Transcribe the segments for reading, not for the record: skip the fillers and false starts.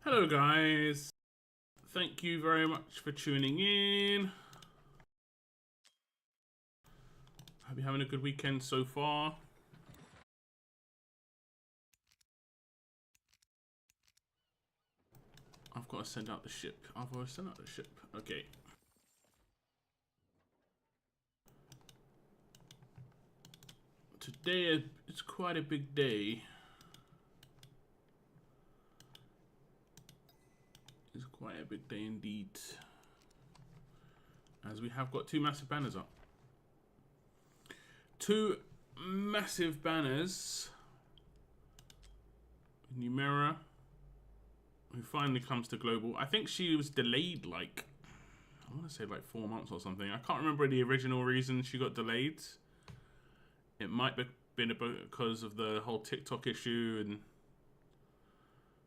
Hello guys, thank you very much for tuning in. Hope you're having a good weekend so far. I've got to send out the ship. Okay. Today it's quite a big day. It's quite a big day indeed. As we have got two massive banners up. Two massive banners. Numera, who finally comes to global. I think she was delayed like, I want to say like 4 months or something. I can't remember the original reason she got delayed. It might have been because of the whole TikTok issue,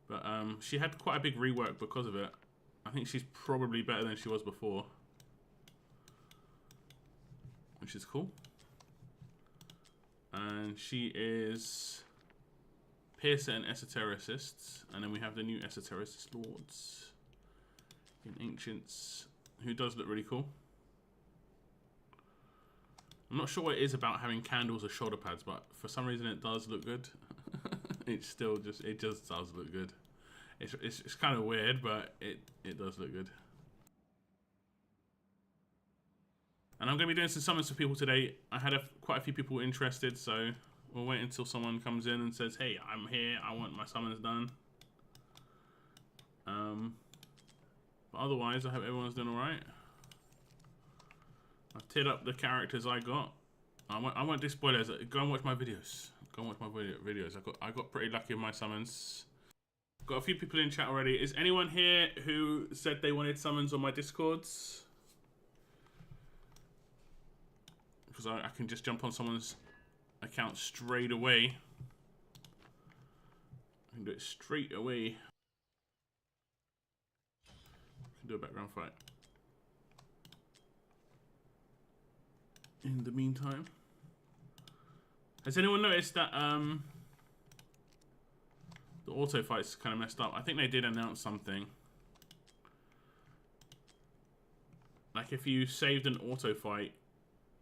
but she had quite a big rework because of it. I think she's probably better than she was before, which is cool. And she is Piercer and Esotericist, and then we have the new Esotericist Lords in Ancients, who does look really cool. I'm not sure what it is about having candles or shoulder pads, but for some reason it does look good. It just does look good. It's kind of weird, but it does look good. And I'm going to be doing some summons for people today. I had quite a few people interested, so we'll wait until someone comes in and says, hey, I'm here, I want my summons done. But otherwise, I hope everyone's doing alright. I've tiered up the characters I got. I won't do spoilers. Go and watch my videos. Go and watch my videos. I got pretty lucky with my summons. Got a few people in chat already. Is anyone here who said they wanted summons on my Discords? Because I can just jump on someone's account straight away. I can do it straight away. I can do a background fight. In the meantime, has anyone noticed that the auto fight's kind of messed up? I think they did announce something. Like if you saved an auto fight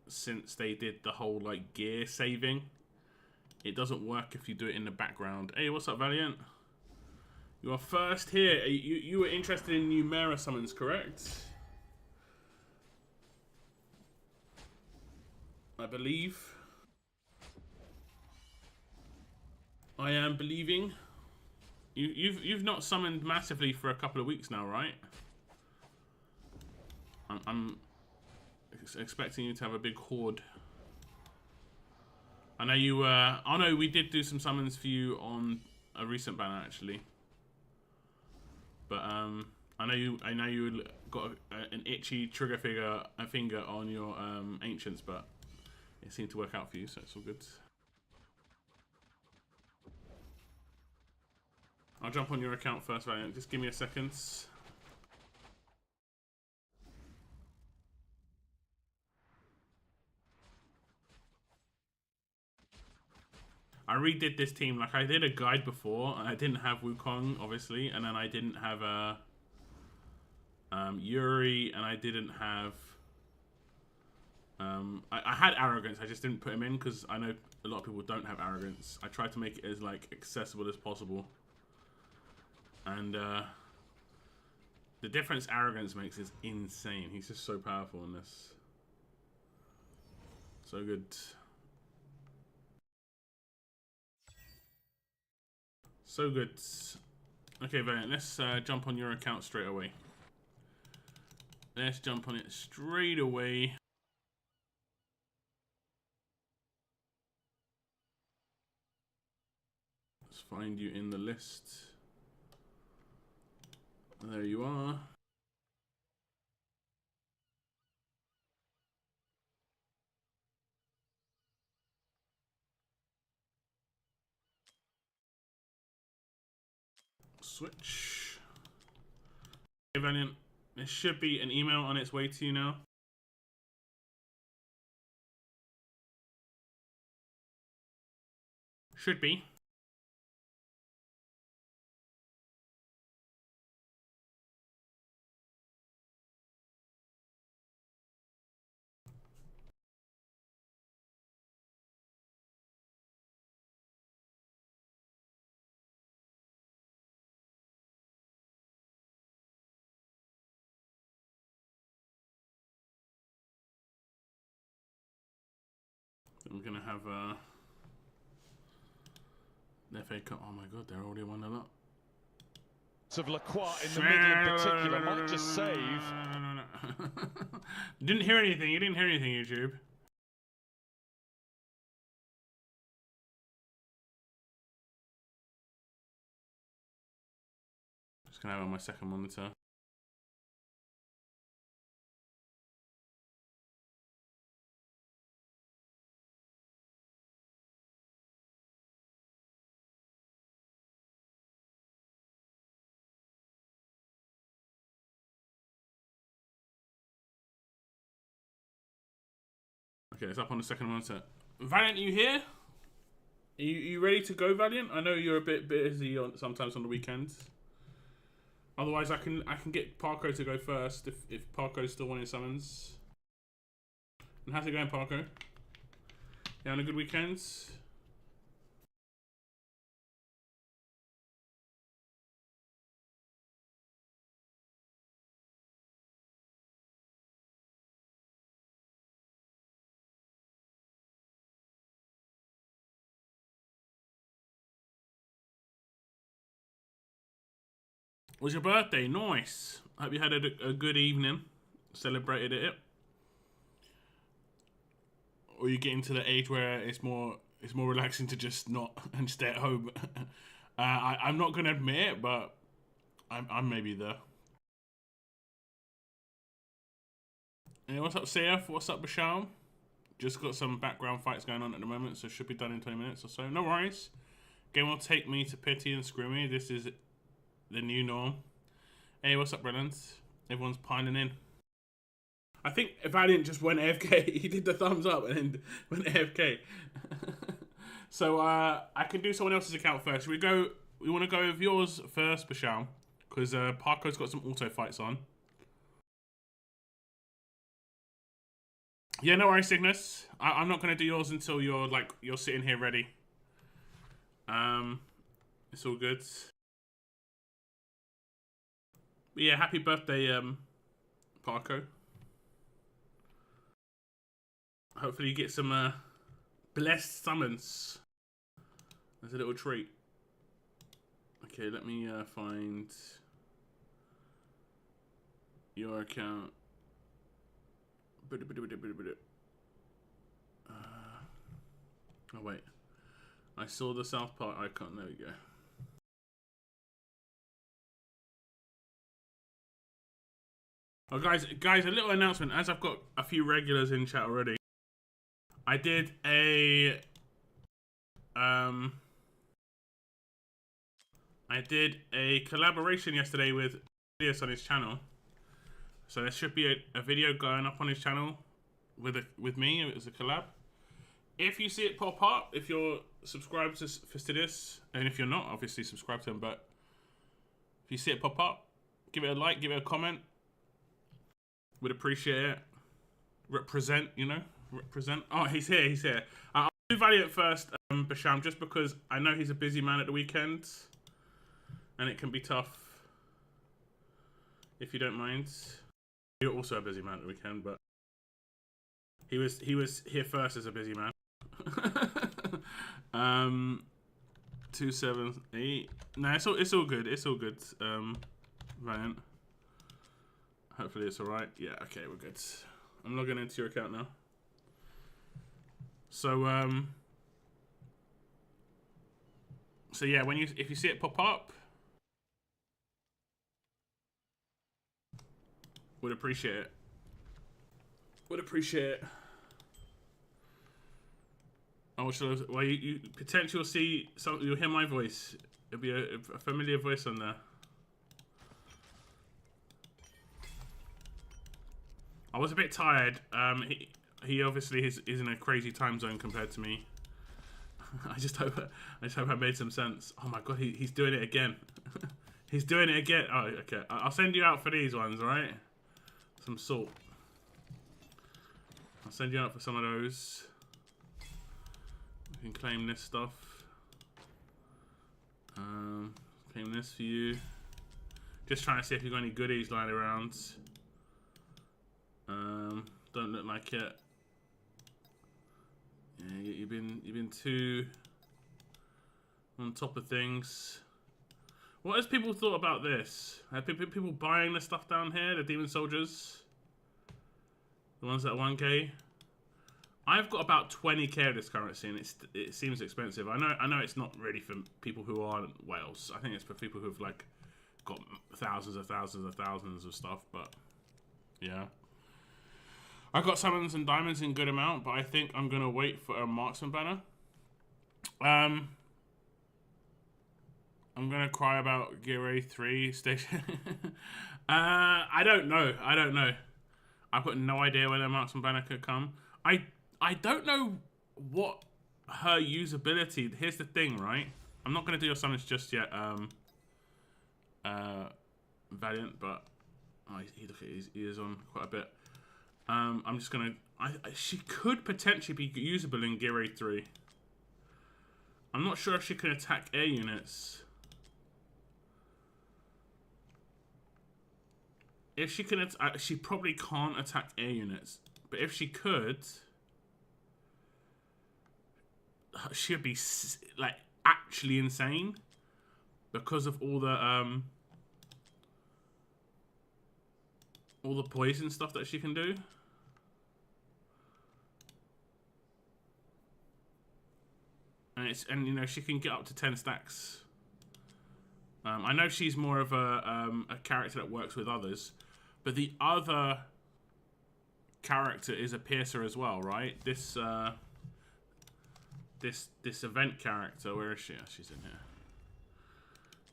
since they did the whole like gear saving, it doesn't work if you do it in the background. Hey, what's up, Valiant? You are first here. You were interested in Numera summons, correct? I believe. I am believing. You've not summoned massively for a couple of weeks now, right? I'm expecting you to have a big horde. I know you. Oh no, we did do some summons for you on a recent banner actually. But I know you got an itchy trigger finger on your ancients, but it seemed to work out for you, so it's all good. I'll jump on your account first, Valiant. Just give me a second. I redid this team. Like, I did a guide before, and I didn't have Wukong, obviously, and then I didn't have Yuri, and I didn't have... I had Arrogance, I just didn't put him in, because I know a lot of people don't have Arrogance. I tried to make it as, like, accessible as possible. And, the difference Arrogance makes is insane. He's just so powerful in this. So good. So good. Okay, Valiant, let's jump on your account straight away. Let's jump on it straight away. Let's find you in the list. There you are. Switch. Okay, Valiant, there should be an email on its way to you now. Should be. we're gonna have the FA Cup. Oh my God, they're already won a lot. Of Lacroix in the middle in particular might just save. Didn't hear anything. You didn't hear anything, YouTube. Just gonna have it on my second monitor. Okay, it's up on the second monitor. Valiant, you here? You ready to go, Valiant? I know you're a bit busy sometimes on the weekends. Otherwise, I can get Parko to go first if Parko's still wanting summons. And how's it going, Parko? You having a good weekend? Was your birthday? Nice. Hope you had a good evening. Celebrated it. Or you getting to the age where it's more relaxing to just not and stay at home. I'm not gonna admit it, but I'm maybe there. Hey, what's up, CF? What's up, Basham? Just got some background fights going on at the moment, so should be done in 20 minutes or so. No worries. Game will take me to pity and screamy. This is the new norm. Hey, what's up, Brilliant? Everyone's piling in. I think Valiant just went AFK. He did the thumbs up and then went AFK. So I can do someone else's account first. We want to go with yours first, Basham, because Parko's got some auto fights on. Yeah, no worries, Cygnus. I'm not gonna do yours until you're sitting here ready. It's all good. But yeah, happy birthday, Parko. Hopefully you get some blessed summons. That's a little treat. Okay, let me find your account. Oh wait, I saw the South Park icon. There we go. Oh, guys, a little announcement. As I've got a few regulars in chat already, I did a collaboration yesterday with Nastya on his channel. So there should be a video going up on his channel with me. It was a collab. If you see it pop up, if you're subscribed to Fastidious, and if you're not, obviously subscribe to him. But if you see it pop up, give it a like, give it a comment. Would appreciate it. Represent, you know, represent. Oh, he's here. He's here. I'll do Valiant first, Basham, just because I know he's a busy man at the weekend, and it can be tough. If you don't mind. You're also a busy man at the weekend, but he was here first as a busy man. 278. No, it's all good. It's all good. Valiant. Hopefully it's all right. Yeah. Okay, we're good. I'm logging into your account now. So so yeah, if you see it pop up, would appreciate it. Would appreciate it. Oh, well, you potentially will see something. You'll hear my voice. It'll be a familiar voice on there. I was a bit tired. He obviously is in a crazy time zone compared to me. I just hope I made some sense. Oh my god, he's doing it again. He's doing it again. Oh, okay. I'll send you out for these ones, alright? Some salt. I'll send you out for some of those. You can claim this stuff. Claim this for you. Just trying to see if you've got any goodies lying around. Don't look like it. Yeah, you've been too on top of things. What has people thought about this? Have people buying the stuff down here, the Demon Soldiers? The ones at 1k? I've got about 20k of this currency, and it seems expensive. I know it's not really for people who aren't whales. I think it's for people who've like got thousands of stuff, but yeah. I've got summons and diamonds in good amount, but I think I'm gonna wait for a marksman banner. I'm gonna cry about Gear 3 station. I don't know. I've got no idea when a marksman banner could come. I don't know what her usability. Here's the thing, right? I'm not gonna do your summons just yet. Valiant, but he is on quite a bit. I'm just gonna. She could potentially be usable in Gear 3. I'm not sure if she can attack air units. If she can, she probably can't attack air units. But if she could, she'd be like actually insane because of all the poison stuff that she can do. And you know, she can get up to 10 stacks. I know she's more of a character that works with others, but the other character is a piercer as well, right? This event character, where is she? Oh, she's in here.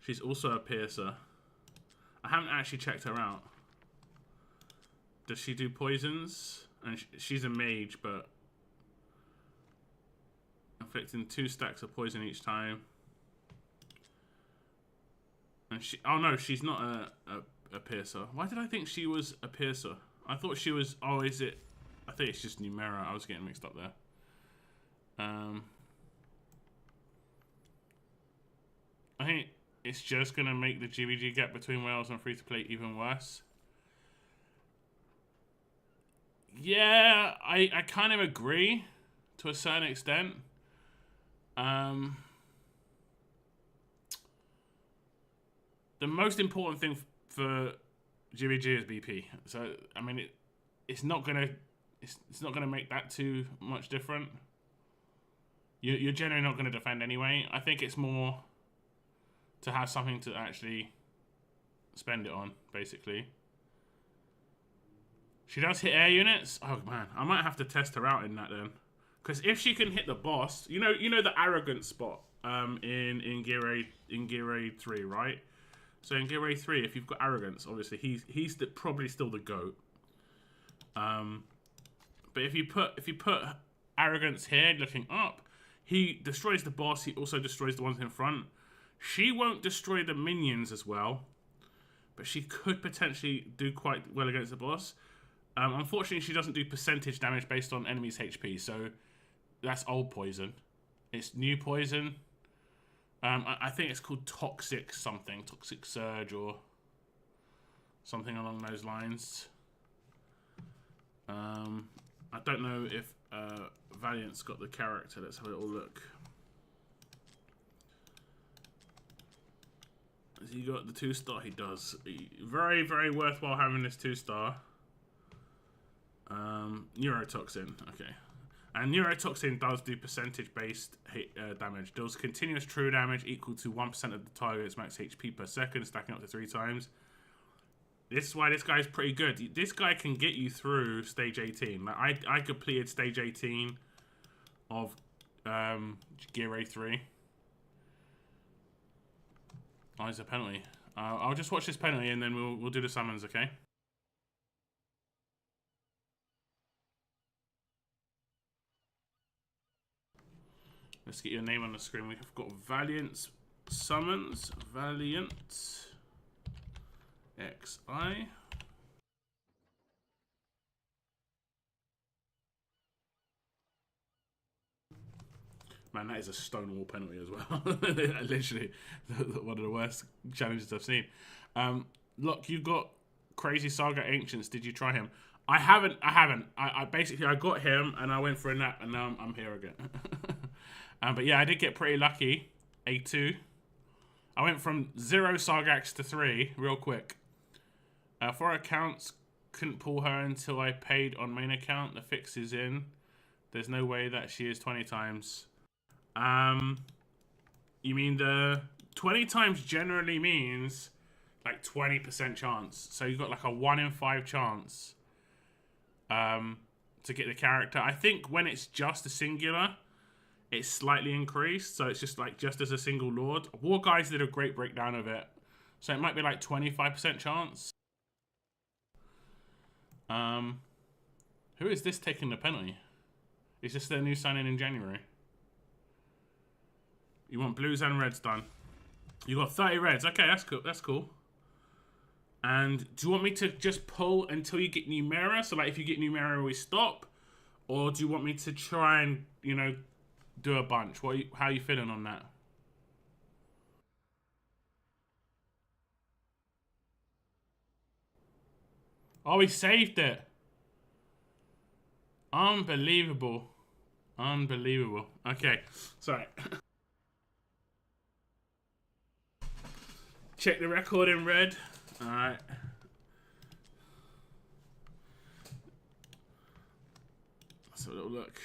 She's also a piercer. I haven't actually checked her out. Does she do poisons? And she's a mage, but inflicting 2 stacks of poison each time. And oh no, she's not a piercer. Why did I think she was a piercer? I thought she was. Oh, is it? I think it's just Numera. I was getting mixed up there. I think it's just gonna make the GVG gap between Wales and free to play even worse. Yeah, I kind of agree to a certain extent. The most important thing for GVG is BP. So I mean, it's not gonna make that too much different. You're generally not gonna defend anyway. I think it's more to have something to actually spend it on, basically. She does hit air units. Oh man, I might have to test her out in that then, because if she can hit the boss, you know the arrogant spot in Gear 3, right? So in Gear 3, if you've got arrogance, obviously he's probably still the GOAT. But if you put arrogance here, looking up, he destroys the boss. He also destroys the ones in front. She won't destroy the minions as well, but she could potentially do quite well against the boss. Unfortunately, she doesn't do percentage damage based on enemies' HP, so that's old poison. It's new poison. I think it's called Toxic something. Toxic Surge or something along those lines. I don't know if Valiant's got the character. Let's have a little look. Has he got the 2-star? He does. Very, very worthwhile having this 2-star. Neurotoxin. Okay. And Neurotoxin does do percentage-based damage. Does continuous true damage equal to 1% of the target's max HP per second, stacking up to 3 times. This is why this guy's pretty good. This guy can get you through stage 18. Like I completed stage 18 of Gear 3. Oh, it's a penalty. I'll just watch this penalty and then we'll do the summons, okay? Let's get your name on the screen. We've got Valiant summons. Valiant XI. Man, that is a stonewall penalty as well. Literally, one of the worst challenges I've seen. Look, you got Crazy Saga Ancients. Did you try him? I haven't. I basically, I got him and I went for a nap and now I'm here again. But yeah, I did get pretty lucky. A2. I went from 0 Sargax to 3 real quick. 4 accounts, couldn't pull her until I paid on main account. The fix is in. There's no way that she is 20 times. You mean the 20 times generally means like 20% chance. So you've got like a 1 in 5 chance to get the character. I think when it's just a singular, it's slightly increased. So it's just like just as a single lord. War Guys did a great breakdown of it. So it might be like 25% chance. Who is this taking the penalty? Is this their new signing in January? You want blues and reds done. You got 30 reds. Okay, that's cool. That's cool. And do you want me to just pull until you get Numera? So like if you get Numera, we stop. Or do you want me to try and, you know, do a bunch? How are you feeling on that? Oh, he saved it. Unbelievable. Unbelievable. Okay, sorry. Check the record in red. Alright. Let's have a little look.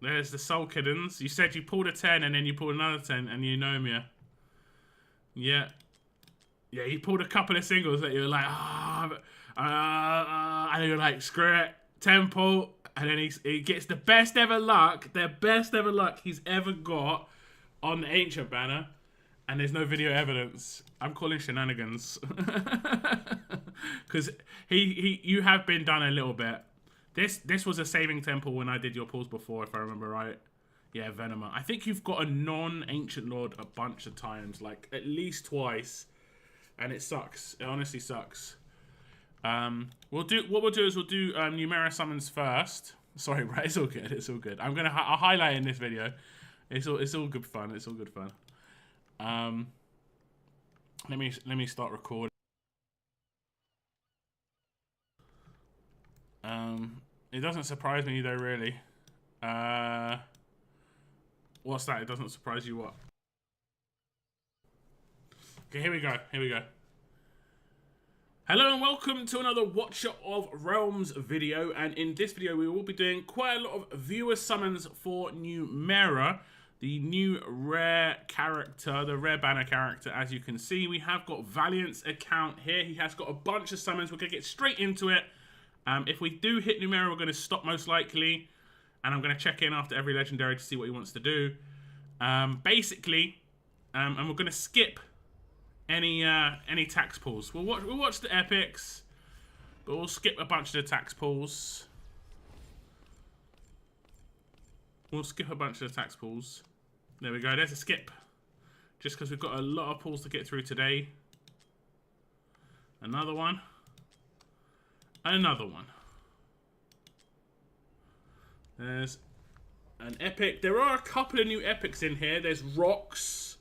There's the Soul Kiddens. You said you pulled a 10 and then you pulled another 10 and you know me. Yeah. Yeah, you pulled a couple of singles that you were like, and you're like, screw it, temple. And then he gets the best ever luck he's ever got on the Ancient banner. And there's no video evidence. I'm calling shenanigans. Because you have been done a little bit. This was a saving temple when I did your pulls before, if I remember right. Yeah, Venema. I think you've got a non-Ancient Lord a bunch of times, like at least twice. And it sucks. It honestly sucks. What we'll do is we'll do Numera summons first. Sorry, right? It's all good. It's all good. I'll highlight in this video. It's all good fun. It's all good fun. Let me start recording. It doesn't surprise me though, really. What's that? It doesn't surprise you, what? Okay, here we go. Here we go. Hello and welcome to another Watcher of Realms video, and in this video we will be doing quite a lot of viewer summons for Numera, the new rare character, the rare banner character. As you can see, we have got Valiant's account here. He has got a bunch of summons. We're going to get straight into it. If we do hit Numera, we're going to stop most likely, and I'm going to check in after every legendary to see what he wants to do. Basically, and we're going to skip any tax pulls. We'll watch the epics, but we'll skip a bunch of the tax pulls. We'll skip a bunch of the tax pulls. There we go. There's a skip. Just because we've got a lot of pulls to get through today. Another one. Another one. There's an epic. There are a couple of new epics in here. There's Rocks.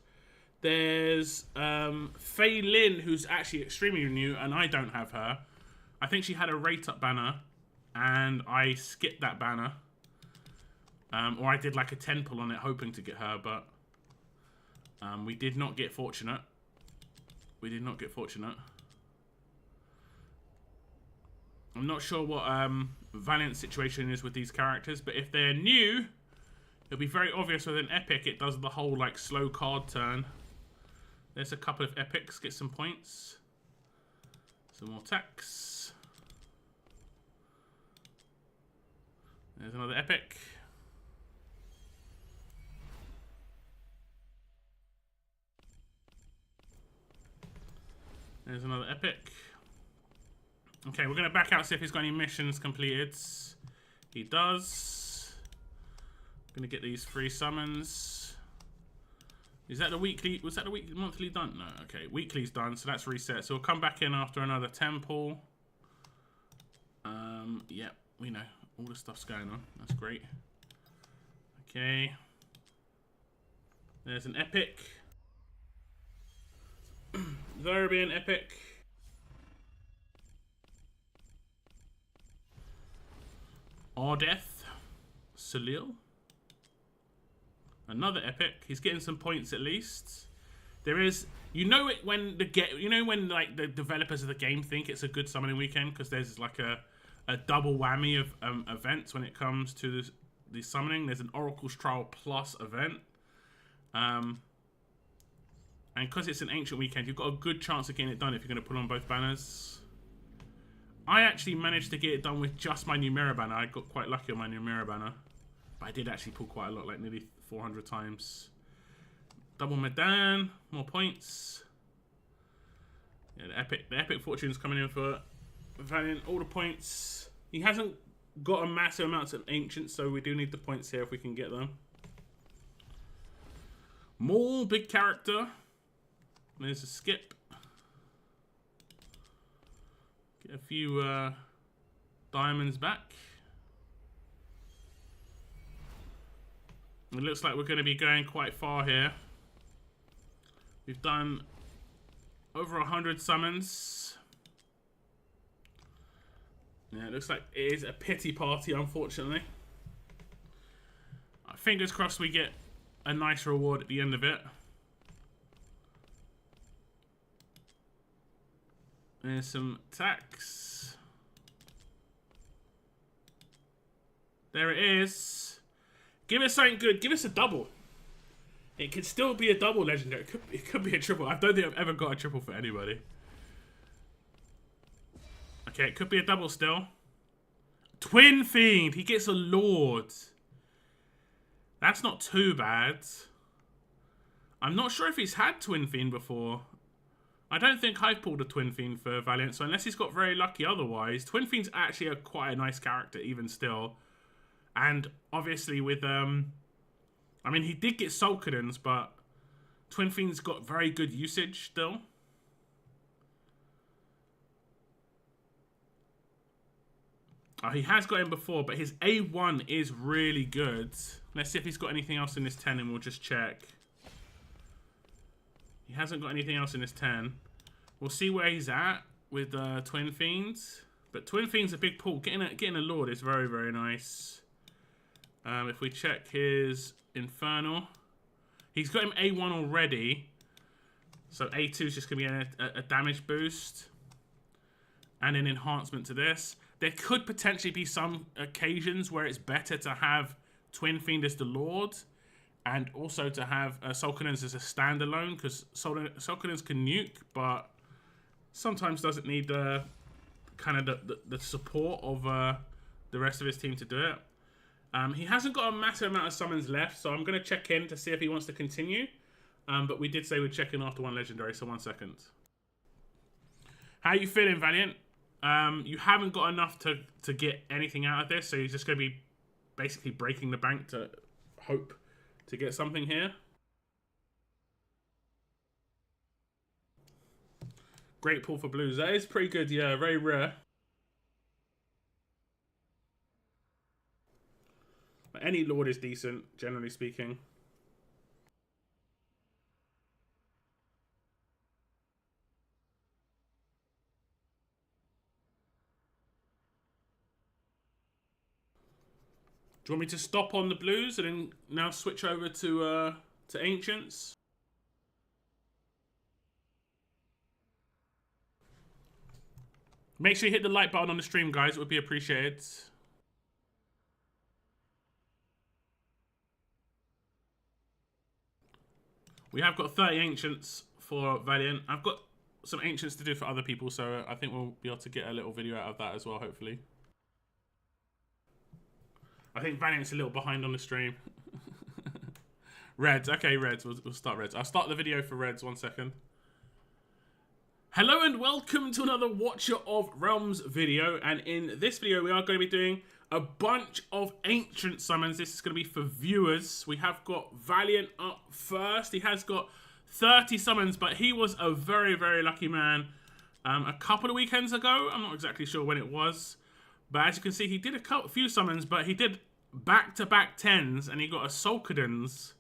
There's Fei Lin, who's actually extremely new, and I don't have her. I think she had a rate up banner, and I skipped that banner. Or I did like a 10 pull on it, hoping to get her, but we did not get fortunate. We did not get fortunate. I'm not sure what Valiant's situation is with these characters, but if they're new, it'll be very obvious with an epic. It does the whole like slow card turn. There's a couple of epics, get some points. Some more tax. There's another epic. There's another epic. Okay, we're going to back out, see if he's got any missions completed. He does. Going to get these free summons. Is that the weekly? Was that the weekly, monthly done? No, okay. Weekly's done, so that's reset. So we'll come back in after another temple. Yeah, we know. All the stuff's going on. That's great. Okay. There's an epic. There will be an epic. Ardeth Salil. Another epic. He's getting some points at least. There is, you know it when when like the developers of the game think it's a good summoning weekend because there's like a double whammy of events when it comes to the summoning. There's an Oracle's Trial Plus event. And because it's an ancient weekend, you've got a good chance of getting it done if you're going to put on both banners. I actually managed to get it done with just my Numera banner. I got quite lucky on my Numera banner. But I did actually pull quite a lot, like nearly 400 times. Double Medan, more points. Yeah, the epic fortune's coming in for Valiant. All the points. He hasn't got a massive amount of ancients, so we do need the points here if we can get them. More big character. There's a skip. Get a few diamonds back. It looks like we're going to be going quite far here. We've done over 100 summons. Yeah, it looks like it is a pity party, unfortunately. Fingers crossed we get a nice reward at the end of it. There's some tax. There it is. Give us something good. Give us a double. It could still be a double legendary. It could be a triple. I don't think I've ever got a triple for anybody. Okay, it could be a double still. Twin Fiend. He gets a Lord. That's not too bad. I'm not sure if he's had Twin Fiend before. I don't think I've pulled a Twin Fiend for Valiant, so unless he's got very lucky otherwise. Twin Fiend's actually quite a nice character, even still. And obviously with, I mean, he did get Sulkadens, but Twin Fiend's got very good usage still. Oh, he has got him before, but his A1 is really good. Let's see if he's got anything else in this 10 and we'll just check. He hasn't got anything else in this 10. We'll see where he's at with Twin Fiends. But Twin Fiend's a big pull. Getting a Lord is very, very nice. If we check his Infernal. He's got him A1 already. So A2 is just going to be a damage boost. And an enhancement to this. There could potentially be some occasions where it's better to have Twin Fiend as the Lord. And also to have Sulkadens as a standalone. Because Sulkadens can nuke, but sometimes doesn't need kind of the support of the rest of his team to do it. He hasn't got a massive amount of summons left, so I'm going to check in to see if he wants to continue. But we did say we'd check in after one legendary, so 1 second. How are you feeling, Valiant? You haven't got enough to get anything out of this, so you're just going to be basically breaking the bank to hope to get something here. Great pull for blues. That is pretty good, yeah, very rare. But any Lord is decent, generally speaking. Do you want me to stop on the blues and then now switch over to ancients? Make sure you hit the like button on the stream, guys. It would be appreciated. We have got 30 ancients for Valiant. I've got some ancients to do for other people, so I think we'll be able to get a little video out of that as well, hopefully. I think Valiant's a little behind on the stream. Reds. Okay, Reds. We'll start Reds. I'll start the video for Reds. 1 second. Hello and welcome to another Watcher of Realms video. And in this video, we are going to be doing a bunch of ancient summons. This is going to be for viewers. We have got Valiant up first. He has got 30 summons, but he was a very, very lucky man a couple of weekends ago. I'm not exactly sure when it was. But as you can see, he did a few summons, but he did back-to-back 10s, and he got a Sulkadens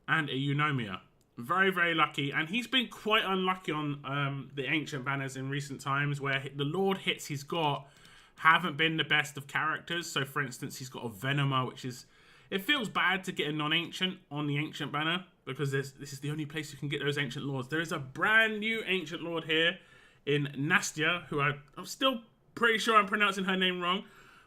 and a Numera. Very, very lucky. And he's been quite unlucky on the Ancient banners in recent times, where the Lord hits he's got haven't been the best of characters. So, for instance, he's got a Venomer, which is... It feels bad to get a non-ancient on the ancient banner because this is the only place you can get those ancient lords. There is a brand new ancient lord here in Nastya, who I'm still pretty sure I'm pronouncing her name wrong,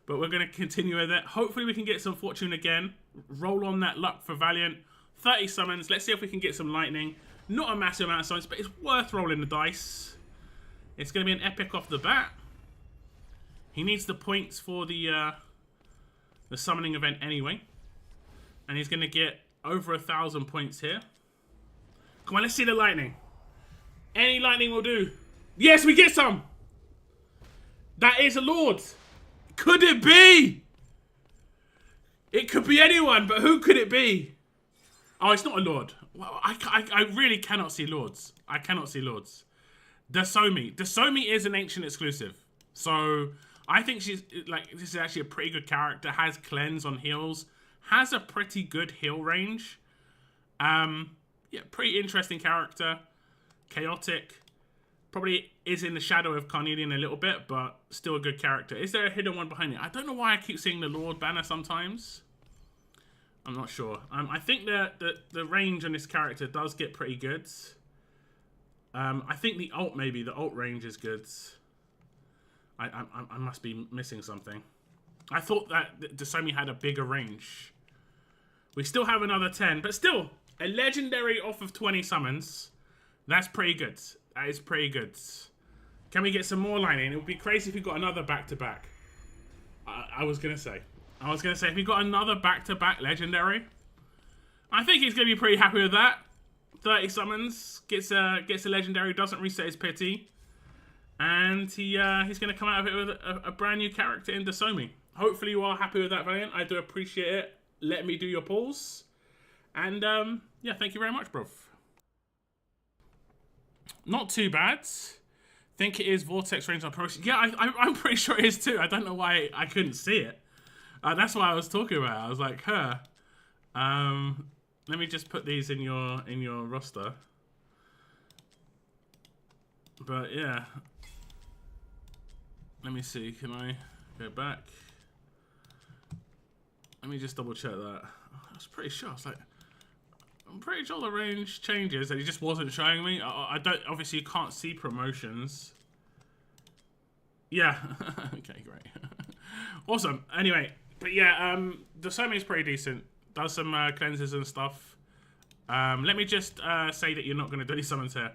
but we're going to continue with it. Hopefully we can get some fortune again. Roll on that luck for Valiant. 30 summons. Let's see if we can get some lightning. Not a massive amount of summons, but it's worth rolling the dice. It's going to be an epic off the bat. He needs the points for the summoning event anyway. And he's going to get over 1,000 points here. Come on, let's see the lightning. Any lightning will do. Yes, we get some. That is a lord. Could it be? It could be anyone, but who could it be? Oh, it's not a lord. Well, I really cannot see lords. I cannot see lords. Dasomi. Dasomi is an ancient exclusive. So, I think she's, like, this is actually a pretty good character. Has cleanse on heals. Has a pretty good heal range. Yeah, pretty interesting character. Chaotic. Probably is in the shadow of Carnelian a little bit, but still a good character. Is there a hidden one behind it? I don't know why I keep seeing the Lord banner sometimes. I'm not sure. I think the range on this character does get pretty good. I think the ult maybe. The ult range is good. I must be missing something. I thought that Dasomi had a bigger range. We still have another 10, but still, a legendary off of 20 summons. That's pretty good. That is pretty good. Can we get some more lightning? It would be crazy if we got another back-to-back. I was going to say. If we got another back-to-back legendary, I think he's going to be pretty happy with that. 30 summons, gets a legendary, doesn't reset his pity. And he's going to come out of it with a brand new character in Dasomi. Hopefully you are happy with that, Valiant. I do appreciate it. Let me do your pulls. And, yeah, thank you very much, bro. Not too bad. Think it is Vortex range on promotion. Yeah, I'm pretty sure it is too. I don't know why I couldn't see it. That's what I was talking about. I was like, huh. Let me just put these in your roster. But, yeah. Let me see. Can I go back? Let me just double check that. I was pretty sure. I was like, I'm pretty sure the range changes, and it just wasn't showing me. I don't. Obviously, you can't see promotions. Yeah. Okay, great. Awesome. Anyway, but yeah, Dasomi is pretty decent. Does some cleanses and stuff. Let me just say that you're not going to do any summons here.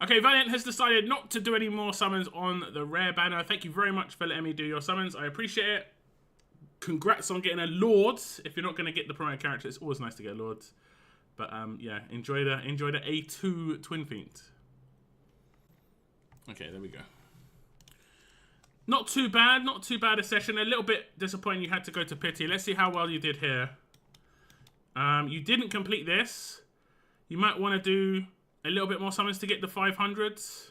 Okay, Valiant has decided not to do any more summons on the rare banner. Thank you very much for letting me do your summons. I appreciate it. Congrats on getting a Lord. If you're not going to get the promoted character, it's always nice to get a Lord. But yeah, enjoy the A2 Twin Fiend. Okay, there we go. Not too bad a session. A little bit disappointing you had to go to pity. Let's see how well you did here. You didn't complete this. You might want to do a little bit more summons to get the 500s.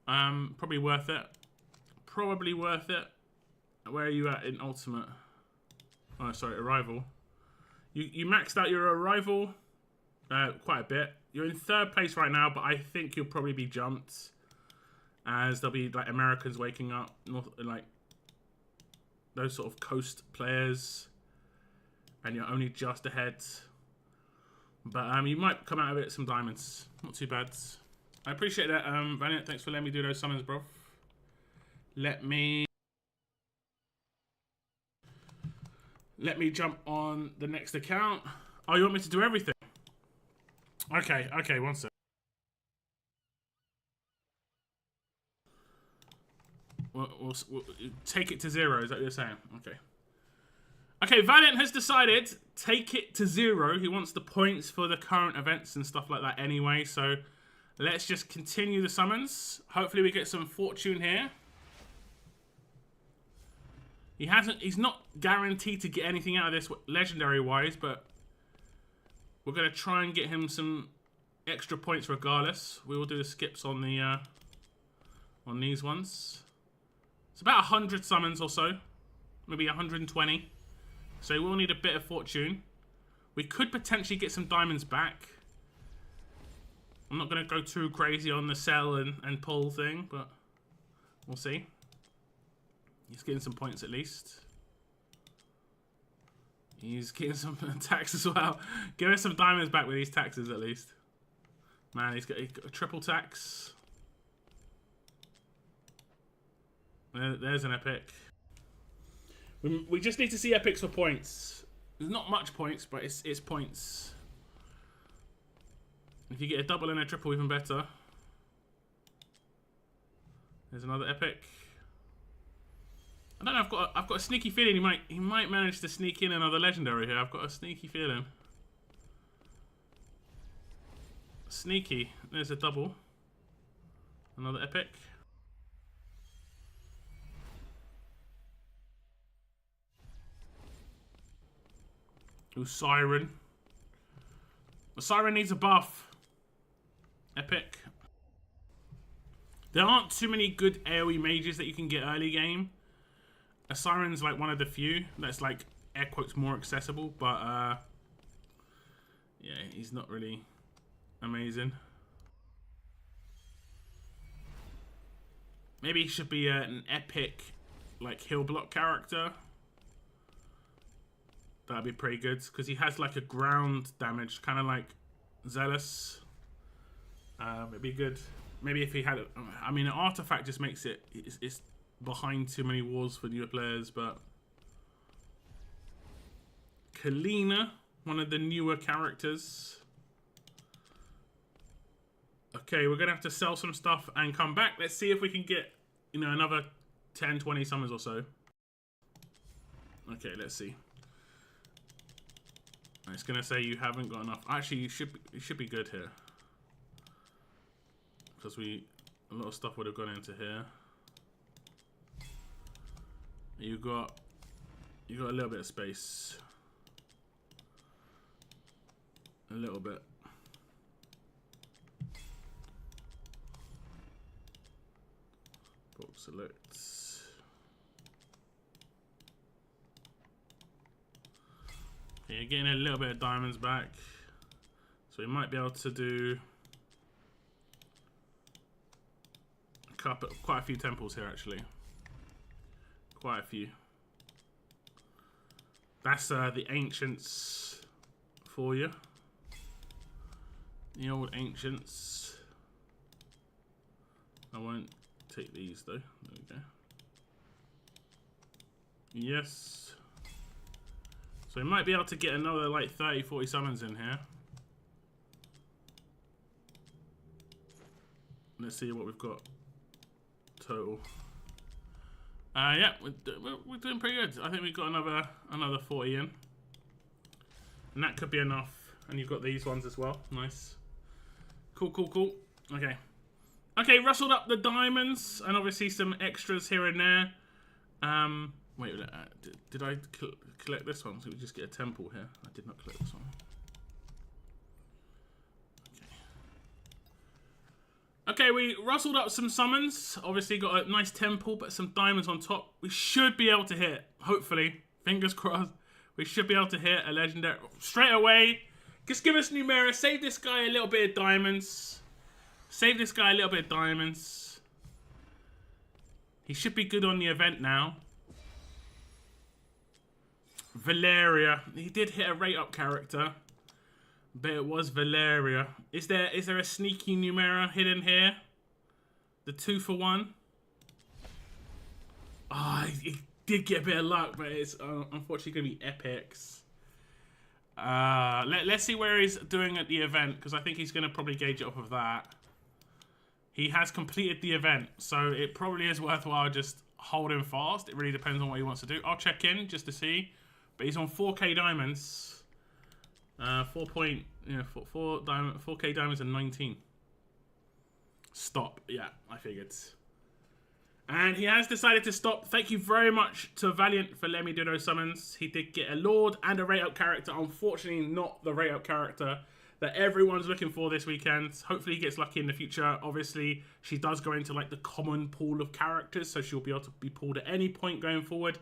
Probably worth it. Probably worth it. Where are you at in Ultimate? Oh, sorry, Arrival. You maxed out your Arrival quite a bit. You're in 3rd place right now, but I think you'll probably be jumped. As there'll be like Americans waking up, like those sort of coast players. And you're only just ahead. But you might come out of it some diamonds. Not too bad. I appreciate that, Valiant. Thanks for letting me do those summons, bro. Let me jump on the next account. Oh, you want me to do everything? Okay, one sec. We'll take it to 0, is that what you're saying? Okay. Okay, Valiant has decided, take it to 0. He wants the points for the current events and stuff like that anyway, so let's just continue the summons. Hopefully we get some fortune here. He's not guaranteed to get anything out of this legendary-wise, but we're going to try and get him some extra points regardless. We will do the skips on the on these ones. It's about 100 summons or so. Maybe 120. So we'll need a bit of fortune. We could potentially get some diamonds back. I'm not going to go too crazy on the sell and pull thing, but We'll see. He's getting some points at least. He's getting some attacks as well. Give us some diamonds back with these taxes at least. Man, he's got a triple tax. There's an epic. We just need to see epics for points. There's not much points, but it's points. If you get a double and a triple, even better. There's another epic. I don't know. I've got a sneaky feeling he might manage to sneak in another legendary here. I've got a sneaky feeling. Sneaky. There's a double. Another epic. Ooh, Siren. The Siren needs a buff. Epic. There aren't too many good AoE mages that you can get early game. A Siren's like one of the few that's like air quotes more accessible, but yeah, he's not really amazing. Maybe he should be an epic like heal block character. That'd be pretty good because he has like a ground damage, kind of like Zealous. It'd be good. Maybe if he had, I mean, an artifact just makes it's behind too many walls for newer players, but Kalina, one of the newer characters. Okay, we're gonna have to sell some stuff and come back. Let's see if we can get, you know, another 10, 20 summons or so. Okay, let's see. It's gonna say you haven't got enough. Actually, you should be good here. Because a lot of stuff would have gone into here. You got a little bit of space. A little bit. Bulk selects. Okay, you're getting a little bit of diamonds back. So we might be able to do quite a few temples here, actually. Quite a few. That's the ancients for you. The old ancients. I won't take these though. There we go. Yes. So we might be able to get another like 30, 40 summons in here. Let's see what we've got total. Yeah, we're doing pretty good. I think we've got another 40 in, and that could be enough. And you've got these ones as well. Nice, cool. Okay, rustled up the diamonds and obviously some extras here and there. Wait, did I collect this one? So we just get a temple here. I did not collect this one. Okay, we rustled up some summons. Obviously got a nice temple, but some diamonds on top. We should be able to hit, hopefully, fingers crossed, we should be able to hit a legendary straight away. Just give us Numera. Save this guy a little bit of diamonds. Save this guy a little bit of diamonds. He should be good on the event now. Valeria. He did hit a rate up character. But it was Valeria. Is there a sneaky Numera hidden here? The 2-for-1. Ah, he did get a bit of luck, but it's unfortunately going to be epics. Let's see where he's doing at the event, because I think he's going to probably gauge it off of that. He has completed the event, so it probably is worthwhile just holding fast. It really depends on what he wants to do. I'll check in just to see. But he's on 4k diamonds. 4K diamonds and 19. Stop. Yeah, I figured. And he has decided to stop. Thank you very much to Valiant for letting me do those summons. He did get a Lord and a rate up character. Unfortunately, not the rate up character that everyone's looking for this weekend. Hopefully he gets lucky in the future. Obviously, she does go into like the common pool of characters, so she'll be able to be pulled at any point going forward.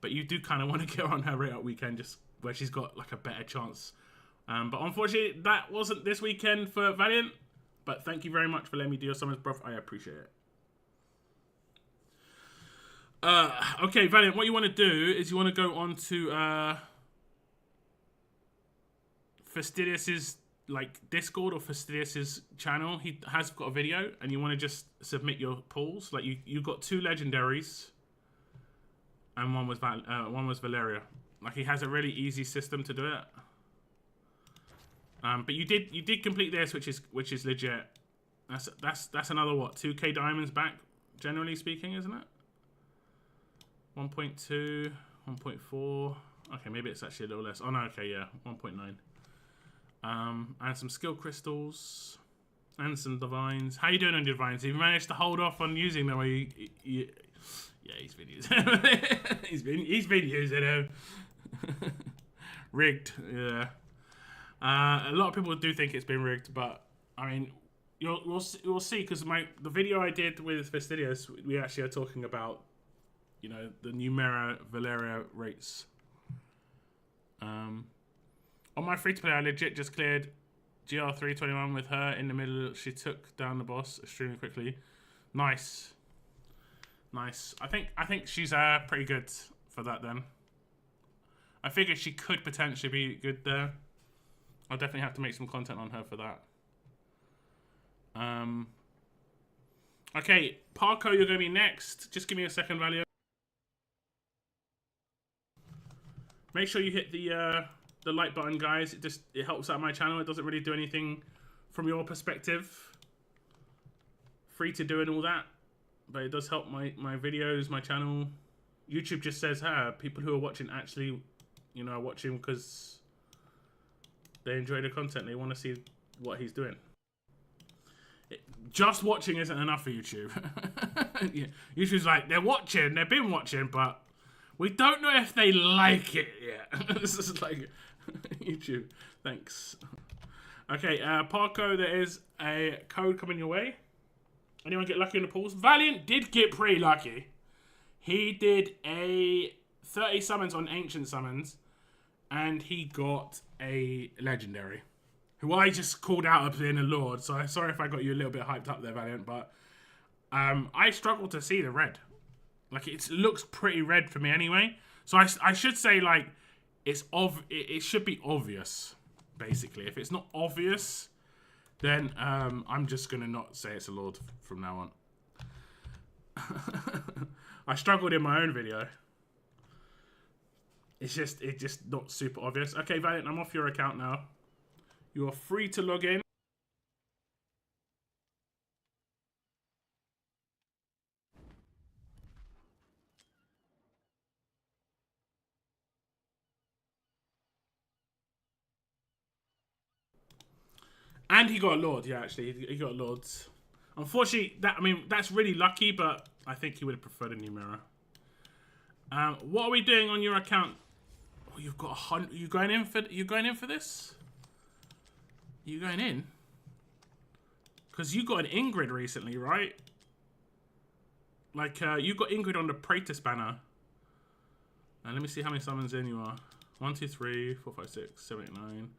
But you do kind of want to get her on her rate up weekend, just where she's got like a better chance. But unfortunately, that wasn't this weekend for Valiant. But thank you very much for letting me do your summons, bro. I appreciate it. Okay, Valiant, what you want to do is you want to go on to Fastidious's like Discord or Fastidious's channel. He has got a video, and you want to just submit your pulls. Like you got 2 legendaries, and one was Valeria. Like he has a really easy system to do it. But you did complete this, which is legit. That's another what, 2k diamonds back, generally speaking, isn't it? 1.2, 1.4. Okay, maybe it's actually a little less. Oh no, okay, yeah, 1.9. And some skill crystals and some divines. How you doing on your divines? Have you managed to hold off on using them? Or yeah, he's been using them. he's been using them. Rigged, yeah. A lot of people do think it's been rigged, but I mean, we'll see, because the video I did with Fastidious, we actually are talking about, you know, the Numera Valeria rates. On my free-to-play, I legit just cleared GR321 with her in the middle. She took down the boss extremely quickly. Nice. Nice. I think she's pretty good for that then. I figured she could potentially be good there. I'll definitely have to make some content on her for that. Okay, Parko, you're going to be next. Just give me a second, Valio. Make sure you hit the like button, guys. It helps out my channel. It doesn't really do anything from your perspective. Free to do and all that, but it does help my videos, my channel. YouTube just says, people who are watching actually, you know, are watching because they enjoy the content. They want to see what he's doing. Just watching isn't enough for YouTube. Yeah. YouTube's like, they're watching, they've been watching, but we don't know if they like it yet. This is like, YouTube, thanks. Okay, Parko, there is a code coming your way. Anyone get lucky in the pools? Valiant did get pretty lucky. He did a 30 summons on Ancient Summons, and he got a Legendary, who I just called out of being a Lord, so I'm sorry if I got you a little bit hyped up there, Valiant, but I struggle to see the red. Like, it looks pretty red for me anyway. So I should say, like, it should be obvious, basically. If it's not obvious, then I'm just going to not say it's a Lord from now on. I struggled in my own video. It's just not super obvious. Okay, Valiant, I'm off your account now. You are free to log in. And he got a Lord, yeah, actually. He got a Lord. Unfortunately, that's really lucky, but I think he would have preferred a Numera. What are we doing on your account? Oh, you've got 100. You going in for this? You going in? Because you got an Ingrid recently, right? Like, you got Ingrid on the Praetus banner. And let me see how many summons in you are. 1, 2, 3, 4, 5, 6, 7, 8, 9,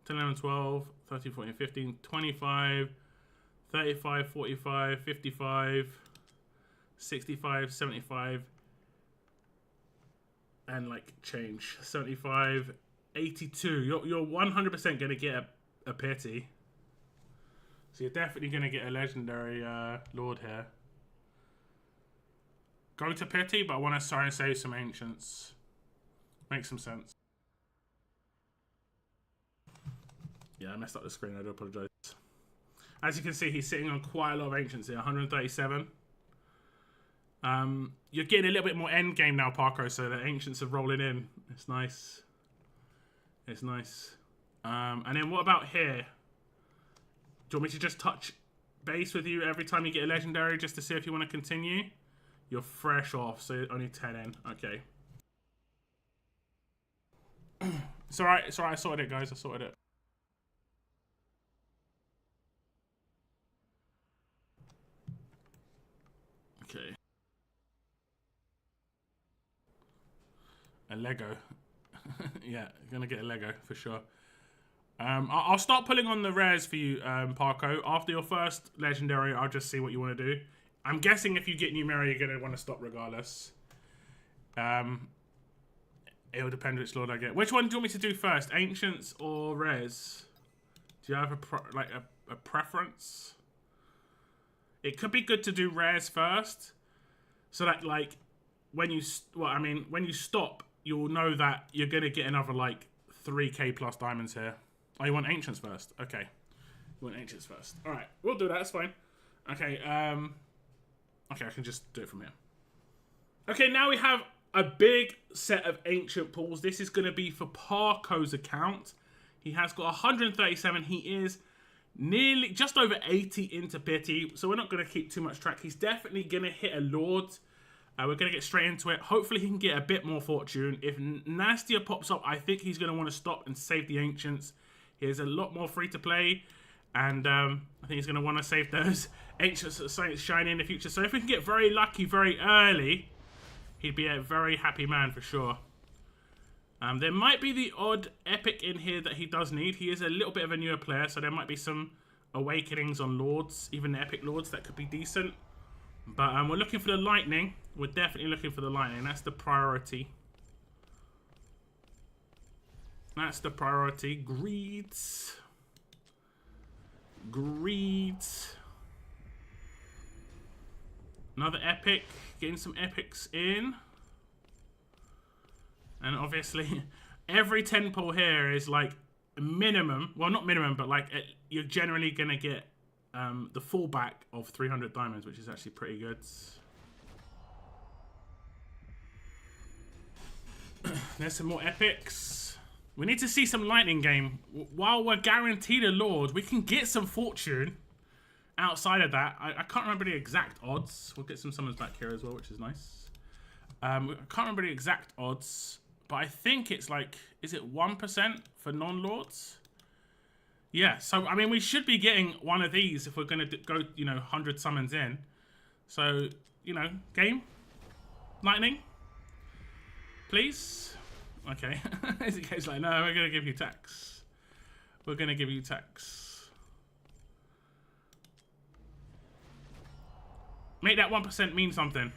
10, 11, 12, 13, 14, 15, 25, 35, 45, 55, 65, 75, and like change. 75, 82. You're 100% going to get a pity. So you're definitely going to get a legendary Lord here. Go to pity, but I want to try and save some ancients. Makes some sense. Yeah, I messed up the screen. I do apologize. As you can see, he's sitting on quite a lot of ancients here. 137. You're getting a little bit more end game now, Parko, so the ancients are rolling in. It's nice. It's nice. And then what about here? Do you want me to just touch base with you every time you get a legendary just to see if you want to continue? You're fresh off, so only 10 in. Okay. It's alright. It's alright. I sorted it, guys. I sorted it. Okay. A Lego. Yeah, gonna get a Lego for sure. I'll start pulling on the rares for you, Parko. After your first legendary, I'll just see what you want to do. I'm guessing if you get Numera, you're going to want to stop regardless. It will depend which Lord I get. Which one do you want me to do first? Ancients or Rares? Do you have a preference? It could be good to do Rares first. So that, like, when you stop, you'll know that you're going to get another, like, 3k plus diamonds here. Oh, you want Ancients first? Okay. You want Ancients first. Alright, we'll do that. That's fine. Okay, okay, I can just do it from here. Okay, now we have a big set of Ancient pools. This is going to be for Parko's account. He has got 137. He is nearly just over 80 into pity, so we're not going to keep too much track. He's definitely going to hit a Lord. We're going to get straight into it. Hopefully he can get a bit more fortune. If Nastya pops up, I think he's going to want to stop and save the Ancients. He has a lot more free to play, and I think he's going to want to save those Ancients that shine in the future. So if we can get very lucky very early, he'd be a very happy man for sure. There might be the odd epic in here that he does need. He is a little bit of a newer player, so there might be some awakenings on Lords, even the epic Lords, that could be decent. But we're looking for the lightning. We're definitely looking for the lightning. That's the priority. That's the priority. Greeds. Greeds. Another epic. Getting some epics in. And obviously, every 10 pull here is like minimum. Well, not minimum, but like you're generally going to get the fallback of 300 diamonds, which is actually pretty good. There's some more epics. We need to see some lightning game. While we're guaranteed a Lord, we can get some fortune outside of that. I can't remember the exact odds. We'll get some summons back here as well, which is nice. I can't remember the exact odds, but I think it's like, is it 1% for non-Lords? Yeah, so, I mean, we should be getting one of these if we're going to go, you know, 100 summons in. So, you know, game? Lightning? Please? Okay. It's like, no, we're going to give you tax. We're going to give you tax. Make that 1% mean something.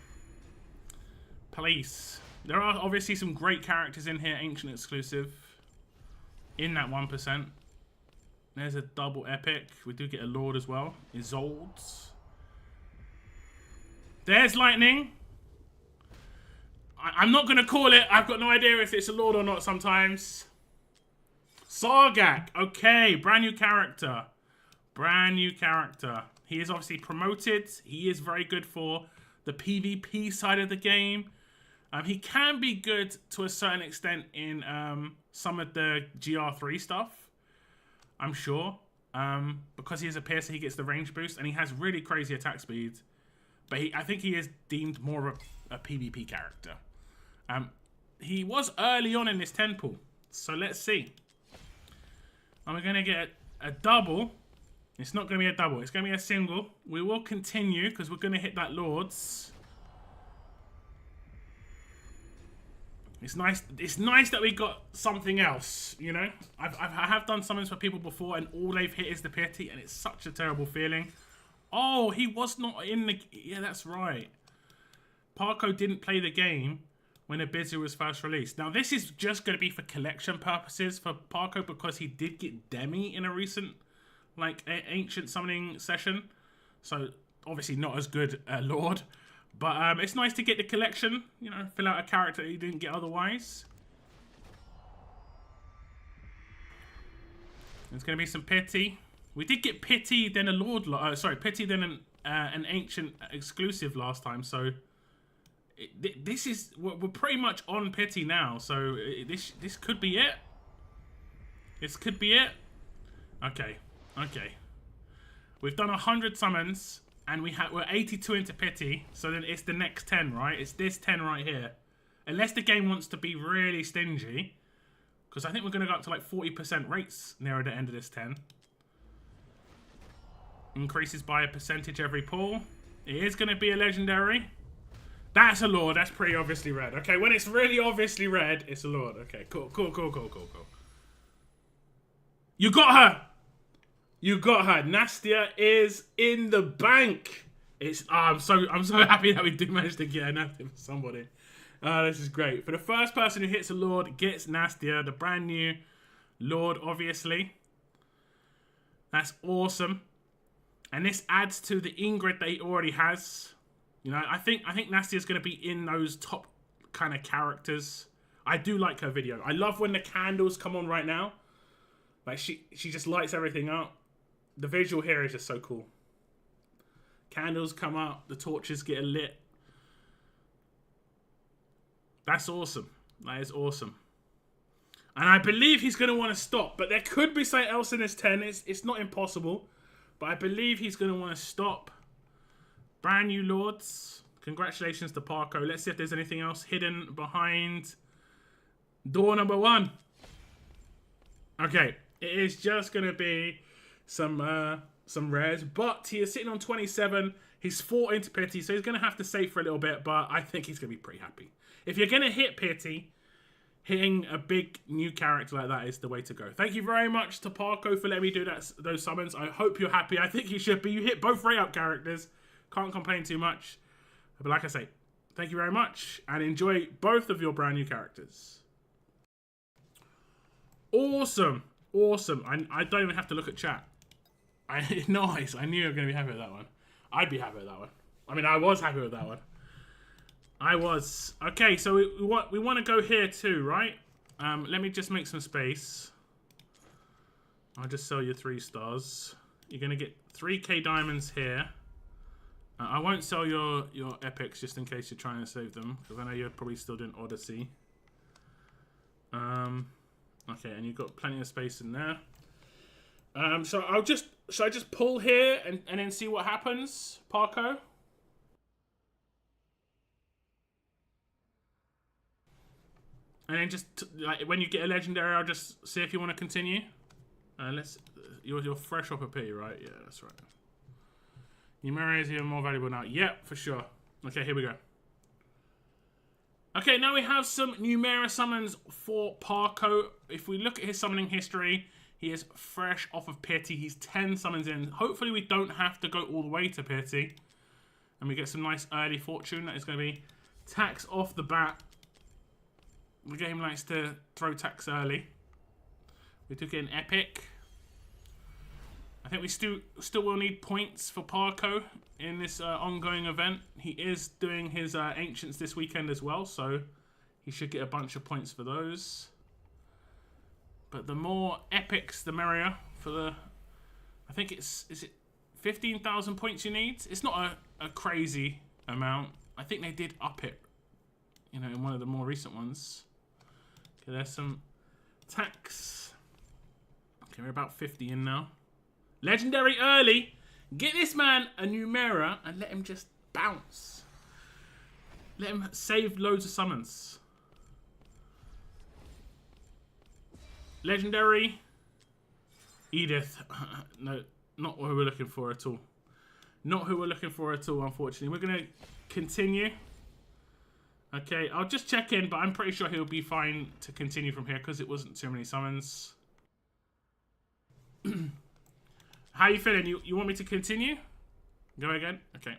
Please. There are obviously some great characters in here, Ancient exclusive. In that 1%. There's a double epic. We do get a Lord as well. Isoldes. There's lightning. I'm not going to call it. I've got no idea if it's a Lord or not sometimes. Sargak. Okay. Brand new character. Brand new character. He is obviously promoted. He is very good for the PvP side of the game. He can be good to a certain extent in some of the GR3 stuff. I'm sure. Because he is a piercer, he gets the range boost. And he has really crazy attack speed. But I think he is deemed more of a PvP character. He was early on in this 10 pool. So let's see. And we're going to get a double. It's not going to be a double. It's going to be a single. We will continue because we're going to hit that Lords. It's nice. It's nice that we got something else, you know. I have done summons for people before, and all they've hit is the pity, and it's such a terrible feeling. Oh, he was not in the. Yeah, that's right. Parko didn't play the game when Ibizu was first released. Now, this is just going to be for collection purposes for Parko because he did get Demi in a recent, like, Ancient summoning session. So, obviously not as good Lord. But it's nice to get the collection, you know, fill out a character you didn't get otherwise. There's going to be some pity. We did get pity, then a Lord, pity, then an Ancient exclusive last time. So this is, we're pretty much on pity now. So this could be it. This could be it. Okay, okay. We've done 100 summons. And we're 82 into pity, so then it's the next 10, right? It's this 10 right here. Unless the game wants to be really stingy. Because I think we're going to go up to like 40% rates near the end of this 10. Increases by a percentage every pull. It is going to be a legendary. That's a Lord. That's pretty obviously red. Okay, when it's really obviously red, it's a Lord. Okay, cool, cool, cool, cool, cool, cool. You got her! You got her. Nastya is in the bank. I'm so happy that we do manage to get Nastya for somebody. This is great. For the first person who hits a Lord gets Nastya, the brand new Lord, obviously. That's awesome. And this adds to the Ingrid that he already has. You know, I think Nastya's going to be in those top kind of characters. I do like her video. I love when the candles come on right now. Like, she just lights everything up. The visual here is just so cool. Candles come up. The torches get lit. That's awesome. That is awesome. And I believe he's going to want to stop. But there could be something else in this 10. It's not impossible. But I believe he's going to want to stop. Brand new Lords. Congratulations to Parko. Let's see if there's anything else hidden behind door number 1. Okay. It is just going to be some rares. But he is sitting on 27. He's 4 into Pity. So he's going to have to save for a little bit. But I think he's going to be pretty happy. If you're going to hit Pity, hitting a big new character like that is the way to go. Thank you very much to Parko for letting me do those summons. I hope you're happy. I think you should be. You hit both rate-up characters. Can't complain too much. But like I say, thank you very much. And enjoy both of your brand new characters. Awesome. Awesome. I don't even have to look at chat. Nice. I knew you were going to be happy with that one. I'd be happy with that one. I mean, I was happy with that one. I was. Okay, so we want to go here too, right? Let me just make some space. I'll just sell you 3 stars. You're going to get 3k diamonds here. I won't sell your epics just in case you're trying to save them, because I know you're probably still doing Odyssey. Okay, and you've got plenty of space in there. So should I just pull here and then see what happens, Parko? And then just like when you get a legendary, I'll just see if you want to continue. You're fresh off a P, right? Yeah, that's right. Numera is even more valuable now. Yep, for sure. Okay, here we go. Okay, now we have some Numera summons for Parko. If we look at his summoning history, he is fresh off of Pity. He's 10 summons in. Hopefully we don't have to go all the way to Pity. And we get some nice early fortune. That is going to be tax off the bat. The game likes to throw tax early. We took an epic. I think we still will need points for Parko in this ongoing event. He is doing his Ancients this weekend as well, so he should get a bunch of points for those. But the more epics, the merrier. For the, I think is it 15,000 points you need? It's not a crazy amount. I think they did up it, you know, in one of the more recent ones. Okay, there's some tax. Okay, we're about 50 in now. Legendary early. Get this man a Numera and let him just bounce. Let him save loads of summons. Legendary. Edith. No, not who we're looking for at all. Not who we're looking for at all, unfortunately. We're going to continue. Okay, I'll just check in, but I'm pretty sure he'll be fine to continue from here because it wasn't too many summons. How you feeling? You want me to continue? Go again? Okay.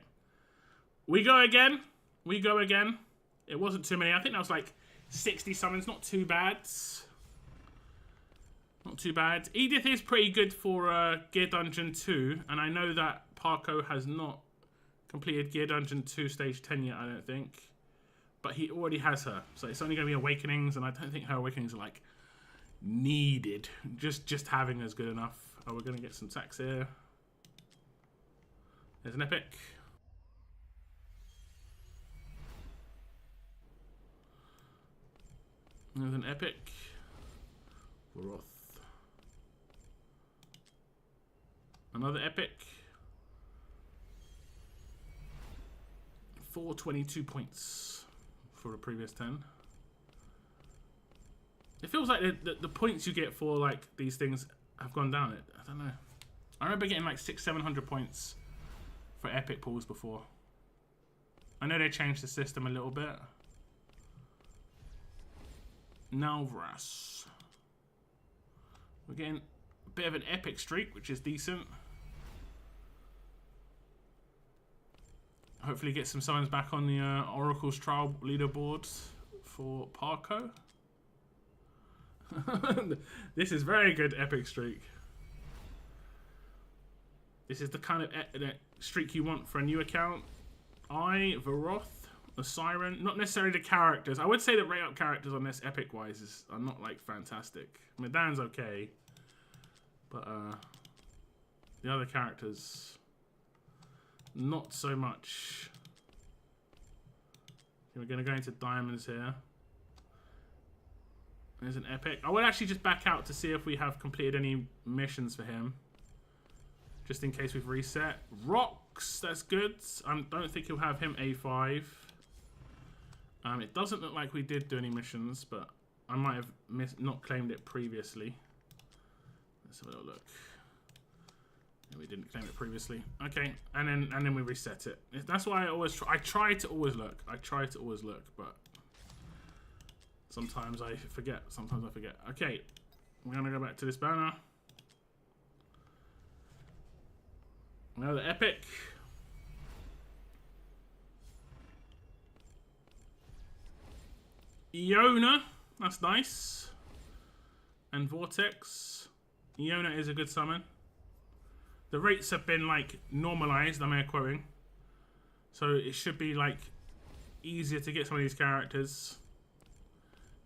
We go again. We go again. It wasn't too many. I think that was like 60 summons. Not too bad. Not too bad. Edith is pretty good for Gear Dungeon 2. And I know that Parko has not completed Gear Dungeon 2 Stage 10 yet, I don't think. But he already has her. So it's only going to be Awakenings. And I don't think her Awakenings are like needed. Just having her is good enough. Oh, we're going to get some tax here. There's an epic. There's an epic. Roth. Another epic. 422 points for the previous 10. It feels like the points you get for like these things have gone down. I don't know. I remember getting like 600-700 points for epic pulls before. I know they changed the system a little bit. Nalvras. We're getting a bit of an epic streak, which is decent. Hopefully get some summons back on the Oracle's trial leaderboard for Parko. This is very good epic streak. This is the kind of streak you want for a new account. Varoth, the Siren. Not necessarily the characters. I would say the rate up characters on this epic-wise are not, like, fantastic. Medan's okay. But, the other characters... not so much. Okay, we're going to go into diamonds here. There's an epic. I will actually just back out to see if we have completed any missions for him. Just in case we've reset. Rocks, that's good. I don't think he'll have him A5. It doesn't look like we did do any missions, but I might have not claimed it previously. Let's have a little look. We didn't claim it previously. Okay, and then we reset it. That's why I always try. I try to always look, but sometimes I forget. Okay, we're gonna go back to this banner. Another epic. Iona, that's nice. And Vortex. Iona is a good summon. The rates have been, like, normalized, I'm air quoting. So it should be, like, easier to get some of these characters.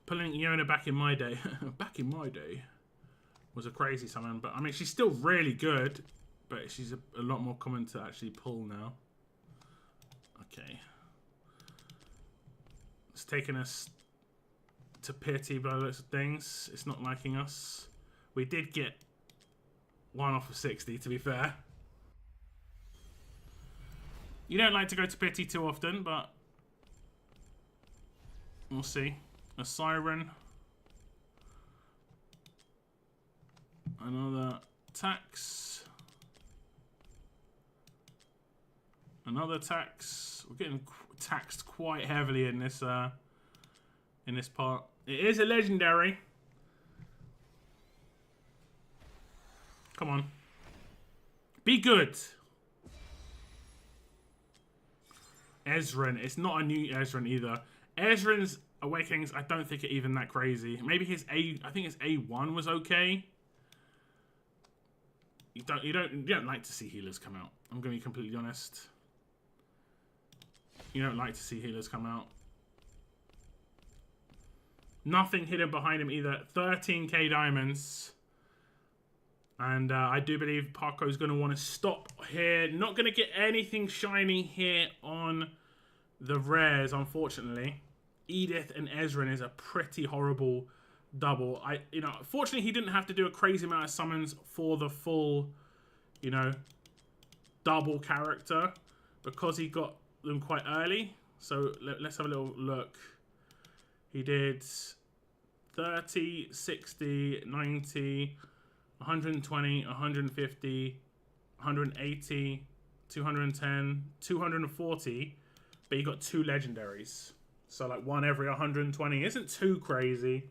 Pulling Iona back in my day, was a crazy summon. But, I mean, she's still really good. But she's a lot more common to actually pull now. Okay. It's taken us to pity by the looks of things. It's not liking us. We did get 1 off of 60, to be fair. You don't like to go to pity too often, but we'll see. A Siren. Another tax. Another tax. We're getting taxed quite heavily in this part. It is a legendary. Come on. Be good. Ezrin. It's not a new Ezrin either. Ezrin's Awakenings, I don't think are even that crazy. Maybe his I think his A1 was okay. You don't like to see healers come out. I'm gonna be completely honest. You don't like to see healers come out. Nothing hidden behind him either. 13k diamonds. And I do believe Parko's going to want to stop here. Not going to get anything shiny here on the rares, unfortunately. Edith and Ezrin is a pretty horrible double. Fortunately, he didn't have to do a crazy amount of summons for the full, double character. Because he got them quite early. So let's have a little look. He did 30, 60, 90, 120, 150, 180, 210, 240. But he got 2 legendaries. So like 1 every 120 isn't too crazy.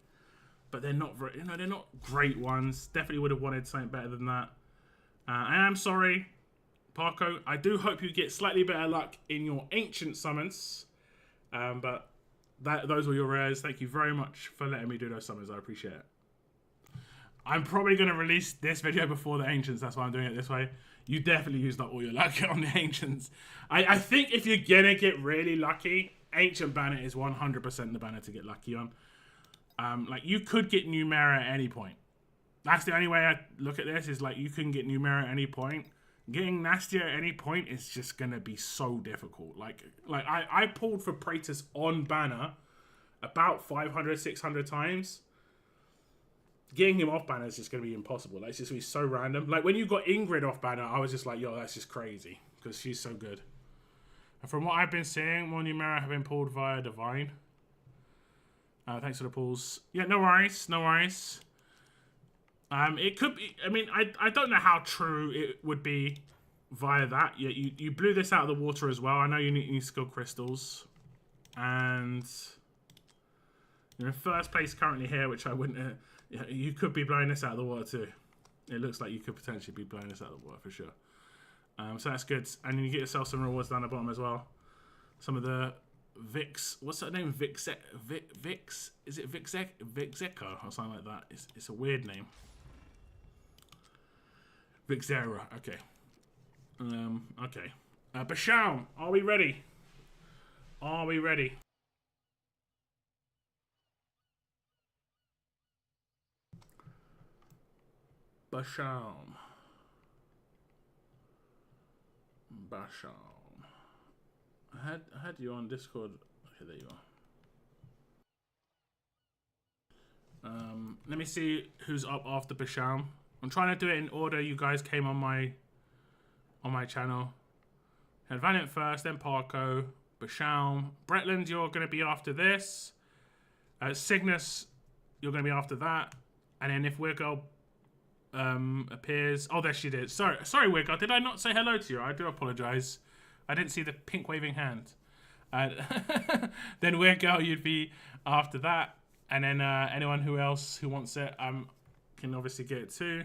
But they're not very, they're not great ones. Definitely would have wanted something better than that. I am sorry, Parko. I do hope you get slightly better luck in your ancient summons. But those were your rares. Thank you very much for letting me do those summons. I appreciate it. I'm probably going to release this video before the Ancients. That's why I'm doing it this way. You definitely used up all your luck on the Ancients. I think if you're going to get really lucky, Ancient banner is 100% the banner to get lucky on. Like, you could get Numera at any point. That's the only way I look at this, is like, you can get Numera at any point. Getting Nastya at any point is just going to be so difficult. Like I pulled for Praetus on banner about 500, 600 times. Getting him off banner is just going to be impossible. Like, it's just going to be so random. Like, when you got Ingrid off banner, I was just like, yo, that's just crazy. Because she's so good. And from what I've been seeing, more Numera have been pulled via Divine. Thanks for the pulls. Yeah, no worries. No worries. It could be... I mean, I don't know how true it would be via that. Yeah, you blew this out of the water as well. I know you need skill crystals. And... you're in first place currently here, which I wouldn't... you could be blowing this out of the water too. It looks like you could potentially be blowing this out of the water for sure. So that's good. And you get yourself some rewards down the bottom as well. some of the Vix. What's her name? Vix. Is it Vixeca or something like that? It's a weird name. Vixera. Okay. Okay. Bashaum, are we ready? Are we ready? Bashaum. I had you on Discord. Okay, there you are. Let me see who's up after Bashaum. I'm trying to do it in order you guys came on my channel. Had Valiant first, then Parko, Bashaum. Bretland, you're going to be after this. Cygnus, you're going to be after that. And then if Weirgirl appears... Oh, there she did. Sorry, Weirgirl. Did I not say hello to you? I do apologise. I didn't see the pink waving hand. Then Weirgirl, you'd be after that. And then anyone who else who wants it can obviously get it too.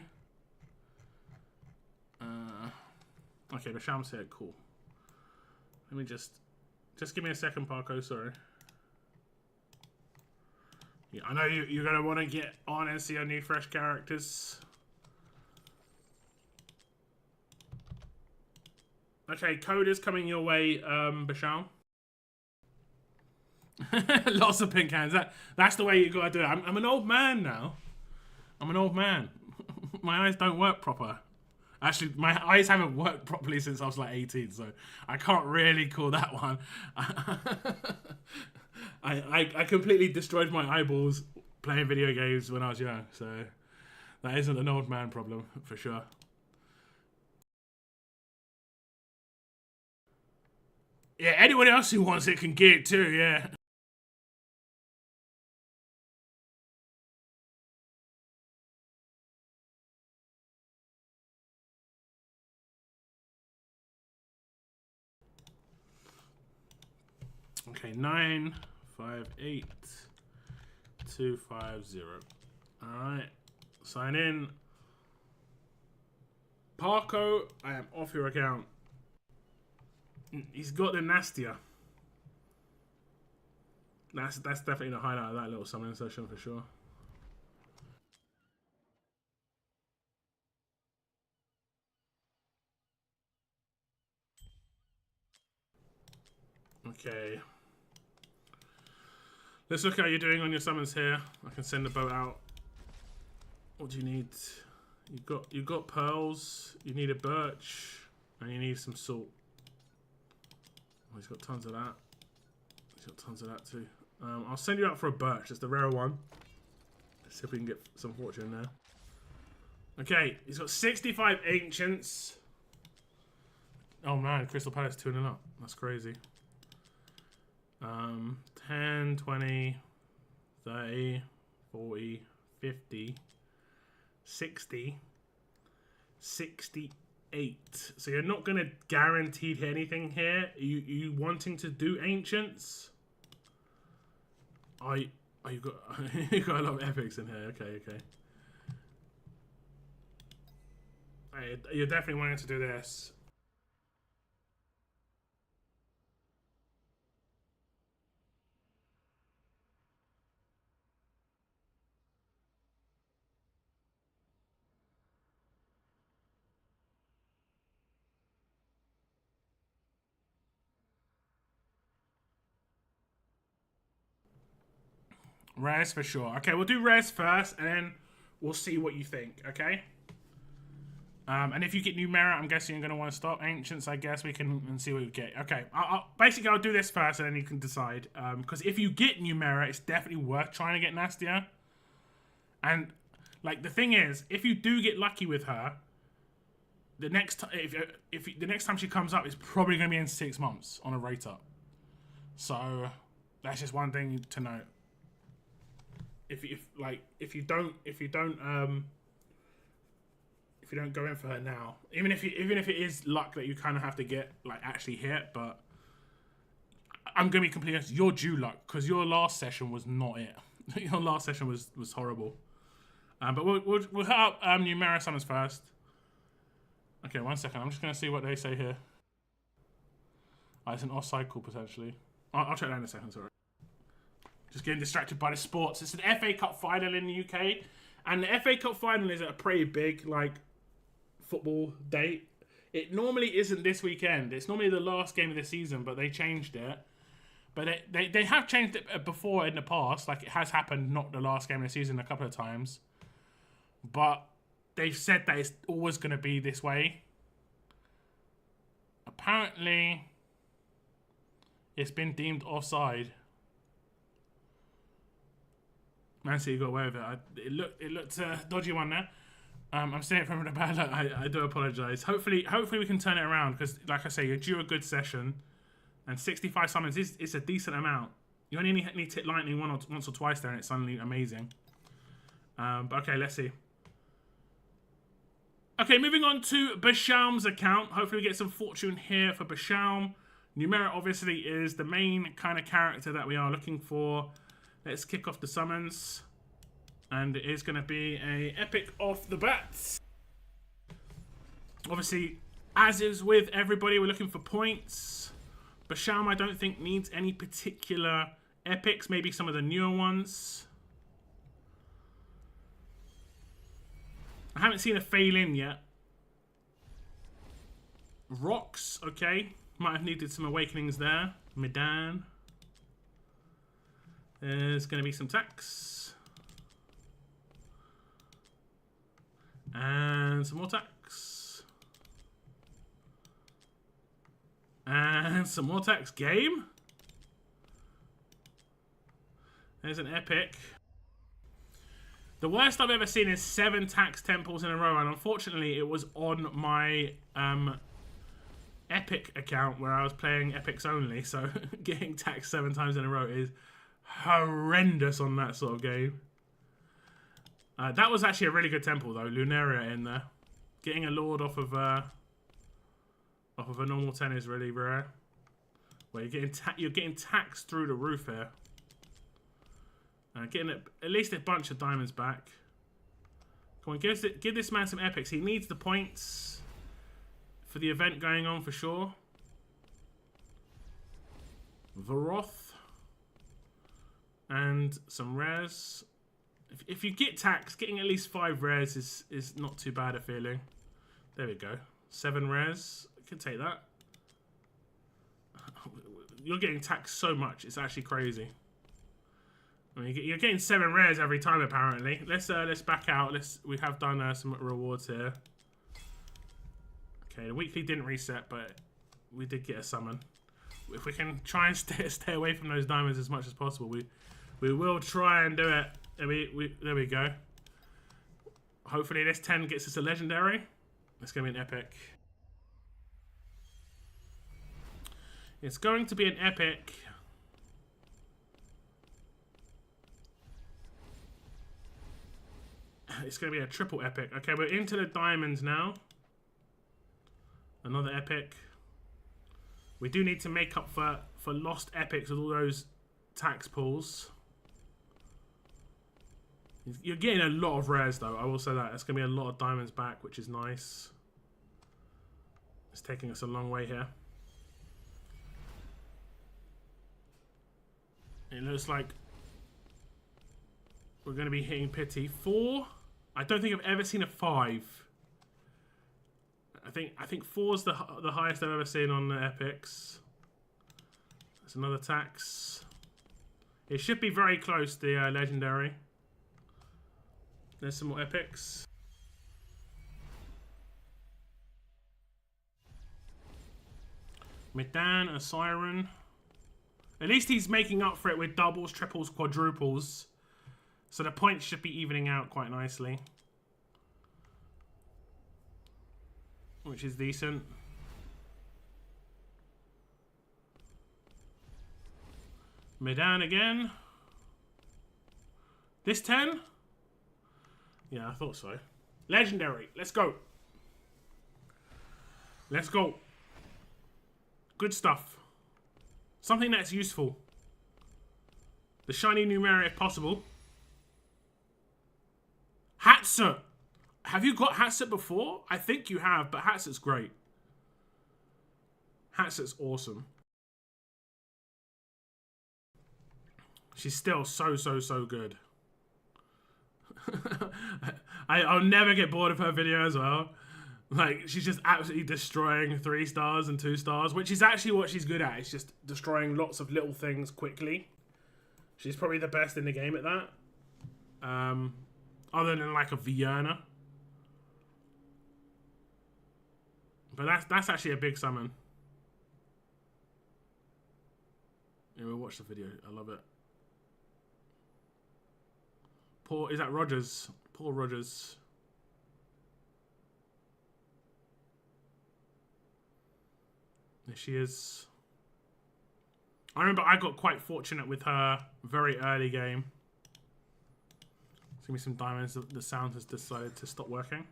Okay, Basham's here. Cool. Let me just give me a second, Parko. Sorry. Yeah, I know you're gonna want to get on and see our new fresh characters. Okay, code is coming your way, Basham. Lots of pink hands. That's the way you gotta do it. I'm an old man now. I'm an old man. My eyes don't work proper. Actually, my eyes haven't worked properly since I was like 18, so I can't really call that one. I completely destroyed my eyeballs playing video games when I was young, so that isn't an old man problem for sure. Yeah, anyone else who wants it can get it too, yeah. Okay, 958250. Alright. Sign in. Parko, I am off your account. He's got the Nastya. That's definitely the highlight of that little summoning session for sure. Okay. Let's look at how you're doing on your summons here. I can send the boat out. What do you need? You got pearls. You need a birch, and you need some salt. Oh, he's got tons of that. He's got tons of that too. I'll send you out for a birch. It's the rare one. Let's see if we can get some fortune there. Okay, he's got 65 ancients. Oh man, Crystal Palace 2-0 up. That's crazy. 10, 20, 30, 40, 50, 60, 68. So you're not going to guarantee anything here. You wanting to do ancients? You got you got a lot of epics in here. Okay. You're definitely wanting to do this. Rares for sure. Okay, we'll do rares first, and then we'll see what you think, okay? And if you get Numera, I'm guessing you're going to want to stop Ancients, I guess. We can see what we get. Okay, basically, I'll do this first, and then you can decide. Because if you get Numera, it's definitely worth trying to get Nastya. And, like, the thing is, if you do get lucky with her, the next the next time she comes up, it's probably going to be in 6 months on a rate up. So, that's just one thing to note. If you don't go in for her now, even if it is luck that you kind of have to get like actually hit, but I'm gonna be completely honest, you're due luck because your last session was not it. Your last session was horrible. But we'll hit up Numera summons first. Okay, 1 second. I'm just gonna see what they say here. Oh, it's an off cycle potentially. I'll check that in a second, sorry. Just getting distracted by the sports. It's an FA Cup final in the UK. And the FA Cup final is a pretty big, like, football date. It normally isn't this weekend. It's normally the last game of the season, but they changed it. But they have changed it before in the past. Like, it has happened, not the last game of the season, a couple of times. But they've said that it's always going to be this way. Apparently, it's been deemed offside. Man City got away with it. It looked a dodgy one there. I'm saying it from the bad luck. I do apologise. Hopefully we can turn it around because, like I say, you're due a good session. And 65 summons is a decent amount. You only need to hit lightning once or twice there and it's suddenly amazing. But okay, let's see. Okay, moving on to Bashaum's account. Hopefully we get some fortune here for Bashaum. Numera obviously is the main kind of character that we are looking for. Let's kick off the summons. And it is going to be a epic off the bat. Obviously, as is with everybody, we're looking for points. Bashaum, I don't think, needs any particular epics. Maybe some of the newer ones. I haven't seen a fail in yet. Rocks, okay. Might have needed some awakenings there. Medan. There's going to be some tax. And some more tax. And some more tax. Game. There's an epic. The worst I've ever seen is 7 tax temples in a row. And unfortunately, it was on my epic account where I was playing epics only. So getting taxed 7 times in a row is horrendous on that sort of game. That was actually a really good temple though. Numera in there. Getting a lord off of a normal 10 is really rare. Well, you're getting taxed through the roof here. Getting at least a bunch of diamonds back. Come on, give this man some epics. He needs the points for the event going on for sure. Varoth. And some rares. If you get taxed, getting at least 5 rares is not too bad a feeling. There we go. 7 rares. I can take that. You're getting taxed so much. It's actually crazy. I mean, you're getting 7 rares every time apparently. Let's back out. We have done some rewards here. Okay, the weekly didn't reset, but we did get a summon. If we can try and stay away from those diamonds as much as possible, we will try and do it. There we go. Hopefully this 10 gets us a legendary. It's going to be an epic. It's going to be an epic. It's going to be a triple epic. Okay, we're into the diamonds now. Another epic. We do need to make up for lost epics with all those tax pools. You're getting a lot of rares though, I will say that. It's going to be a lot of diamonds back, which is nice. It's taking us a long way here. It looks like we're going to be hitting pity. 4. I don't think I've ever seen a 5. I think 4 is the highest I've ever seen on the epics. That's another tax. It should be very close to the legendary. There's some more epics. Medan, a siren. At least he's making up for it with doubles, triples, quadruples. So the points should be evening out quite nicely. Which is decent. Medan again. This 10? Yeah, I thought so. Legendary. Let's go. Let's go. Good stuff. Something that's useful. The shiny Numera if possible. Hatset. Have you got Hatset before? I think you have, but Hatset's great. Hatset's awesome. She's still so good. I'll never get bored of her video as well. Like, she's just absolutely destroying 3 stars and 2 stars, which is actually what she's good at. It's just destroying lots of little things quickly. She's probably the best in the game at that. Other than like a Vienna. But that's actually a big summon. Yeah, we'll watch the video. I love it. Is that Rogers? Paul Rogers. There she is. I remember I got quite fortunate with her very early game. Give me some diamonds. The sound has decided to stop working.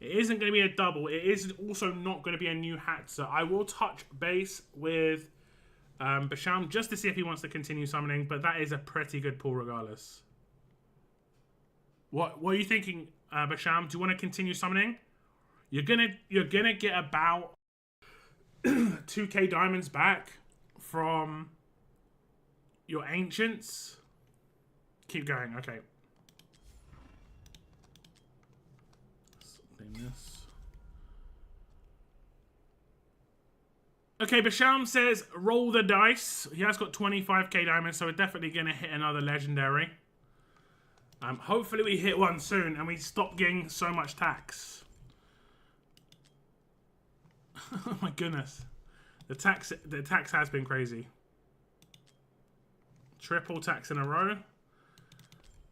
It isn't going to be a double. It is also not going to be a new hat. So I will touch base with Basham just to see if he wants to continue summoning. But that is a pretty good pull regardless. What are you thinking, Basham? Do you want to continue summoning? You're gonna get about 2k diamonds back from your ancients. Keep going. Okay. Let's name this. Okay, Basham says roll the dice. He has got 25k diamonds, so we're definitely gonna hit another legendary. Hopefully we hit one soon and we stop getting so much tax. Oh my goodness. The tax has been crazy. Triple tax in a row.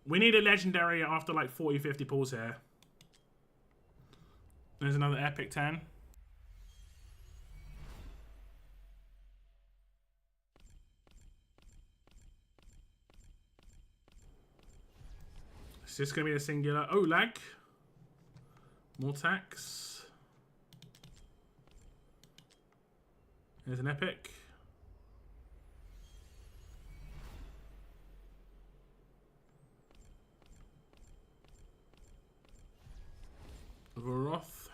We need a legendary after like 40, 50 pulls here. There's another epic 10. It's just going to be a singular. Oh, lag. More tax. There's an epic. Voroth.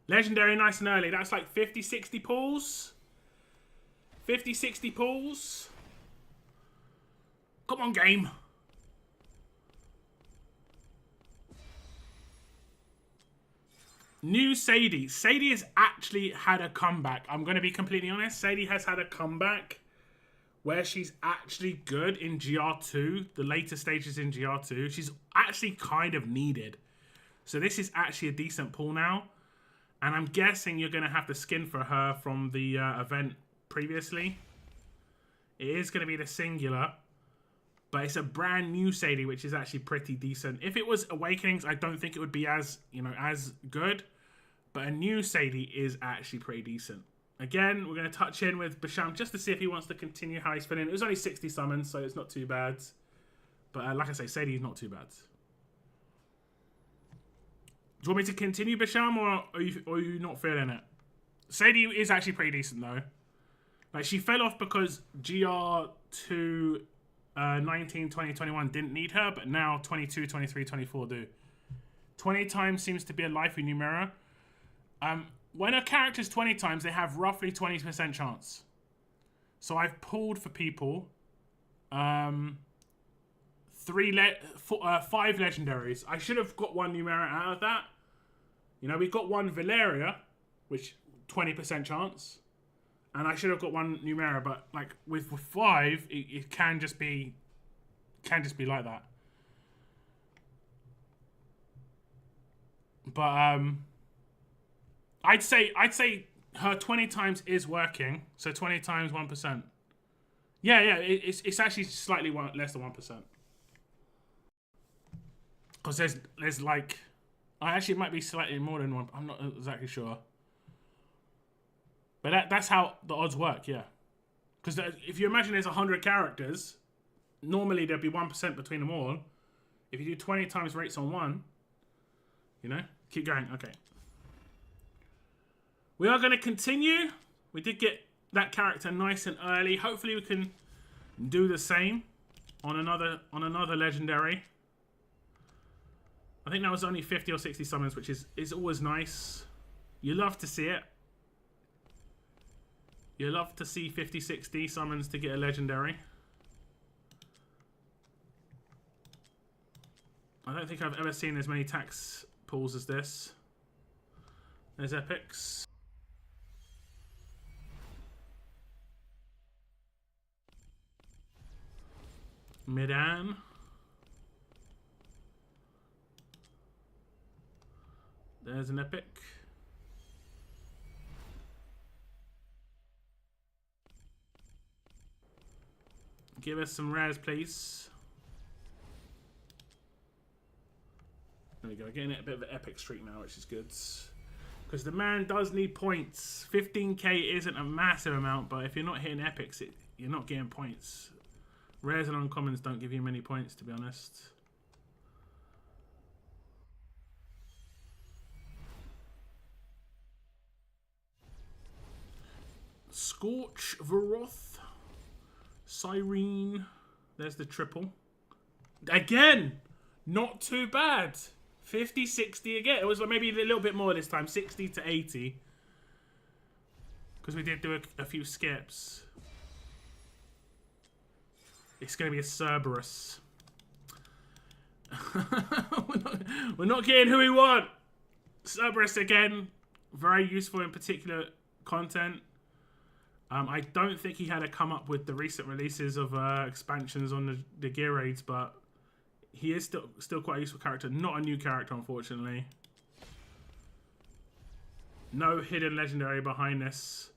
Legendary nice and early. That's like 50, 60 pulls. 50, 60 pulls. Come on, game. New Sadie. Sadie has actually had a comeback. I'm going to be completely honest. Sadie has had a comeback where she's actually good in GR2. The later stages in GR2. She's actually kind of needed. So this is actually a decent pull now. And I'm guessing you're going to have to skin for her from the event previously. It is going to be the singular. But it's a brand new Sadie, which is actually pretty decent. If it was Awakenings, I don't think it would be as, as good. But a new Sadie is actually pretty decent. Again, we're going to touch in with Basham just to see if he wants to continue how he's feeling. It was only 60 summons, so it's not too bad. But like I say, Sadie is not too bad. Do you want me to continue, Basham, or are you not feeling it? Sadie is actually pretty decent, though. Like, she fell off because GR2... 19, 20, 21 didn't need her, but now 22, 23, 24 do. 20 times seems to be a life in Numera. When a character's 20 times, they have roughly 20% chance. So I've pulled for people 5 legendaries. I should have got 1 Numera out of that. We've got 1 Valeria, which 20% chance. And I should have got 1 Numera, but like with 5, it can just be like that. But I'd say her 20 times is working. So 20 times 1%. Yeah, it's actually slightly less than 1%. Because there's like, it might be slightly more than 1. I'm not exactly sure. But that's how the odds work, yeah. Because if you imagine there's 100 characters, normally there'd be 1% between them all. If you do 20 times rates on 1, keep going. Okay. We are going to continue. We did get that character nice and early. Hopefully we can do the same on another legendary. I think that was only 50 or 60 summons, which is always nice. You love to see it. You love to see 50-60 summons to get a legendary. I don't think I've ever seen as many tax pulls as this. There's epics. Midan. There's an epic. Give us some rares, please. There we go. Getting a bit of an epic streak now, which is good. Because the man does need points. 15k isn't a massive amount, but if you're not hitting epics, you're not getting points. Rares and uncommons don't give you many points, to be honest. Scorch, Varoth, Cyrene. There's the triple. Again! Not too bad. 50-60 again. It was maybe a little bit more this time. 60 to 80. Because we did do a few skips. It's going to be a Cerberus. we're not getting who we want. Cerberus again. Very useful in particular content. I don't think he had to come up with the recent releases of expansions on the gear raids, but he is still quite a useful character. Not a new character, unfortunately. No hidden legendary behind this.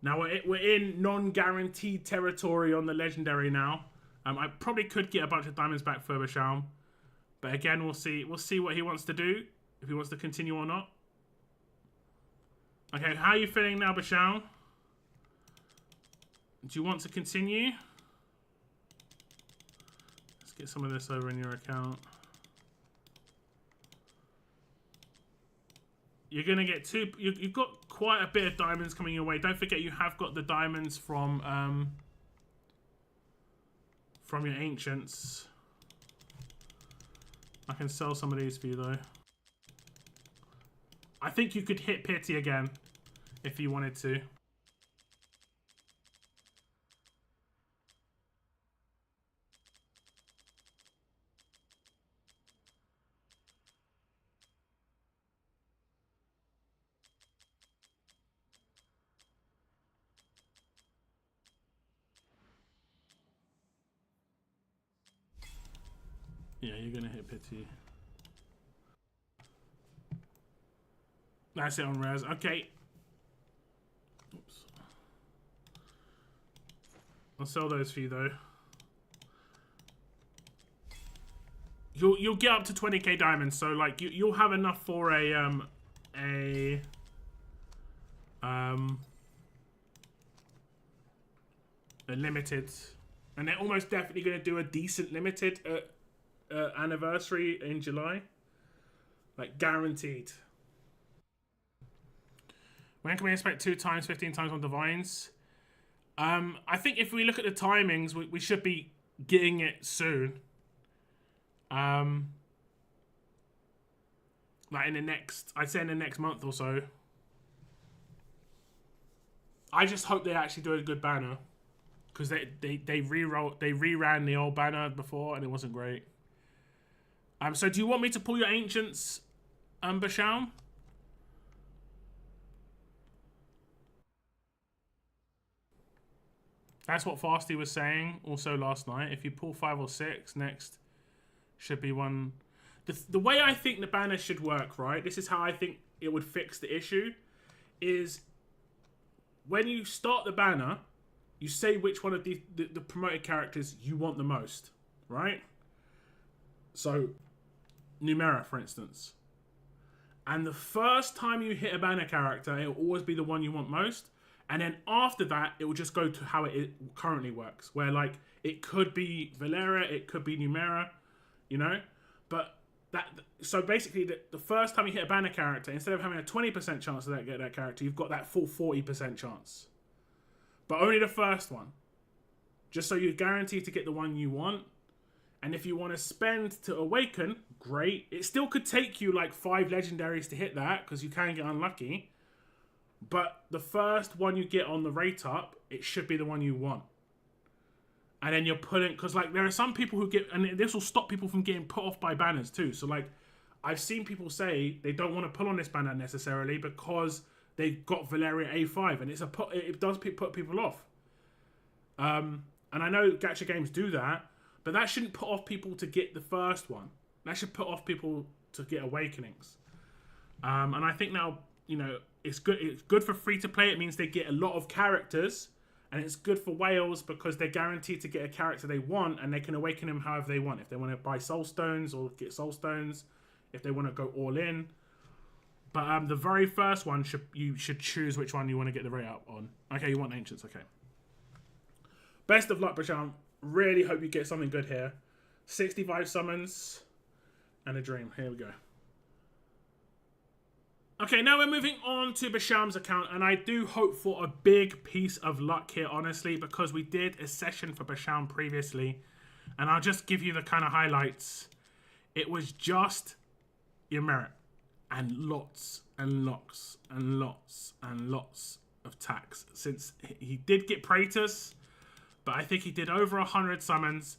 Now we're in non-guaranteed territory on the legendary now. I probably could get a bunch of diamonds back for Basham, but again, we'll see. We'll see what he wants to do, if he wants to continue or not. Okay, how are you feeling now, Basham? Do you want to continue? Let's get some of this over in your account. You're going to get two... You've got quite a bit of diamonds coming your way. Don't forget you have got the diamonds from your ancients. I can sell some of these for you, though. I think you could hit Pity again if you wanted to. Yeah, you're gonna hit Pity. That's it on Raz. Okay. Oops. I'll sell those for you though. You'll get up to 20k diamonds, so like you'll have enough for a limited, and they're almost definitely gonna do a decent limited anniversary in July, like guaranteed. When can we expect 2 times 15 times on divines? I think if we look at the timings, we should be getting it soon. Like in the next, I'd say in the next month or so. I just hope they actually do a good banner, because they reran the old banner before and it wasn't great. So do you want me to pull your ancients, Basham? That's what Fasty was saying also last night. If you pull 5 or 6, next should be one. The way I think the banner should work, right? This is how I think it would fix the issue. Is when you start the banner, you say which one of the promoted characters you want the most, right? So, Numera, for instance. And the first time you hit a banner character, it will always be the one you want most. And then after that, it will just go to how it currently works. Where, like, it could be Valera, it could be Numera, you know? But so basically, the first time you hit a banner character, instead of having a 20% chance to get that character, you've got that full 40% chance. But only the first one. Just so you're guaranteed to get the one you want. And if you want to spend to awaken, great. It still could take you like 5 legendaries to hit that, because you can get unlucky. But the first one you get on the rate up, it should be the one you want. And then you're putting, because like there are some people who get, and this will stop people from getting put off by banners too. So like I've seen people say they don't want to pull on this banner necessarily because they got Valeria A5, and it does put people off. And I know Gacha games do that, but that shouldn't put off people to get the first one. That should put off people to get Awakenings. And I think now, you know, it's good. It's good for free to play. It means they get a lot of characters, and it's good for whales because they're guaranteed to get a character they want, and they can awaken them however they want. If they want to buy soul stones or get soul stones, if they want to go all in. But the very first one you should choose which one you want to get the rate up on. Okay, you want ancients. Okay. Best of luck, Basham. Really hope you get something good here. 65 summons and a dream. Here we go. Okay, now we're moving on to Basham's account, and I do hope for a big piece of luck here, honestly, because we did a session for Basham previously, and I'll just give you the kind of highlights. It was just your merit, and lots and lots and lots and lots of tax. Since he did get Praetus, but I think he did over 100 summons,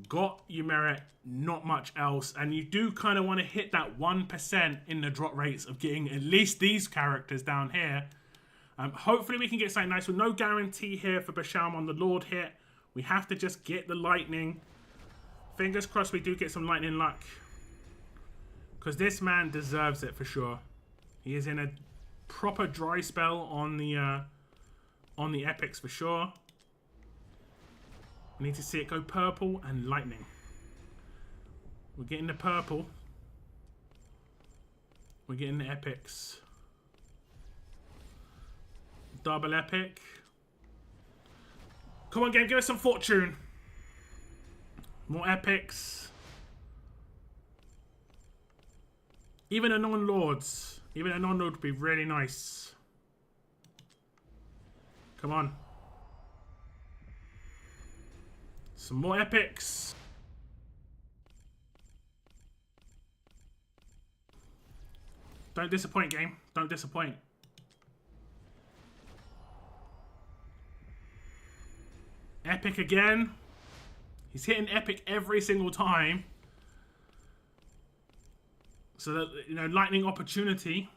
got your merit, not much else, and you do kind of want to hit that 1% in the drop rates of getting at least these characters down here. Hopefully we can get something nice with no guarantee here for Basham on the Lord hit. We have to just get the lightning. Fingers crossed we do get some lightning luck, because this man deserves it for sure. He is in a proper dry spell on the epics for sure. We need to see it go purple and lightning. We're getting the purple. We're getting the epics. Double epic. Come on, game, give us some fortune. More epics. Even a non-lords. Even a non-lord would be really nice. Come on. Some more epics. Don't disappoint, game. Don't disappoint. Epic again. He's hitting epic every single time. So that, you know, lightning opportunity.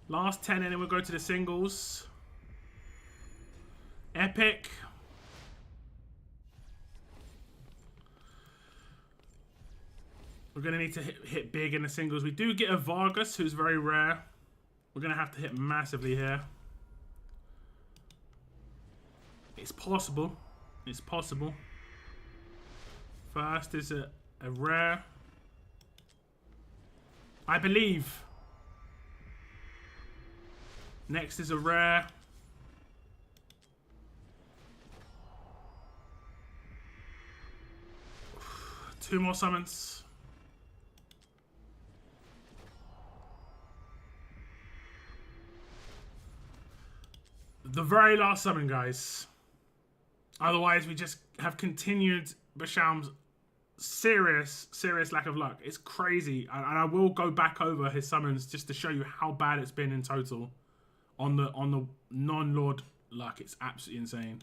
Last 10 and then we'll go to the singles. Epic. We're going to need to hit big in the singles. We do get a Vargas, who's very rare. We're going to have to hit massively here. It's possible. It's possible. First is a rare. I believe. Next is a rare. Two more summons. The very last summon, guys. Otherwise, we just have continued Basham's serious lack of luck. It's crazy. And I will go back over his summons just to show you how bad it's been in total on the non-lord luck. It's absolutely insane.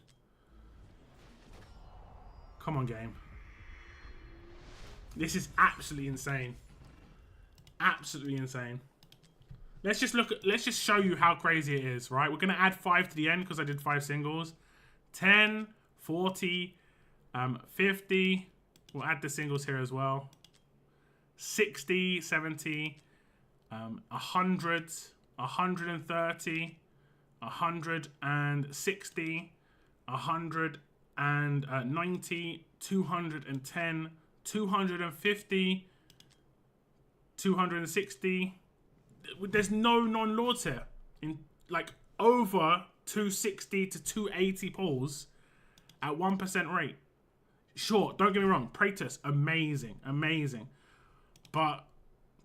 Come on, game. This is absolutely insane. Absolutely insane. Let's just show you how crazy it is, right? We're going to add 5 to the end because I did 5 singles. 10, 40, 50. We'll add the singles here as well. 60, 70, 100, 130, 160, 190, 210, 250, 260. There's no non-lords here. In like over 260 to 280 pulls at 1% rate. Sure, don't get me wrong, Praetus, amazing, amazing. But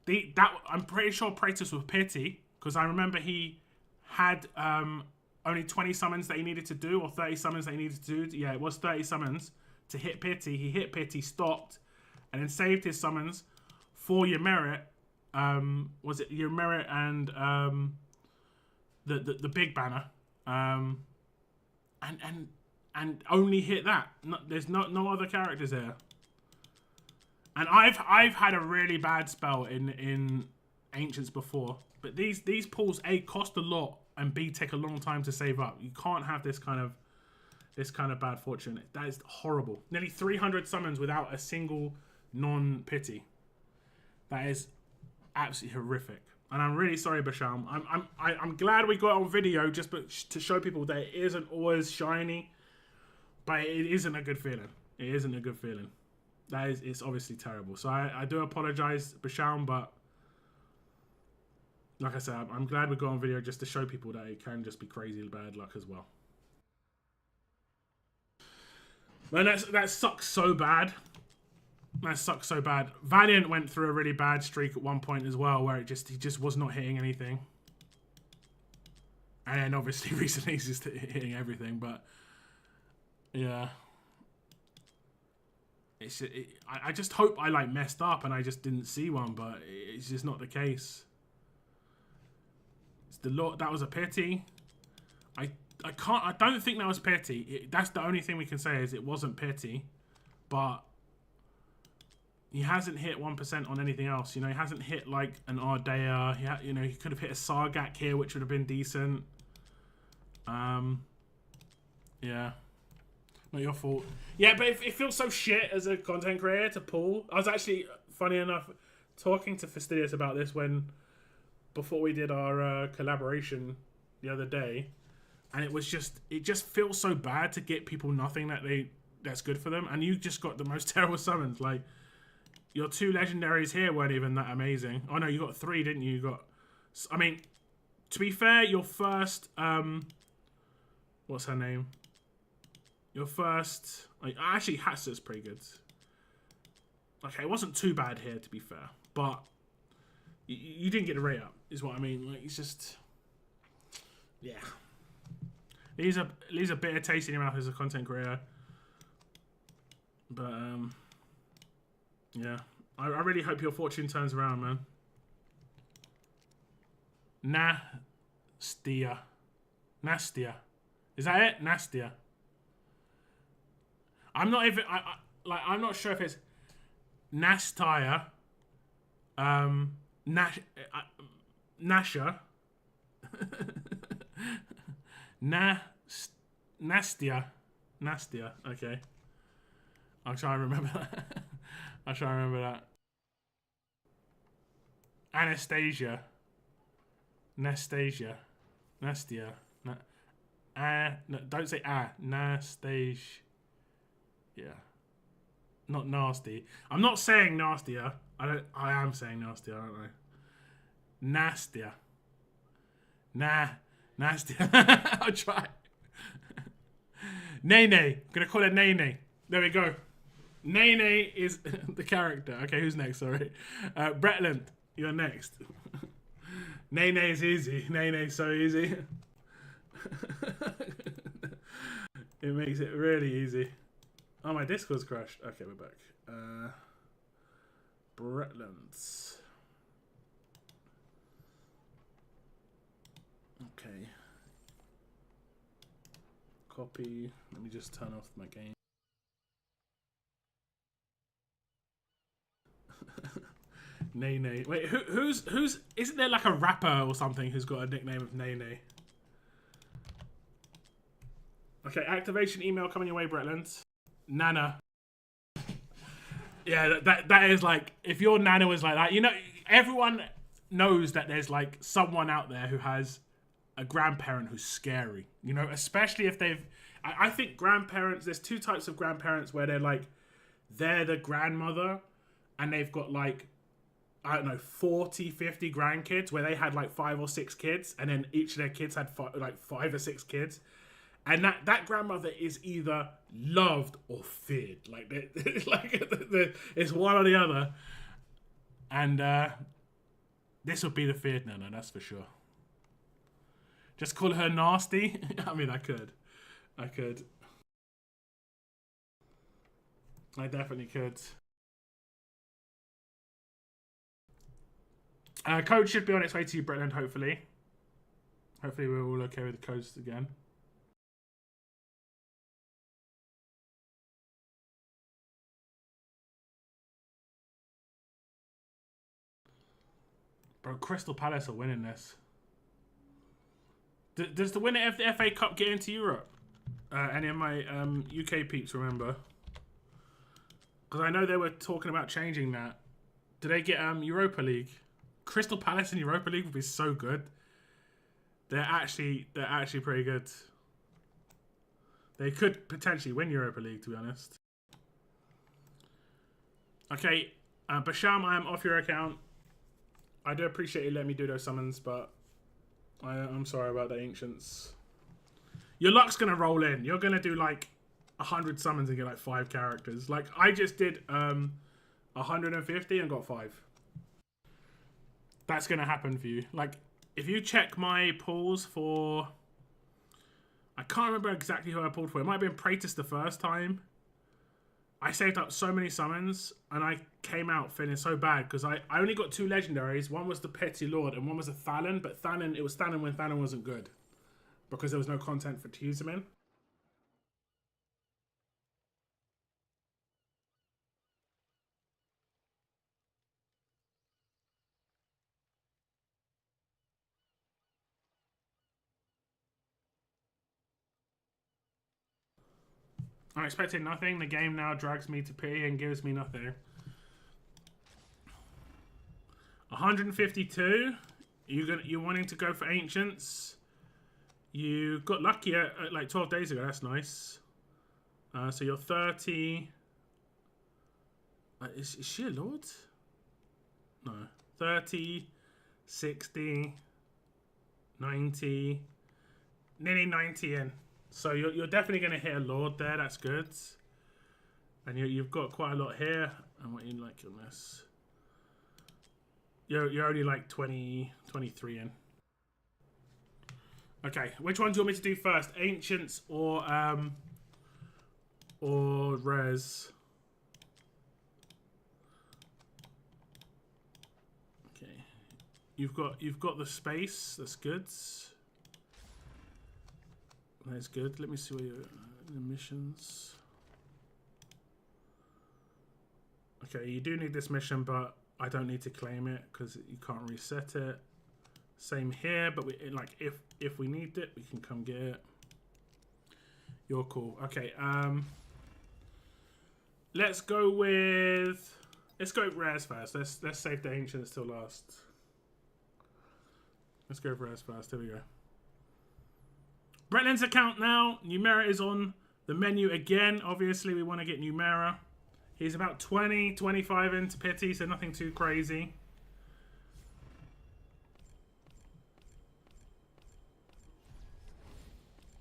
I'm pretty sure Praetus was pity, because I remember he had only 20 summons that he needed to do, or 30 summons that he needed to do. Yeah, it was 30 summons to hit pity. He hit pity, stopped, and then saved his summons for your merit. Was it your merit and the big banner, and only hit that. There's no other characters there. And I've had a really bad spell in Ancients before, but these pulls A cost a lot and B take a long time to save up. You can't have this kind of bad fortune. That is horrible. Nearly 300 summons without a single non-pity. That is absolutely horrific. And I'm really sorry, Basham. I'm glad we got it on video just to show people that it isn't always shiny, but it isn't a good feeling. It isn't a good feeling. It's obviously terrible. So I do apologize, Basham, but like I said, I'm glad we got on video just to show people that it can just be crazy bad luck as well. Man, that sucks so bad. That sucks so bad. Valiant went through a really bad streak at one point as well, where he just was not hitting anything. And obviously recently he's just hitting everything, but yeah. I just hope I like messed up and I just didn't see one, but it's just not the case. It's the Lord. That was a pity. I don't think that was pity. That's the only thing we can say is it wasn't pity, but he hasn't hit 1% on anything else. You know, he hasn't hit like an Ardea. You know, he could have hit a Sargak here, which would have been decent. Yeah. Not your fault. Yeah, but it feels so shit as a content creator to pull. I was actually, funny enough, talking to Fastidious about this before we did our collaboration the other day, and it just feels so bad to get people nothing that's good for them, and you just got the most terrible summons. Like, your 2 legendaries here weren't even that amazing. Oh no, you got 3, didn't you? You got, I mean, to be fair, your first, what's her name? Your first... actually, Hatster's pretty good. Okay, it wasn't too bad here, to be fair. But you didn't get the rate up, is what I mean. Like, it's just... Yeah. Leaves a bitter taste in your mouth as a content creator. But, yeah. I really hope your fortune turns around, man. Nastya. Is that it? Nastya. I'm not even... I'm not sure if it's Nastya. Nasha. Nastya. Okay. I'll try and remember that. I'll try and remember that. Anastasia. Nastya. No, don't say Nastasia. Yeah. Not nasty. I'm not saying nastier. I am saying nastier, aren't I? Nastya. Nastya. I'll try. Nene. I'm gonna call it Nene. There we go. Nene is the character. Okay, who's next? Sorry. Bretland, you're next. Nene is easy. Nene's so easy. It makes it really easy. Oh, my Discord's crashed. Okay, we're back. Bretlands. Okay. Copy. Let me just turn off my game. Nene. Wait, who's isn't there like a rapper or something who's got a nickname of Nene? Okay, activation email coming your way, Bretland. Nana. Yeah, that is like, if your Nana was like that, you know, everyone knows that there's like someone out there who has a grandparent who's scary, you know, especially if they've, I think grandparents, there's 2 types of grandparents where they're the grandmother and they've got like, I don't know, 40, 50 grandkids where they had like 5 or 6 kids and then each of their kids had 5 or 6 kids. And that grandmother is either loved or feared. Like, it's one or the other. And this would be the feared Nana, that's for sure. Just call her nasty. I mean, I could. I definitely could. Code should be on its way to you, Bretland, hopefully. Hopefully we're all okay with the coast again. Bro, Crystal Palace are winning this. Does the winner of the FA Cup get into Europe? Any of my UK peeps remember? Because I know they were talking about changing that. Do they get Europa League? Crystal Palace in Europa League would be so good. They're actually pretty good. They could potentially win Europa League, to be honest. Okay, Basham, I am off your account. I do appreciate you letting me do those summons, but I'm sorry about the Ancients. Your luck's going to roll in. You're going to do like 100 summons and get like 5 characters. Like, I just did 150 and got 5. That's going to happen for you. Like, if you check my pulls for... I can't remember exactly who I pulled for. It might have been Praetus the first time. I saved up so many summons, and I came out feeling so bad because I only got 2 legendaries. One was the Petty Lord, and one was a Thalon. But Thalon, it was Thalon when Thalon wasn't good because there was no content to use him in. I'm expecting nothing. The game now drags me to P and gives me nothing. 152. You're wanting to go for Ancients. You got lucky at like 12 days ago. That's nice. So you're 30. Is she a Lord? No. 30, 60, 90, nearly 90 in. So you're definitely going to hit a Lord there. That's good. And you've got quite a lot here. And what you like on this? You're only like 20, 23 in. Okay, which one do you want me to do first? Ancients or Res? Okay, you've got the space. That's good. That's good. Let me see where you're the missions. Okay, you do need this mission, but I don't need to claim it because you can't reset it. Same here, but if we need it, we can come get it. You're cool. Okay, let's go with Rares first. Let's save the Ancients till last. Let's go for Rares first. Here we go. Bretland's account now. Numera is on the menu again. Obviously, we want to get Numera. He's about 20, 25 into pity, so nothing too crazy.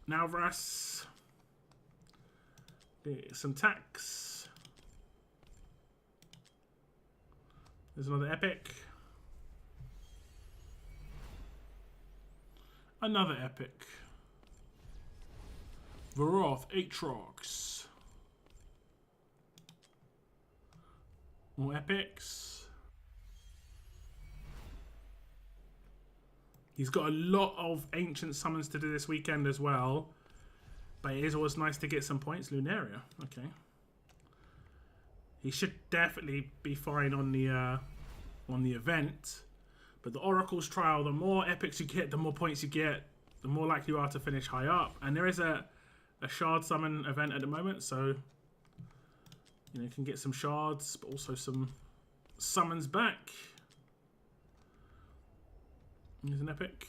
Now, Russ. Some tax. There's another epic. Another epic. Varoth, Aatrox. More epics. He's got a lot of ancient summons to do this weekend as well. But it is always nice to get some points. Lunaria. Okay. He should definitely be fine on the event. But the Oracle's Trial, the more epics you get, the more points you get, the more likely you are to finish high up. And there is a shard summon event at the moment, so you can get some shards, but also some summons back. Here's an epic.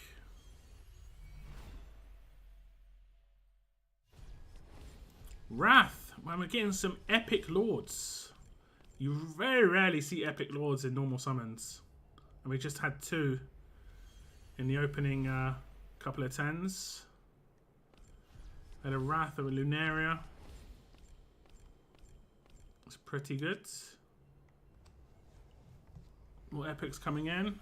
Wrath. Man, we're getting some epic lords. You very rarely see epic lords in normal summons. And we just had 2 in the opening couple of 10s. Had a Wrath of a Lunaria. It's pretty good. More epics coming in.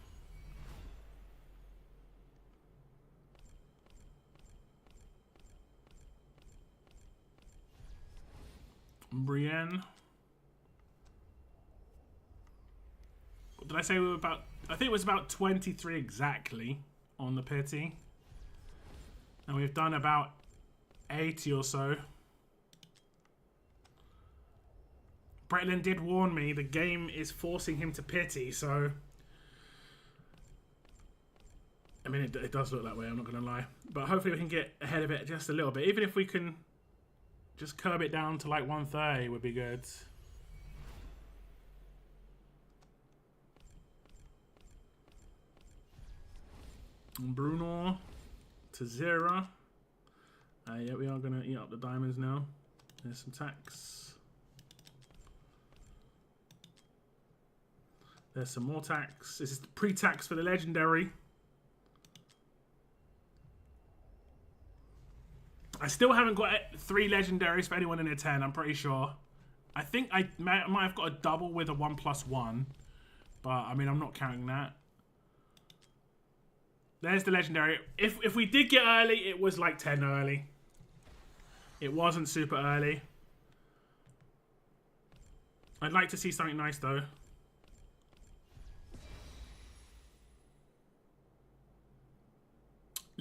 Brienne. What did I say we were about? I think it was about 23 exactly on the pity. And we've done about 80 or so. Bretland did warn me the game is forcing him to pity, so... I mean, it does look that way, I'm not going to lie. But hopefully we can get ahead of it just a little bit. Even if we can just curb it down to like 130 would be good. Bruno to 0. Yeah, we are going to eat up the diamonds now. There's some tax. There's some more tax. This is the pre-tax for the legendary. I still haven't got 3 legendaries for anyone in a 10, I'm pretty sure. I think I might have got a double with a 1+1. But, I mean, I'm not counting that. There's the legendary. If we did get early, it was like 10 early. It wasn't super early. I'd like to see something nice, though.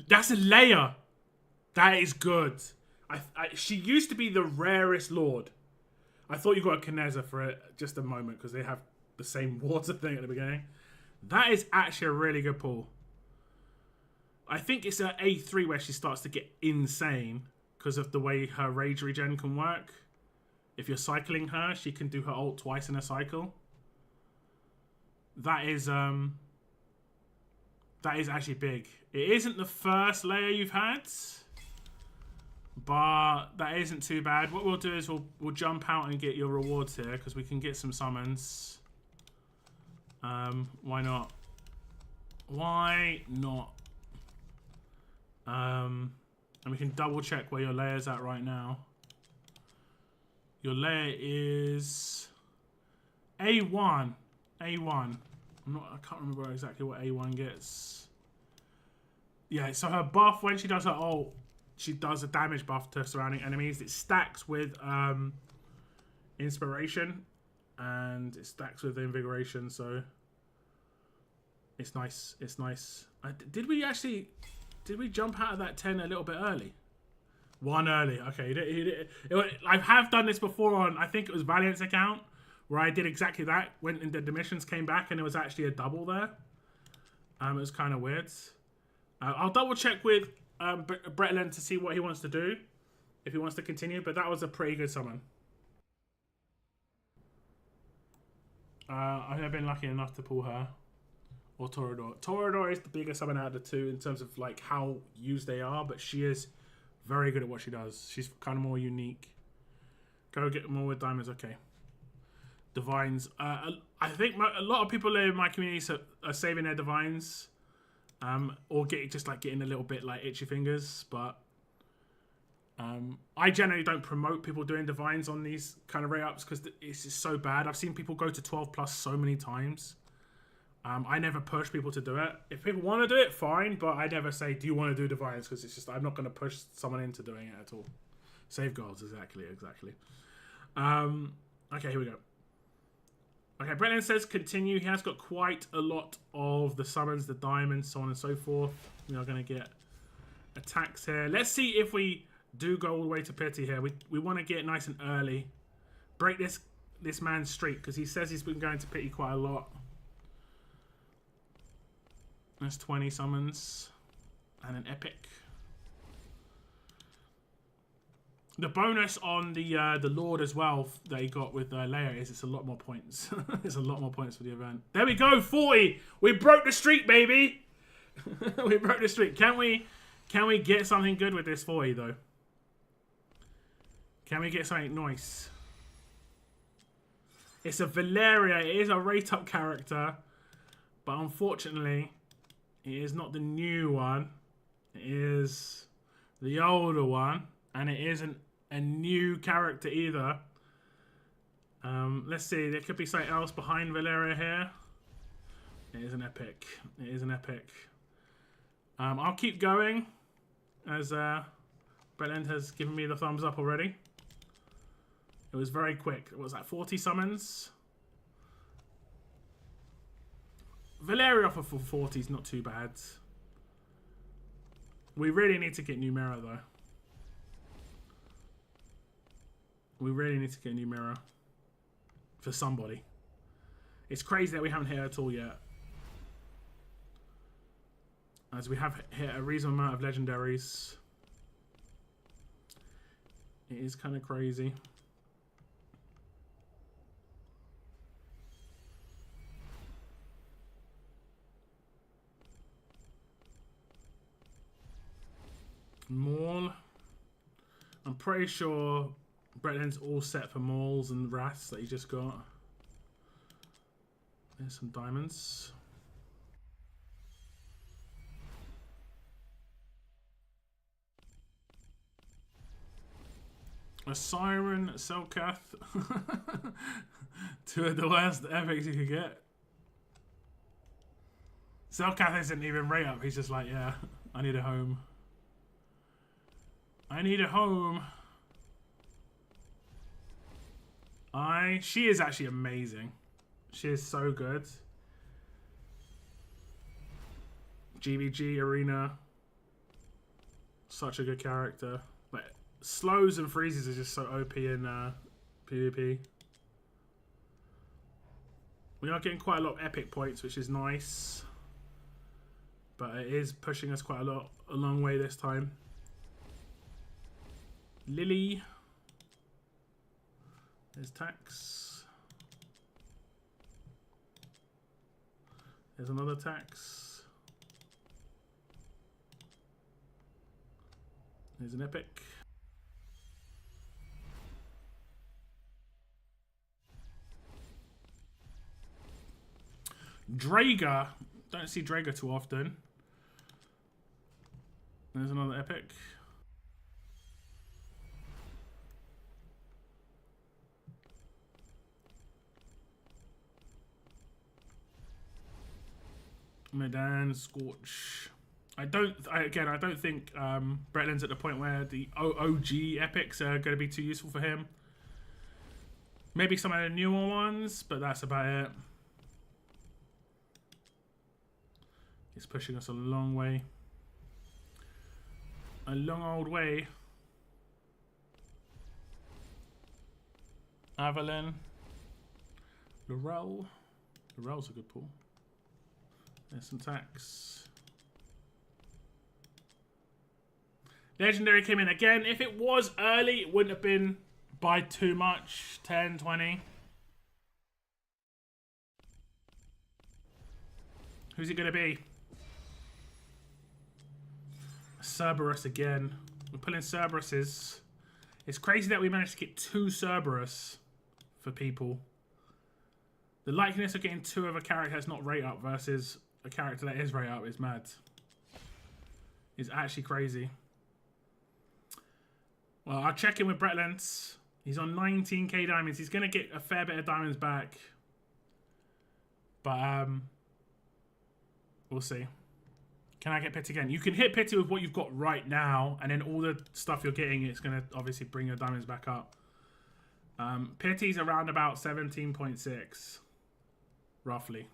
That's a layer. That is good. She used to be the rarest lord. I thought you got a Kineza for it just a moment because they have the same water thing at the beginning. That is actually a really good pull. I think it's an A3 where she starts to get insane because of the way her rage regen can work. If you're cycling her, she can do her ult twice in a cycle. That is actually big. It isn't the first layer you've had, but that isn't too bad. What we'll do is we'll jump out and get your rewards here because we can get some summons. Why not? Why not? And we can double check where your layer's at right now. Your layer is A1. A1. I can't remember exactly what A1 gets. Yeah, so her buff, when she does her ult, she does a damage buff to surrounding enemies. It stacks with inspiration and it stacks with invigoration, so it's nice. It's nice. Did we jump out of that 10 a little bit early? 1 early. Okay, I have done this before on, I think it was Valiant's account, where I did exactly that. Went and did the missions, came back, and there was actually a double there. It was kind of weird. I'll double check with Bretland to see what he wants to do, if he wants to continue, but that was a pretty good summon. I've never been lucky enough to pull her. Or Torador. Torador is the biggest summon out of the two in terms of like how used they are, but she is very good at what she does. She's kind of more unique. Go get more with diamonds. Okay. Divines. I think a lot of people in my community are saving their divines, or getting a little bit like itchy fingers. But I generally don't promote people doing divines on these kind of rate ups because it's just so bad. I've seen people go to 12+ so many times. I never push people to do it. If people want to do it, fine, but I never say, do you want to do divines? Because it's just, I'm not going to push someone into doing it at all. Save goals, exactly. Okay, here we go. Okay, Brennan says continue. He has got quite a lot of the summons, the diamonds, so on and so forth. We are going to get attacks here. Let's see if we do go all the way to pity here. We want to get nice and early. Break this man's streak, because he says he's been going to pity quite a lot. That's 20 summons and an epic. The bonus on the Lord as well that he got with Leia is it's a lot more points. It's a lot more points for the event. There we go, 40. We broke the streak, baby. We broke the streak. Can we get something good with this 40 though? Can we get something nice? It's a Valeria. It is a rate up character, but unfortunately, it is not the new one. It is the older one. And it isn't a new character either. Let's see. There could be something else behind Valeria here. It is an epic. It is an epic. I'll keep going as Brennan has given me the thumbs up already. It was very quick. It was like 40 summons. Valeria for 40 is not too bad. We really need to get Numera though. We really need to get Numera for somebody. It's crazy that we haven't hit it at all yet. As we have hit a reasonable amount of legendaries. It is kind of crazy. Maul. I'm pretty sure Bretland's all set for Mauls and Wraths that he just got. There's some diamonds. A Siren, Selkath. Two of the worst epics you could get. Selkath isn't even rate up. He's just like, yeah, I need a home. I need a home. She is actually amazing. She is so good. GBG Arena. Such a good character. Like, slows and freezes are just so OP in PvP. We are getting quite a lot of epic points, which is nice. But it is pushing us quite a long way this time. Lily. There's tax. There's another tax. There's an epic. Drager. Don't see Drager too often. There's another epic. Medan, Scorch. I don't think Bretland's at the point where the OG epics are going to be too useful for him. Maybe some of the newer ones, but that's about it. He's pushing us a long way. A long old way. Avalon. Laurel. Laurel's a good pull. There's some tax. Legendary came in again. If it was early, it wouldn't have been by too much. 10, 20. Who's it going to be? Cerberus again. We're pulling Cerberuses. It's crazy that we managed to get 2 Cerberus for people. The likeliness of getting 2 of a character that's not rate up versus a character that is rate up is mad. It's actually crazy. Well, I'll check in with Bretland. He's on 19k diamonds. He's going to get a fair bit of diamonds back. But, we'll see. Can I get Pity again? You can hit Pity with what you've got right now, and then all the stuff you're getting, it's going to obviously bring your diamonds back up. Pity's around about 17.6. Roughly.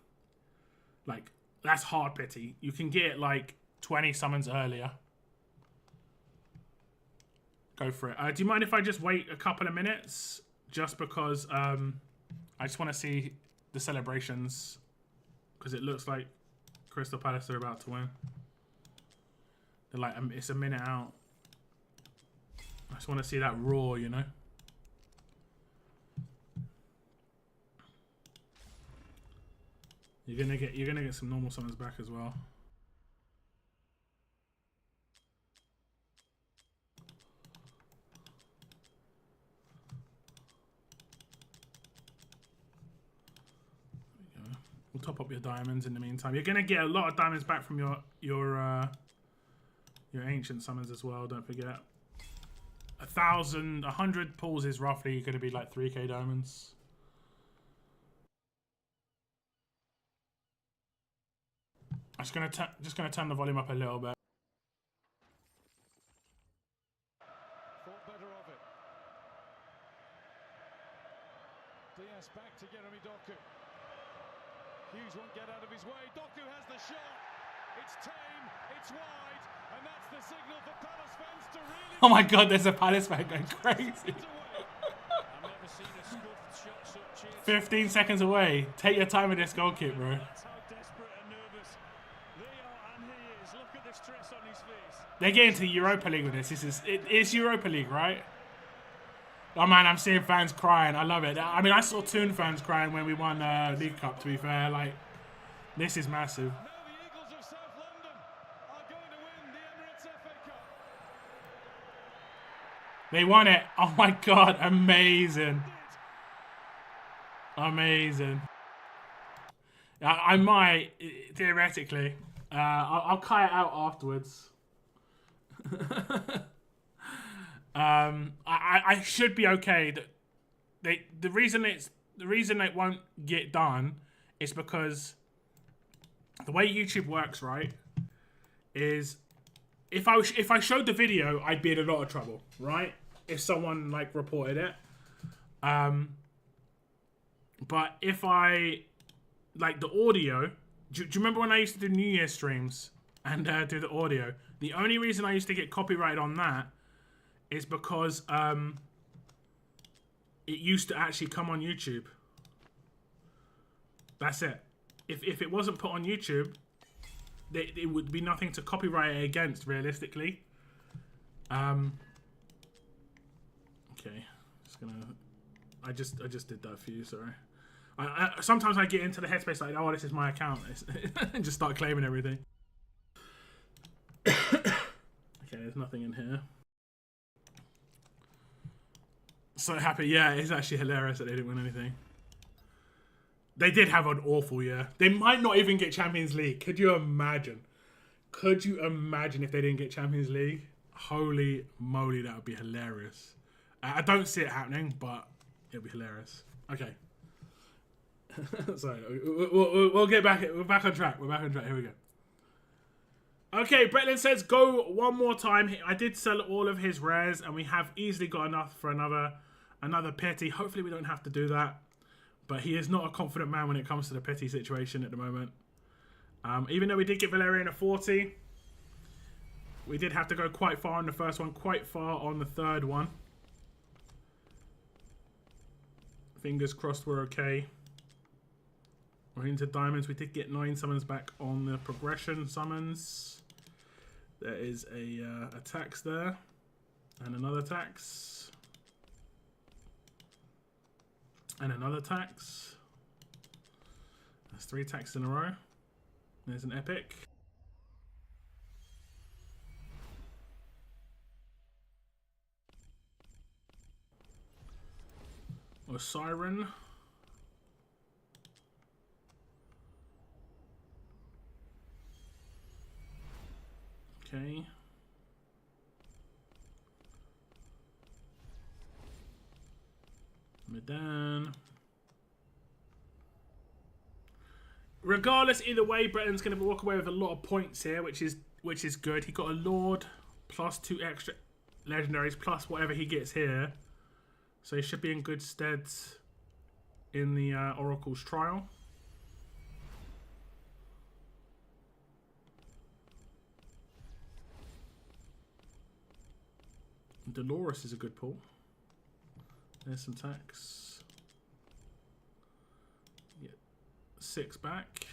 Like, that's hard Pity. You can get, like, 20 summons earlier. Go for it. Do you mind if I just wait a couple of minutes? Just because I just want to see the celebrations. Because it looks like Crystal Palace are about to win. They're like, it's a minute out. I just want to see that roar, you know? You're gonna get some normal summons back as well. There we go. We'll top up your diamonds in the meantime. You're gonna get a lot of diamonds back from your ancient summons as well. Don't forget. 100 pulls is roughly gonna be like 3k diamonds. I'm just gonna turn the volume up a little bit. Thought better of it. Diaz back to Jeremy Doku. Hughes won't get out of his way. Doku has the shot. It's tame, it's wide, and that's the signal for Palace fans to really... Oh my God, there's a Palace fan going crazy. I've never seen a scuffed shot so cheered. 15 seconds away. Take your time with this goal kick, bro. That's how desperate and nervous they are, and he is. Look at the stress on his face. They're getting to the Europa League with this. It's Europa League, right? Oh man, I'm seeing fans crying. I love it. I mean, I saw Toon fans crying when we won League Cup, to be fair. Like, this is massive. Now the Eagles of South London are going to win the Emirates FA Cup. They won it. Oh my God, amazing. Amazing. I might, theoretically. I'll cut it out afterwards. I should be okay. The reason it won't get done is because the way YouTube works, right, is if I showed the video, I'd be in a lot of trouble, right? If someone like reported it. But if I like the audio, do you remember when I used to do New Year streams and do the audio? The only reason I used to get copyrighted on that is because it used to actually come on YouTube. That's it. If it wasn't put on YouTube, it would be nothing to copyright it against, realistically. Okay, just gonna. I just did that for you. Sorry. Sometimes I get into the headspace like, oh, this is my account, and just start claiming everything. Okay, there's nothing in here. So happy, yeah, it's actually hilarious that they didn't win anything. They did have an awful year. They might not even get Champions League. Could you imagine? Could you imagine if they didn't get Champions League? Holy moly, that would be hilarious. I don't see it happening, but it would be hilarious. Okay. Sorry, we'll get back. We're back on track. We're back on track. Here we go. Okay, Bretland says go one more time. I did sell all of his rares, and we have easily got enough for another pity. Hopefully, we don't have to do that. But he is not a confident man when it comes to the pity situation at the moment. Even though we did get Valerian at 40, we did have to go quite far on the first one, quite far on the third one. Fingers crossed we're okay. We're into diamonds. We did get 9 summons back on the progression summons. There is a tax there. And another tax. And another tax. That's 3 taxes in a row. There's an epic. Or siren. Okay. Medan. Regardless, either way, Bretton's going to walk away with a lot of points here, which is good. He got a Lord plus 2 extra legendaries plus whatever he gets here, so he should be in good stead in the Oracle's trial. Dolores is a good pull. There's some tax. Get 6 back.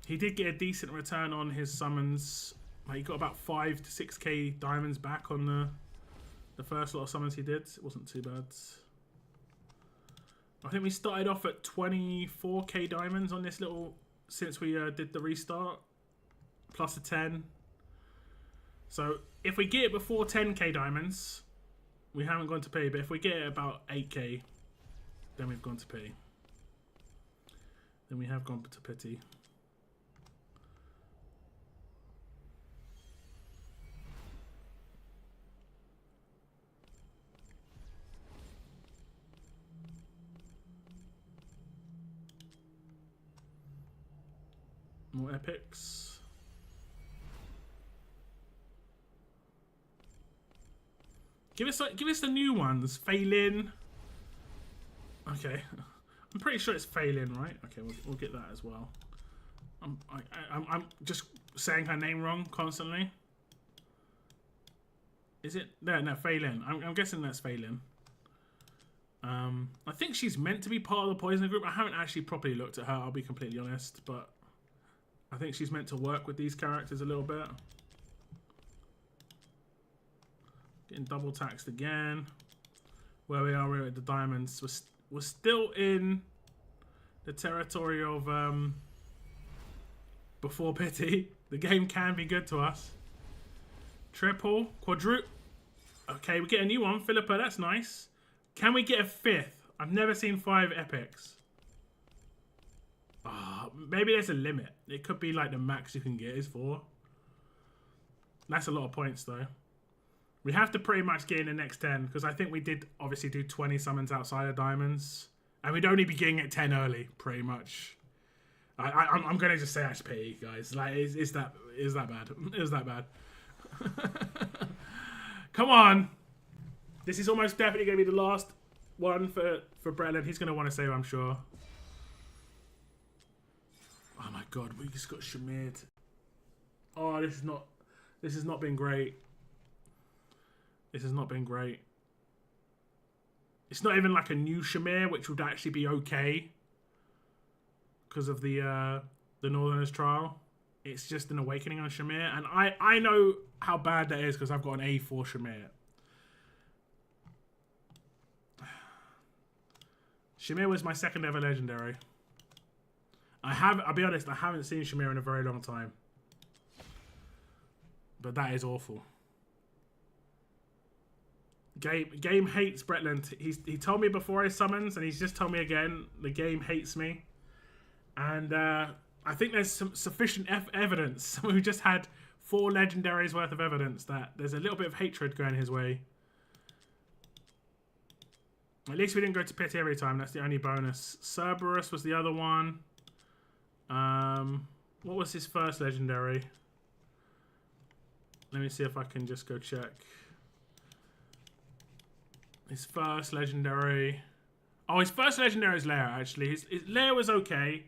He did get a decent return on his summons. Like, he got about 5 to 6k diamonds back on the first lot of summons he did. It wasn't too bad. I think we started off at 24k diamonds on this little, since we did the restart. Plus a 10. So if we get it before 10k diamonds, we haven't gone to P. But if we get it about 8k, then we've gone to P. Then we have gone to pity. More epics. Give us the new ones. Phelan. Okay. I'm pretty sure it's Phelan, right? Okay, we'll get that as well. I'm just saying her name wrong constantly. Is it? No, Phelan. I'm guessing that's Phelan. I think she's meant to be part of the Poison group. I haven't actually properly looked at her, I'll be completely honest, but I think she's meant to work with these characters a little bit. Getting double taxed again. Where we are, we're at the diamonds. We're still in the territory of before pity. The game can be good to us. Triple, quadruple. Okay, we get a new one, Philippa. That's nice. Can we get a 5th? I've never seen 5 epics. Maybe there's a limit. It could be like the max you can get is 4. That's a lot of points though. We have to pretty much get in the next 10 because I think we did obviously do 20 summons outside of diamonds, and we'd only be getting at 10 early, pretty much. I'm gonna just say that's pity, guys. Like, is that bad? Is that bad? Come on. This is almost definitely going to be the last one for Bretland. He's going to want to save, I'm sure. Oh my god, we just got Shamir'd. Oh, this has not been great. This has not been great. It's not even like a new Shamir, which would actually be okay because of the Northerners trial. It's just an awakening on Shamir, and I know how bad that is because I've got an A4 Shamir. Shamir was my 2nd ever legendary. I'll be honest, I haven't seen Shamir in a very long time. But that is awful. Game hates Bretland. He told me before his summons, and he's just told me again, the game hates me. And I think there's some sufficient evidence. We just had 4 legendaries worth of evidence that there's a little bit of hatred going his way. At least we didn't go to pity every time. That's the only bonus. Cerberus was the other one. What was his first legendary? Let me see if I can just go check. His first legendary. Oh, his first legendary is Lair, actually. His Lair was okay.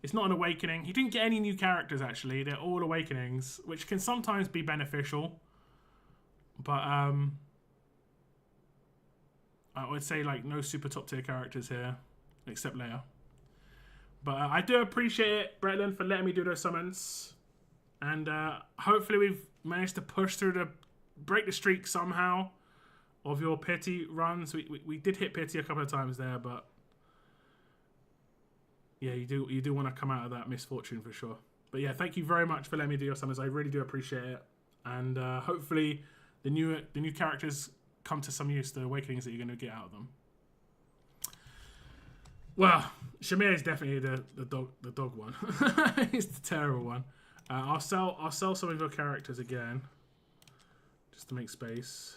It's not an awakening. He didn't get any new characters, actually. They're all awakenings, which can sometimes be beneficial. But, I would say, like, no super top tier characters here, except Leia. But I do appreciate it, Bretland, for letting me do those summons. And hopefully we've managed to push through break the streak somehow of your pity runs. We did hit pity a couple of times there, but yeah, you do want to come out of that misfortune for sure. But yeah, thank you very much for letting me do your summons. I really do appreciate it. And hopefully the new characters come to some use, the awakenings that you're going to get out of them. Well, Shamir is definitely the dog one. It's the terrible one. I'll sell some of your characters again, just to make space.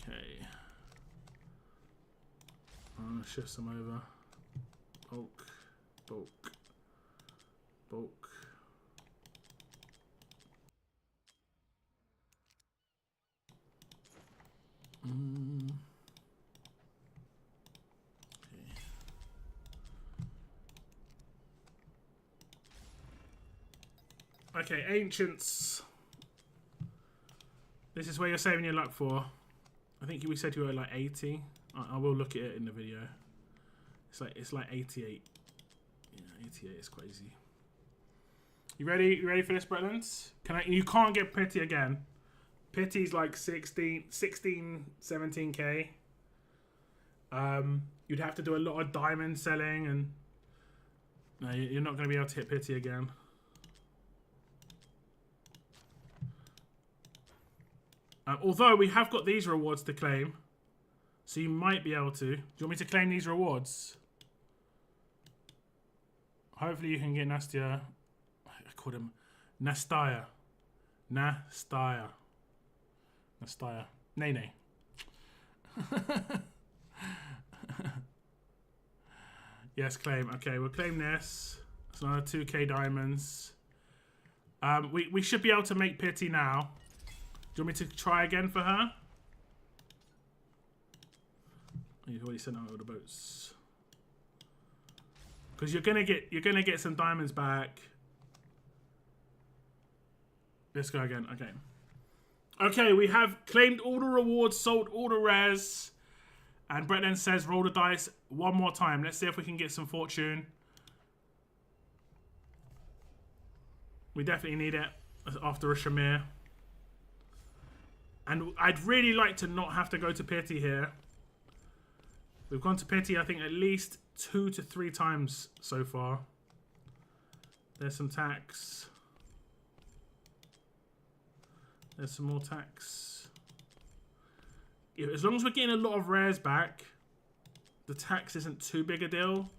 Okay. I'm gonna shift some over. Bulk, bulk, bulk. Okay, Ancients. This is where you're saving your luck for. I think we said you were at like 80. I will look at it in the video. It's like 88. Yeah, 88 is crazy. You ready? You ready for this, Bretland? You can't get pity again. Pity's like 16, 17k. You'd have to do a lot of diamond selling, and no, you're not going to be able to hit pity again. Although we have got these rewards to claim, so you might be able to. Do you want me to claim these rewards? Hopefully you can get Nastya. I called him Nastya. Nastya. Nastya. Nene. Yes, claim. Okay, we'll claim this. It's another 2k diamonds. We should be able to make pity now. Do you want me to try again for her? You've already sent out all the boats. Because you're gonna get some diamonds back. Let's go again. Okay. Okay, we have claimed all the rewards, sold all the rares. And Brett then says roll the dice one more time. Let's see if we can get some fortune. We definitely need it after a Shamir. And I'd really like to not have to go to pity here. We've gone to pity, I think, at least 2 to 3 times so far. There's some tax. There's some more tax. Yeah, as long as we're getting a lot of rares back, the tax isn't too big a deal.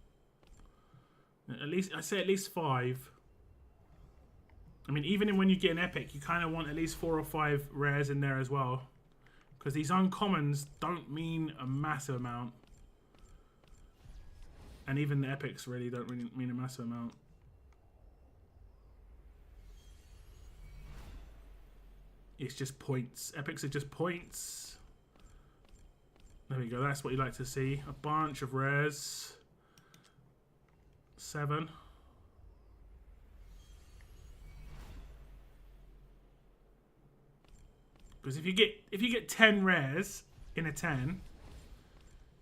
At least, I say at least 5. I mean, even when you get an epic, you kind of want at least 4 or 5 rares in there as well. Because these uncommons don't mean a massive amount. And even the epics really don't really mean a massive amount. It's just points. Epics are just points. There we go. That's what you like to see. A bunch of rares. 7. Because if you get 10 rares in a 10,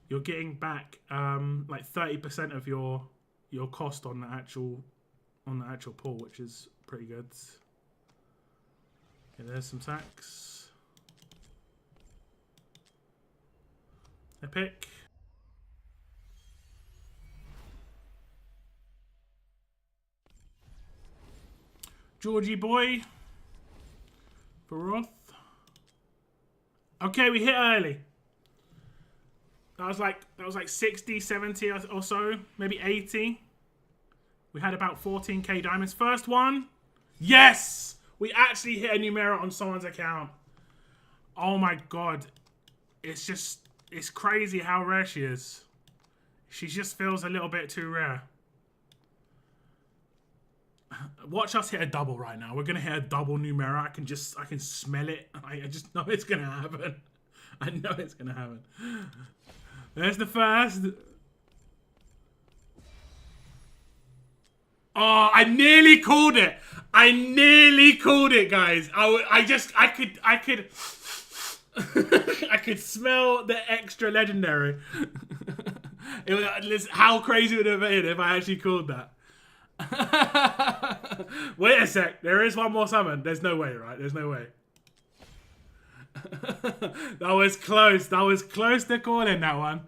you're getting back like 30% of your cost on the actual pool, which is pretty good. Okay, there's some tax. Epic. Georgie boy. Baroth. Okay, we hit early. That was like 60, 70 or so, maybe 80. We had about 14k diamonds. First one. Yes! We actually hit a Numera on someone's account. Oh my god. It's crazy how rare she is. She just feels a little bit too rare. Watch us hit a double right now. We're gonna hit a double Numera. I can smell it. I just know it's gonna happen. I know it's gonna happen. There's the first. Oh, I nearly called it. I nearly called it, guys. I could smell the extra legendary. How crazy would it have been if I actually called that? Wait a sec. There is one more summon. There's no way, right? There's no way. That was close. That was close to calling that one.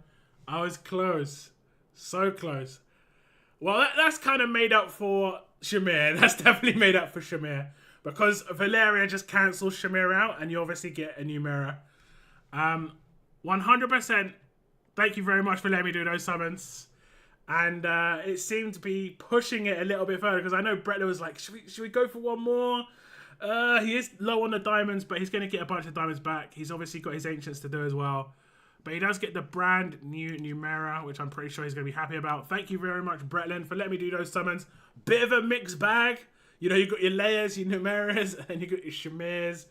I was close. So close. Well, that's kind of made up for Shamir. That's definitely made up for Shamir. Because Valeria just cancels Shamir out and you obviously get a Numera. 100%. Thank you very much for letting me do those summons. And it seemed to be pushing it a little bit further because I know Brett was like, should we go for one more? He is low on the diamonds, but he's going to get a bunch of diamonds back. He's obviously got his ancients to do as well. But he does get the brand new Numera, which I'm pretty sure he's going to be happy about. Thank you very much, Bretlin, for letting me do those summons. Bit of a mixed bag. You know, you got your layers, your Numeras, and you got your Shamirs.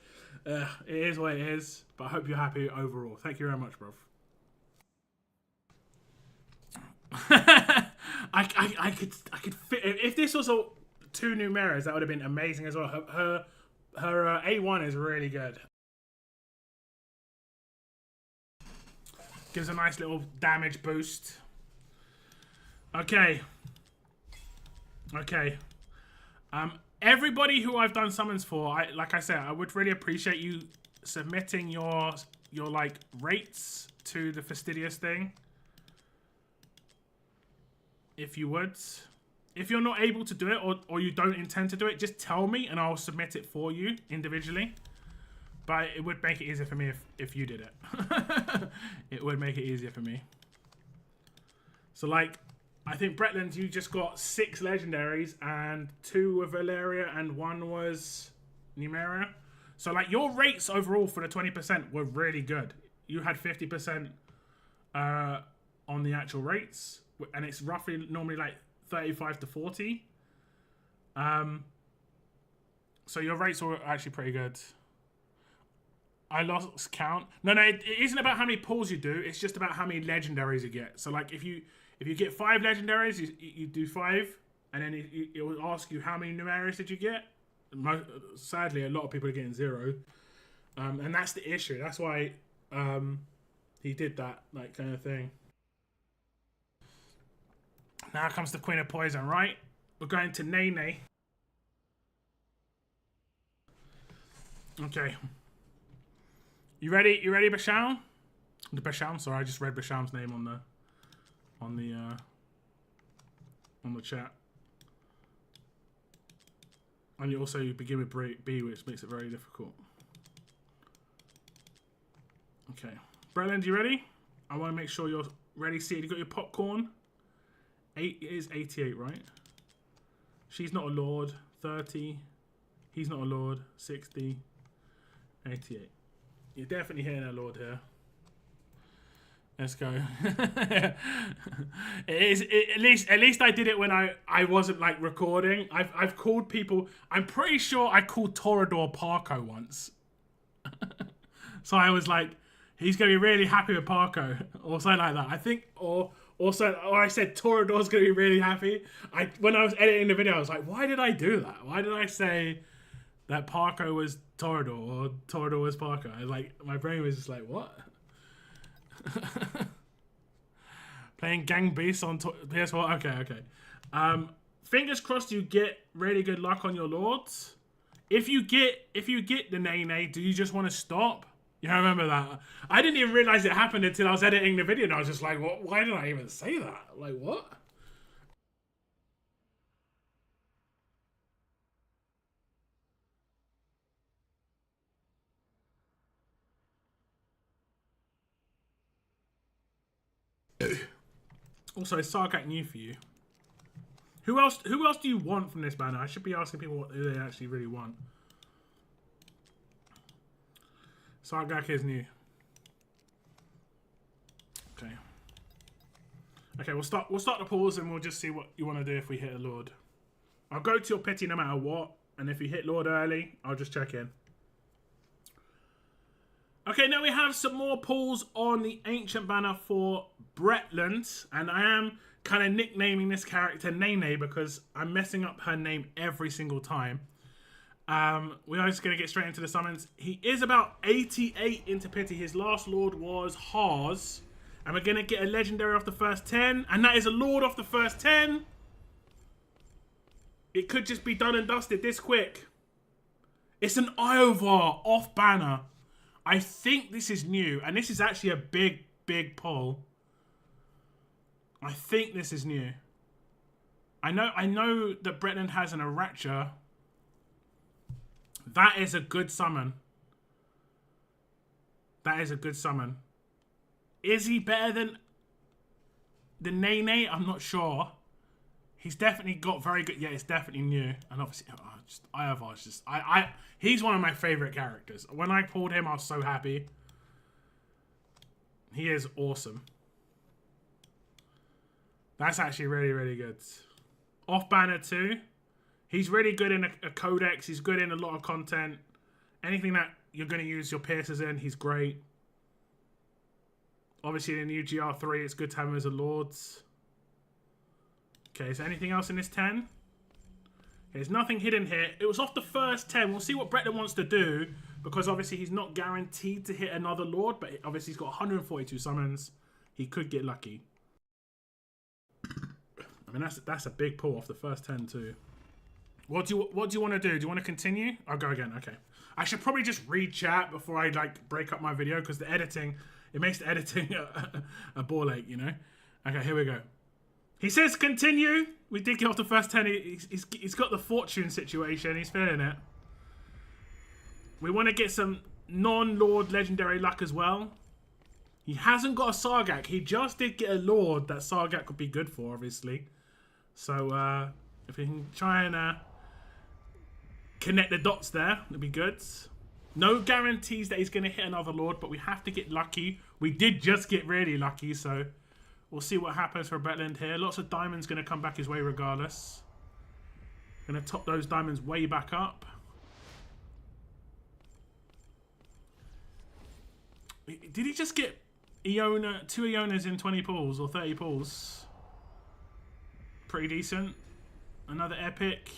It is what it is. But I hope you're happy overall. Thank you very much, bro. I could fit if this was all 2 Numeras, that would have been amazing as well. Her A1 is really good. Gives a nice little damage boost. Okay. Everybody who I've done summons for, like I said, I would really appreciate you submitting your like rates to the fastidious thing. If you would. If you're not able to do it or you don't intend to do it, just tell me and I'll submit it for you individually. But it would make it easier for me if you did it. It would make it easier for me. So like, I think Bretland, you just got 6 legendaries and 2 were Valeria and 1 was Numera. So like your rates overall for the 20% were really good. You had 50% on the actual rates. And it's roughly normally like 35 to 40. So your rates were actually pretty good. I lost count. No, it isn't about how many pulls you do. It's just about how many legendaries you get. So like if If you get 5 legendaries, you do 5, and then it will ask you how many Numeras did you get. Sadly, a lot of people are getting 0, and that's the issue. That's why he did that, like, kind of thing. Now comes the Queen of Poison, right? We're going to Nene. Okay. You ready? You ready, Basham? The Basham. Sorry, I just read Basham's name on the chat. And you also begin with B, which makes it very difficult. Okay. Bretland, you ready? I want to make sure you're ready. See, you got your popcorn. 8 is 88, right? She's not a lord. 30. He's not a lord. 60. 88. You're definitely hitting a lord here. Let's go. At least I did it when I wasn't like recording. I've called people. I'm pretty sure I called Torador Parko once. So I was like, he's gonna be really happy with Parko or something like that. I think, or I said Torador's gonna be really happy. When I was editing the video, I was like, why did I do that? Why did I say that Parko was Torador or Torador was Parko? I was like, my brain was just like, what? Playing Gang Beasts on PS4. Okay. Fingers crossed you get really good luck on your lords. If you get the Nene, do you just want to stop? Yeah, I remember that. I didn't even realize it happened until I was editing the video, and I was just like, "What? Why did I even say that? Like, what?" Also, is Sargak new for you? Who else do you want from this banner? I should be asking people who they actually really want. Sargak is new. Okay. Okay, we'll start the pause and we'll just see what you want to do if we hit a lord. I'll go to your pity no matter what, and if you hit lord early, I'll just check in. Okay, now we have some more pulls on the ancient banner for Bretland, and I am kind of nicknaming this character Nene because I'm messing up her name every single time. We are just going to get straight into the summons. He is about 88 into pity. His last lord was Haas, and we're going to get a legendary off the first 10, and that is a lord off the first 10. It could just be done and dusted this quick. It's an Iovar off banner. I think this is new, and this is actually a big pull. I think this is new. I know that Bretland has an Aracha. That is a good summon. That is a good summon. Is he better than the Nene? I'm not sure. He's definitely got very good. Yeah, it's definitely new, and obviously, Iovar's just he's one of my favorite characters. When I pulled him, I was so happy. He is awesome. That's actually really good. Off banner too. He's really good in a codex. He's good in a lot of content. Anything that you're going to use your piercers in, he's great. Obviously, in the new GR3, it's good to have him as a lords. Okay, is there anything else in this 10? There's nothing hidden here. It was off the first 10. We'll see what Bretland wants to do, because obviously he's not guaranteed to hit another lord, but obviously he's got 142 summons. He could get lucky. I mean, that's a big pull off the first 10 too. What do you want to do? Do you want to continue? I'll go again. Okay. I should probably just read chat before I like break up my video, because the editing, it makes the editing a ball ache, you know? Okay, here we go. He says continue. We did get off the first 10. He's got the fortune situation. He's feeling it. We want to get some non-lord legendary luck as well. He hasn't got a Sargak. He just did get a lord that Sargak could be good for, obviously. So if we can try and connect the dots there, that'd be good. No guarantees that he's going to hit another lord, but we have to get lucky. We did just get really lucky, so we'll see what happens for Bretland here. Lots of diamonds going to come back his way regardless. Going to top those diamonds way back up. Did he just get Iona, 2 Ionas in 20 pulls or 30 pulls? Pretty decent. Another epic.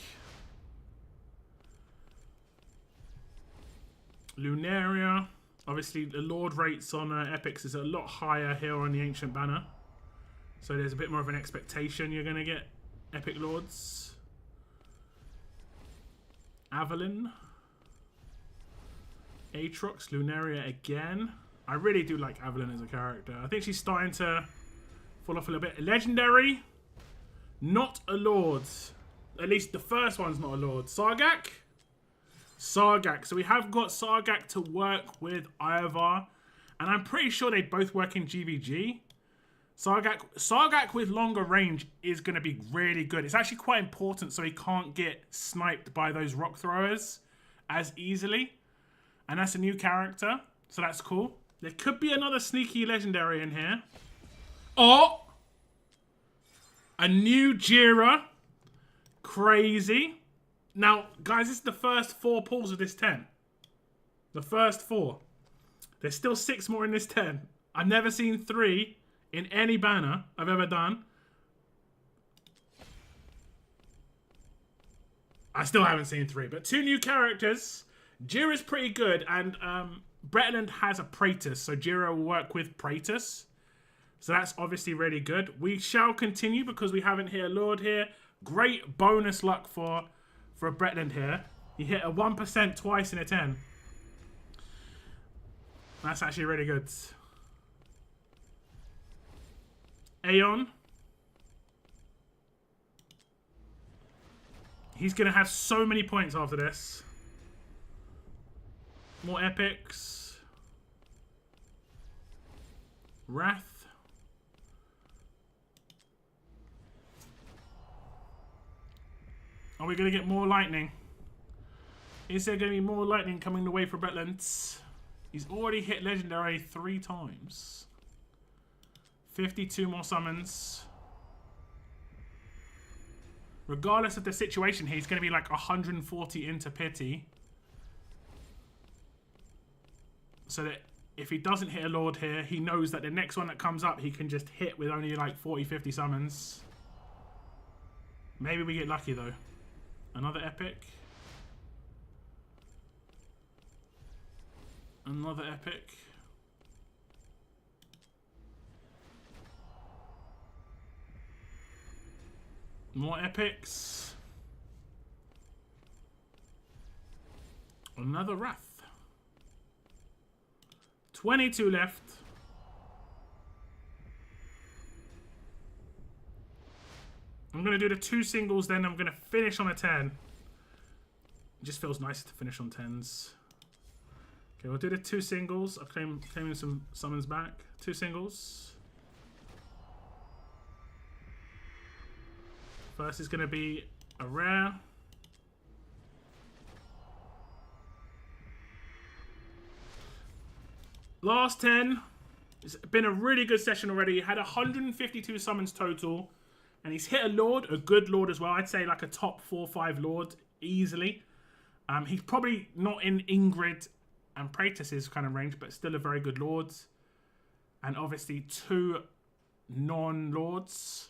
Numera. Obviously, the Lord rates on epics is a lot higher here on the Ancient Banner. So there's a bit more of an expectation you're going to get epic Lords. Avalon. Aatrox. Lunaria again. I really do like Avalon as a character. I think she's starting to fall off a little bit. Legendary. Not a Lord. At least the first one's not a Lord. Sargak. Sargak. So we have got Sargak to work with Ivar. And I'm pretty sure they both work in GVG. Sargak with longer range is going to be really good. It's actually quite important so he can't get sniped by those rock throwers as easily. And that's a new character. So that's cool. There could be another sneaky legendary in here. Oh! A new Jira. Crazy. Now, guys, this is the first 4 pulls of this 10. The first 4. There's still 6 more in this 10. I've never seen 3 in any banner I've ever done. I still haven't seen 3, but 2 new characters. Jira's pretty good, and Bretland has a Praetus, so Jira will work with Praetus. So that's obviously really good. We shall continue because we haven't hit a Lord here. Great bonus luck for Bretland here. He hit a 1% twice in a 10. That's actually really good. Aeon. He's going to have so many points after this. More epics. Wrath. Are we going to get more lightning? Is there going to be more lightning coming the way for Bretland? He's already hit legendary 3 times. 52 more summons. Regardless of the situation, he's going to be like 140 into pity. So that if he doesn't hit a Lord here, he knows that the next one that comes up, he can just hit with only like 40, 50 summons. Maybe we get lucky though. Another epic. Another epic. More epics. Another Wrath. 22 left. I'm going to do the 2 singles, then I'm going to finish on a 10. It just feels nicer to finish on 10s. Okay, we'll do the 2 singles. I'm claiming some summons back. 2 singles. First is going to be a rare. Last 10. It's been a really good session already. Had 152 summons total. And he's hit a Lord, a good Lord as well. I'd say like a top 4-5 Lord easily. He's probably not in Ingrid and Praetus's kind of range, but still a very good Lord. And obviously 2 non-Lords,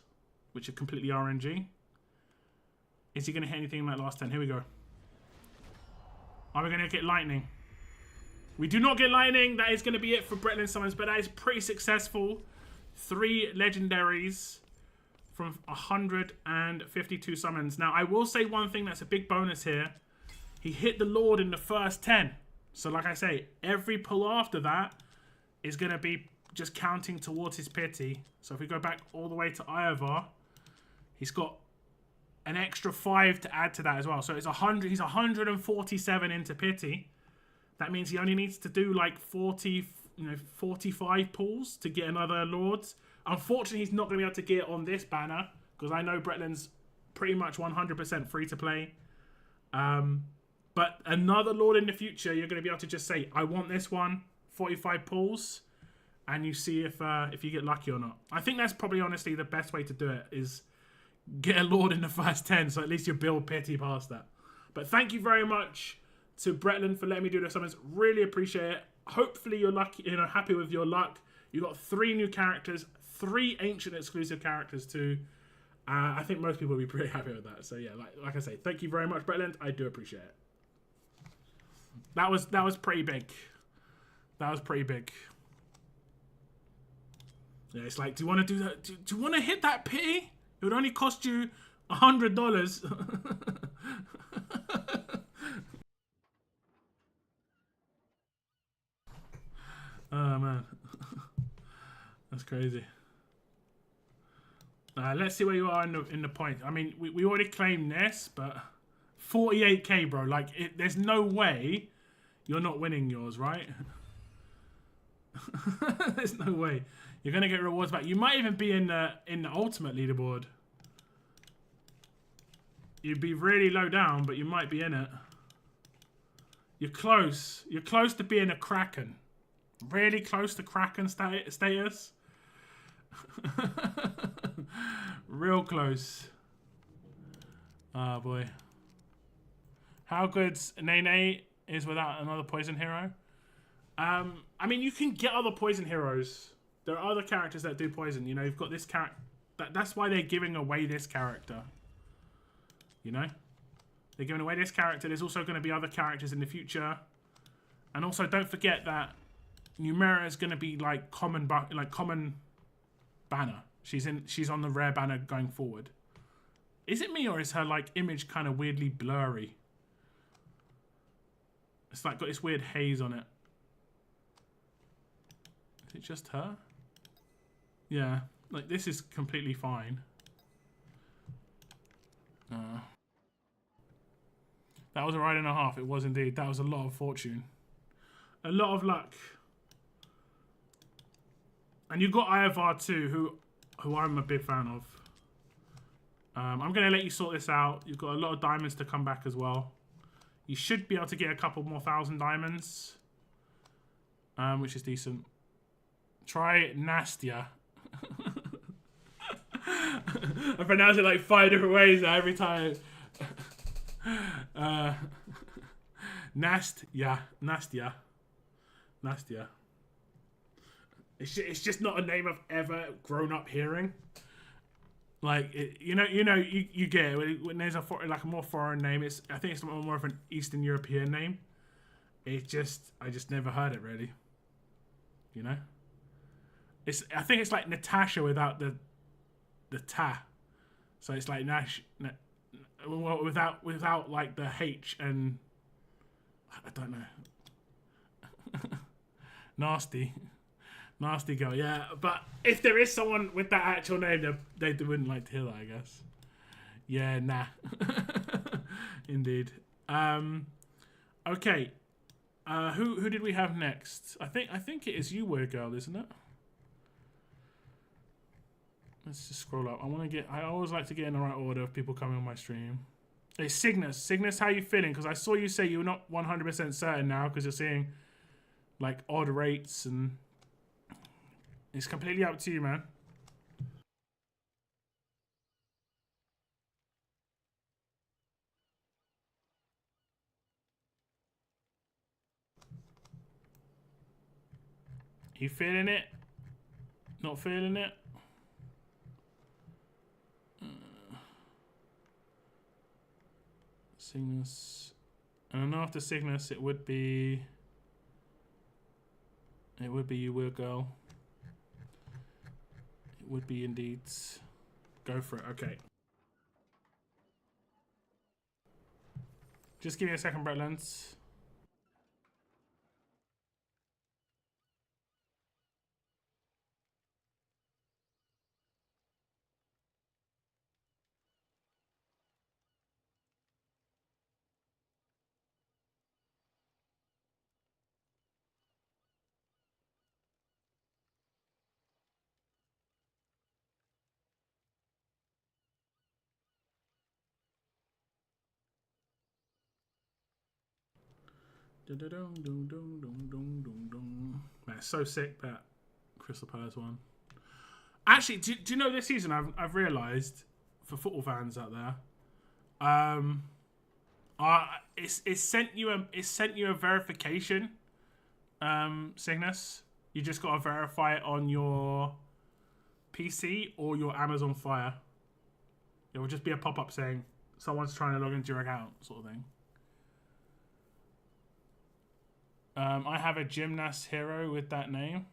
which are completely RNG. Is he going to hit anything in that last 10? Here we go. Are we going to get lightning? We do not get lightning. That is going to be it for Bretland summons, but that is pretty successful. 3 legendaries from 152 summons. Now, I will say one thing that's a big bonus here. He hit the Lord in the first 10. So, like I say, every pull after that is going to be just counting towards his pity. So, if we go back all the way to Ivar, he's got an extra 5 to add to that as well. So, it's 100. He's 147 into pity. That means he only needs to do like 45 pulls to get another Lord. Unfortunately, he's not going to be able to get it on this banner because I know Bretland's pretty much 100% free to play. But another Lord in the future, you're going to be able to just say, I want this one, 45 pulls, and you see if you get lucky or not. I think that's probably honestly the best way to do it is get a Lord in the first 10, so at least you build pity past that. But thank you very much to Bretland for letting me do the summons. Really appreciate it. Hopefully you're lucky, happy with your luck. You got 3 new characters, 3 ancient exclusive characters too. I think most people will be pretty happy with that. So yeah, like I say, thank you very much, Bretland. I do appreciate it. That was pretty big. That was pretty big. Yeah, it's like, do you want to do that? Do you want to hit that pity? It would only cost you $100. Oh man, that's crazy. Let's see where you are in the point. I mean, we already claimed this, but 48k, bro. Like, there's no way you're not winning yours, right? There's no way you're gonna get rewards back. You might even be in the ultimate leaderboard. You'd be really low down, but you might be in it. You're close. You're close to being a Kraken. Really close to Kraken status. Real close. Oh boy. How good's Nene is without another poison hero? I mean, you can get other poison heroes. There are other characters that do poison. You know, you've got this character. That's why they're giving away this character. You know? They're giving away this character. There's also going to be other characters in the future. And also, don't forget that Numera is going to be like common banner. She's on the rare banner going forward. Is it me, or is her like image kind of weirdly blurry? It's like got this weird haze on it. Is it just her? Yeah, like this is completely fine. That was a ride and a half. It was indeed. That was a lot of fortune. A lot of luck. And you got IFR too, who I'm a big fan of. I'm going to let you sort this out. You've got a lot of diamonds to come back as well. You should be able to get a couple more 1,000 diamonds. Which is decent. Try Nastya. I pronounce it like 5 different ways now every time. Nastya. It's just not a name I've ever grown up hearing. Like you get it when there's a more foreign name. I think it's more of an Eastern European name. I just never heard it really. You know. I think it's like Natasha without the ta. So it's like without like the H and I don't know. Nasty girl, yeah. But if there is someone with that actual name, they wouldn't like to hear that, I guess. Yeah, nah. Indeed. Okay. Who did we have next? I think it is you, weird girl, isn't it? Let's just scroll up. I always like to get in the right order of people coming on my stream. Hey, Cygnus. Cygnus, how you feeling? Because I saw you say you're not 100% certain now because you're seeing like odd rates, and it's completely up to you, man. You feeling it? Not feeling it? Cygnus. And after Cygnus, it would be you, weird girl. It would be indeed. Go for it. Okay. Just give me a second, Bretlands. Man, it's so sick that Crystal Palace won. Actually, do you know this season I've realised for football fans out there, it's sent you a verification, Cygnus. You just got to verify it on your PC or your Amazon Fire. It will just be a pop-up saying someone's trying to log into your account, sort of thing. I have a gymnast hero with that name.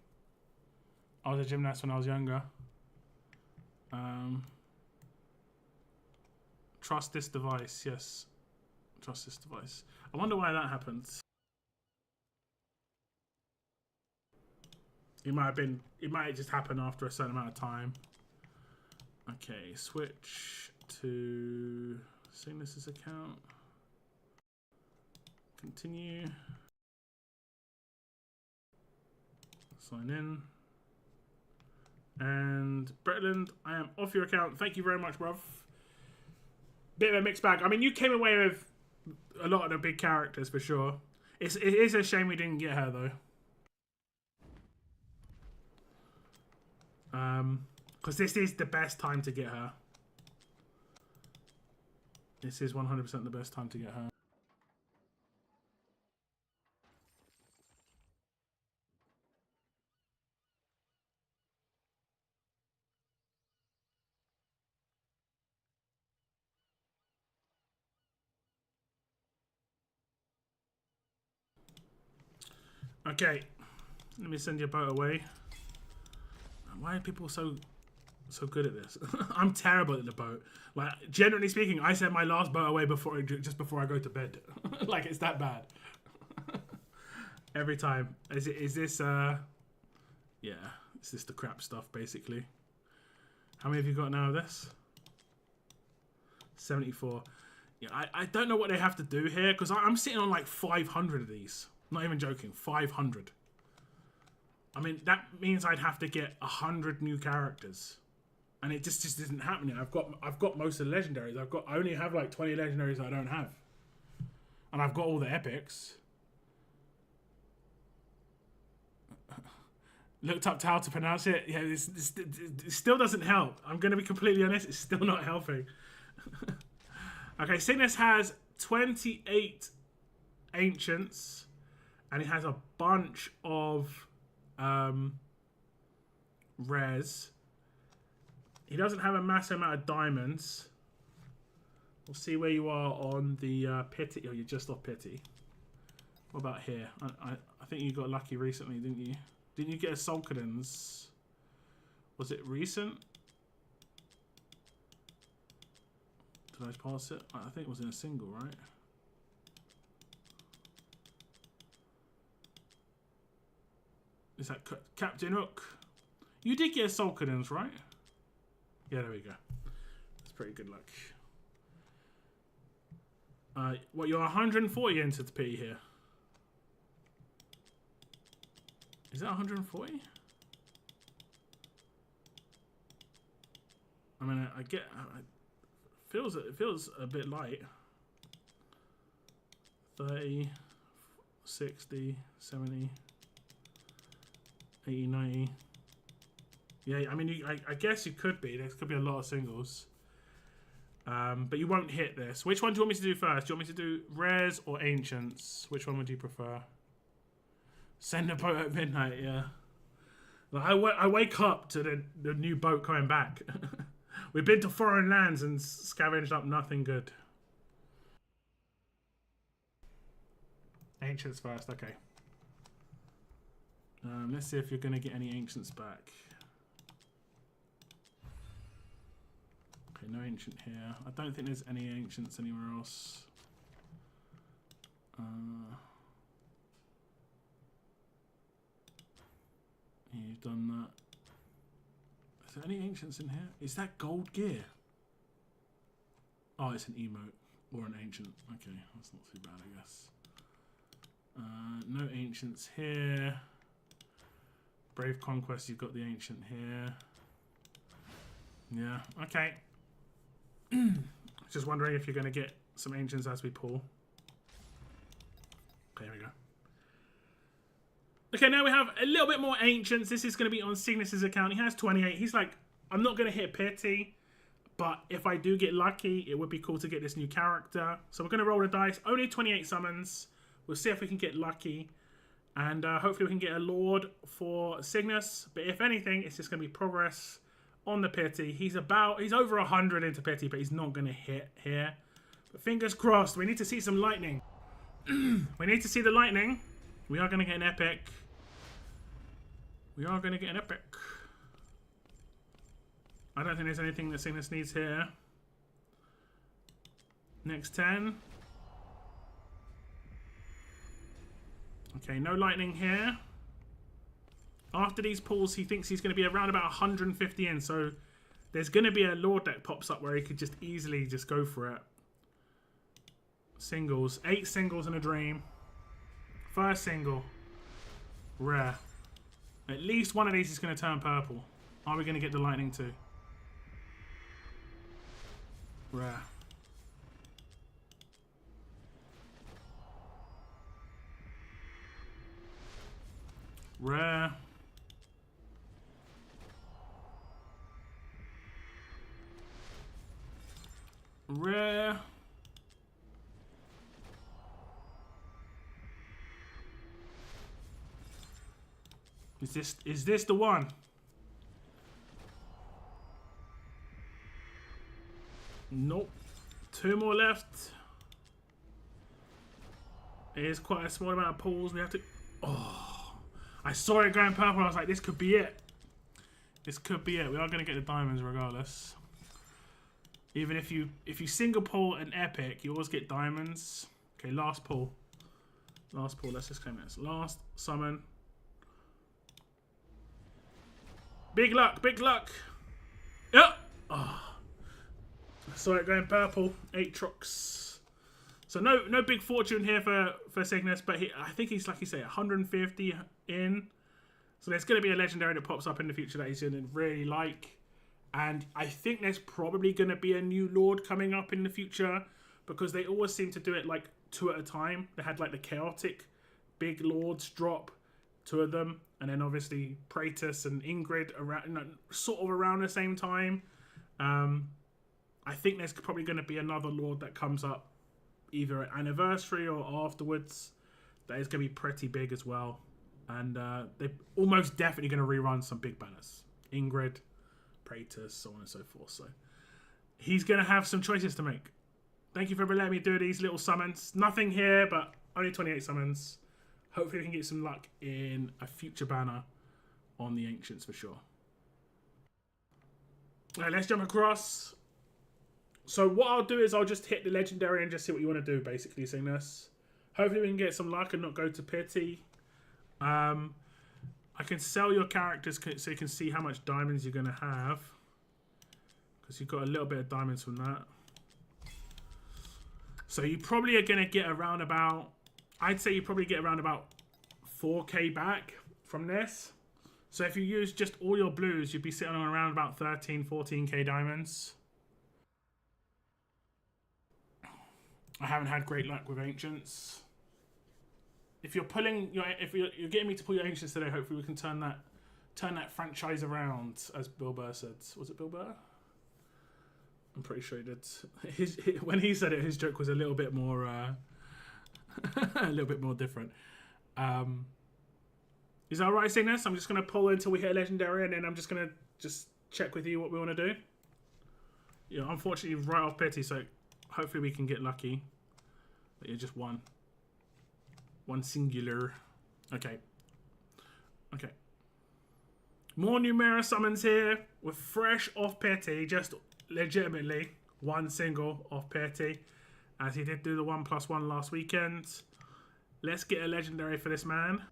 I was a gymnast when I was younger. Trust this device. Yes. Trust this device. I wonder why that happens. It might just happen after a certain amount of time. Okay, switch to Cygnus's account. Continue. Sign in. And Bretland, I am off your account. Thank you very much, bruv. Bit of a mixed bag. I mean, you came away with a lot of the big characters for sure. It is a shame we didn't get her though. Because this is the best time to get her. This is 100% the best time to get her. Okay, let me send your boat away. Why are people so good at this? I'm terrible at the boat. Like, generally speaking, I send my last boat away just before I go to bed. Like, it's that bad. Every time. Is this yeah, is this the crap stuff basically? How many have you got now of this? 74. Yeah, I don't know what they have to do here because I'm sitting on like 500 of these. Not even joking, 500. I mean, that means I'd have to get 100 new characters, and it just isn't happening. I've got most of the legendaries. I only have like 20 legendaries I don't have, and I've got all the epics. Looked up how to pronounce it. Yeah, this still doesn't help. I'm going to be completely honest. It's still not helping. Okay, Cygnus has 28 ancients, and it has a bunch of rares. He doesn't have a massive amount of diamonds. We'll see where you are on the pity. Oh, you're just off pity. What about here? I think you got lucky recently, didn't you? Didn't you get a Sulkadens? Was it recent? Did I pass it? I think it was in a single, right? Is that Captain Hook? You did get a Sulkadens, right? Yeah, there we go. That's pretty good luck. What, you're 140 into the P here? Is that 140? I mean, I get. It feels a bit light. 30, 60, 70, 80, 90. Yeah, I mean, I guess you could be. There could be a lot of singles. But you won't hit this. Which one do you want me to do first? Do you want me to do rares or ancients? Which one would you prefer? Send a boat at midnight, yeah. Like, I wake up to the new boat coming back. We've been to foreign lands and scavenged up nothing good. Ancients first, okay. Let's see if you're going to get any ancients back. Okay, no ancient here. I don't think there's any ancients anywhere else. You've done that. Is there any ancients in here? Is that gold gear? Oh, it's an emote or an ancient. Okay, that's not too bad, I guess. No ancients here. Brave Conquest, you've got the ancient here. Yeah, okay. Just wondering if you're going to get some ancients as we pull. Okay, here we go. Okay, now we have a little bit more ancients. This is going to be on Cygnus's account. He has 28. He's like, I'm not going to hit pity, but if I do get lucky, it would be cool to get this new character. So we're going to roll the dice. Only 28 summons. We'll see if we can get lucky. And hopefully we can get a Lord for Cygnus. But if anything, it's just going to be progress on the pity. He's over 100 into pity, but he's not going to hit here. But fingers crossed. We need to see some lightning. We need to see the lightning. We are going to get an epic. We are going to get an epic. I don't think there's anything that Cygnus needs here. Next 10. Okay, no lightning here. After these pulls, he thinks he's going to be around about 150 in, so there's going to be a Lord that pops up where he could just easily just go for it. Singles. 8 singles in a dream. First single. Rare. At least one of these is going to turn purple. Are we going to get the lightning too? Rare. Rare. Rare. Is this the one? Nope. 2 more left. It is quite a small amount of pulls. We have to. Oh, I saw it going purple. I was like, this could be it. This could be it. We are going to get the diamonds regardless. Even if you single pull an epic, you always get diamonds. Okay, last pull. Last pull. Let's just claim this. Last summon. Big luck. Big luck. Yep. Oh. I saw it going purple. 8 trucks. So no big fortune here for Cygnus, but I think he's, like you say, 150 in. So there's going to be a legendary that pops up in the future that he's going to really like. And I think there's probably going to be a new Lord coming up in the future, because they always seem to do it like 2 at a time. They had like the chaotic big Lords drop, 2 of them, and then obviously Praetus and Ingrid around, sort of around the same time. I think there's probably going to be another Lord that comes up either at anniversary or afterwards that is going to be pretty big as well. And they're almost definitely going to rerun some big banners. Ingrid, Praetus, so on and so forth. So he's going to have some choices to make. Thank you for letting me do these little summons. Nothing here, but only 28 summons. Hopefully we can get some luck in a future banner on the Ancients for sure. Alright, let's jump across. So what I'll do is I'll just hit the legendary and just see what you want to do, basically, Cygnus. Hopefully we can get some luck and not go to pity. I can sell your characters so you can see how much diamonds you're going to have, because you've got a little bit of diamonds from that. So you probably are going to get around about, I'd say you probably get around about 4k back from this. So if you use just all your blues, you'd be sitting on around about 13, 14k diamonds. I haven't had great luck with Ancients. If you're pulling if you're getting me to pull your Ancients today, hopefully we can turn that franchise around, as Bill Burr said. Was it Bill Burr? I'm pretty sure he did. When he said it, his joke was a little bit more a little bit more different. Is that alright, Cygnus? I'm just gonna pull until we hit a legendary, and then I'm just gonna check with you what we want to do. You know, unfortunately, right off pity, so hopefully we can get lucky. But you're just one singular. Okay. More Numera summons here. We're fresh off pity, just legitimately 1 single off pity, as he did do the 1+1 last weekend. Let's get a legendary for this man.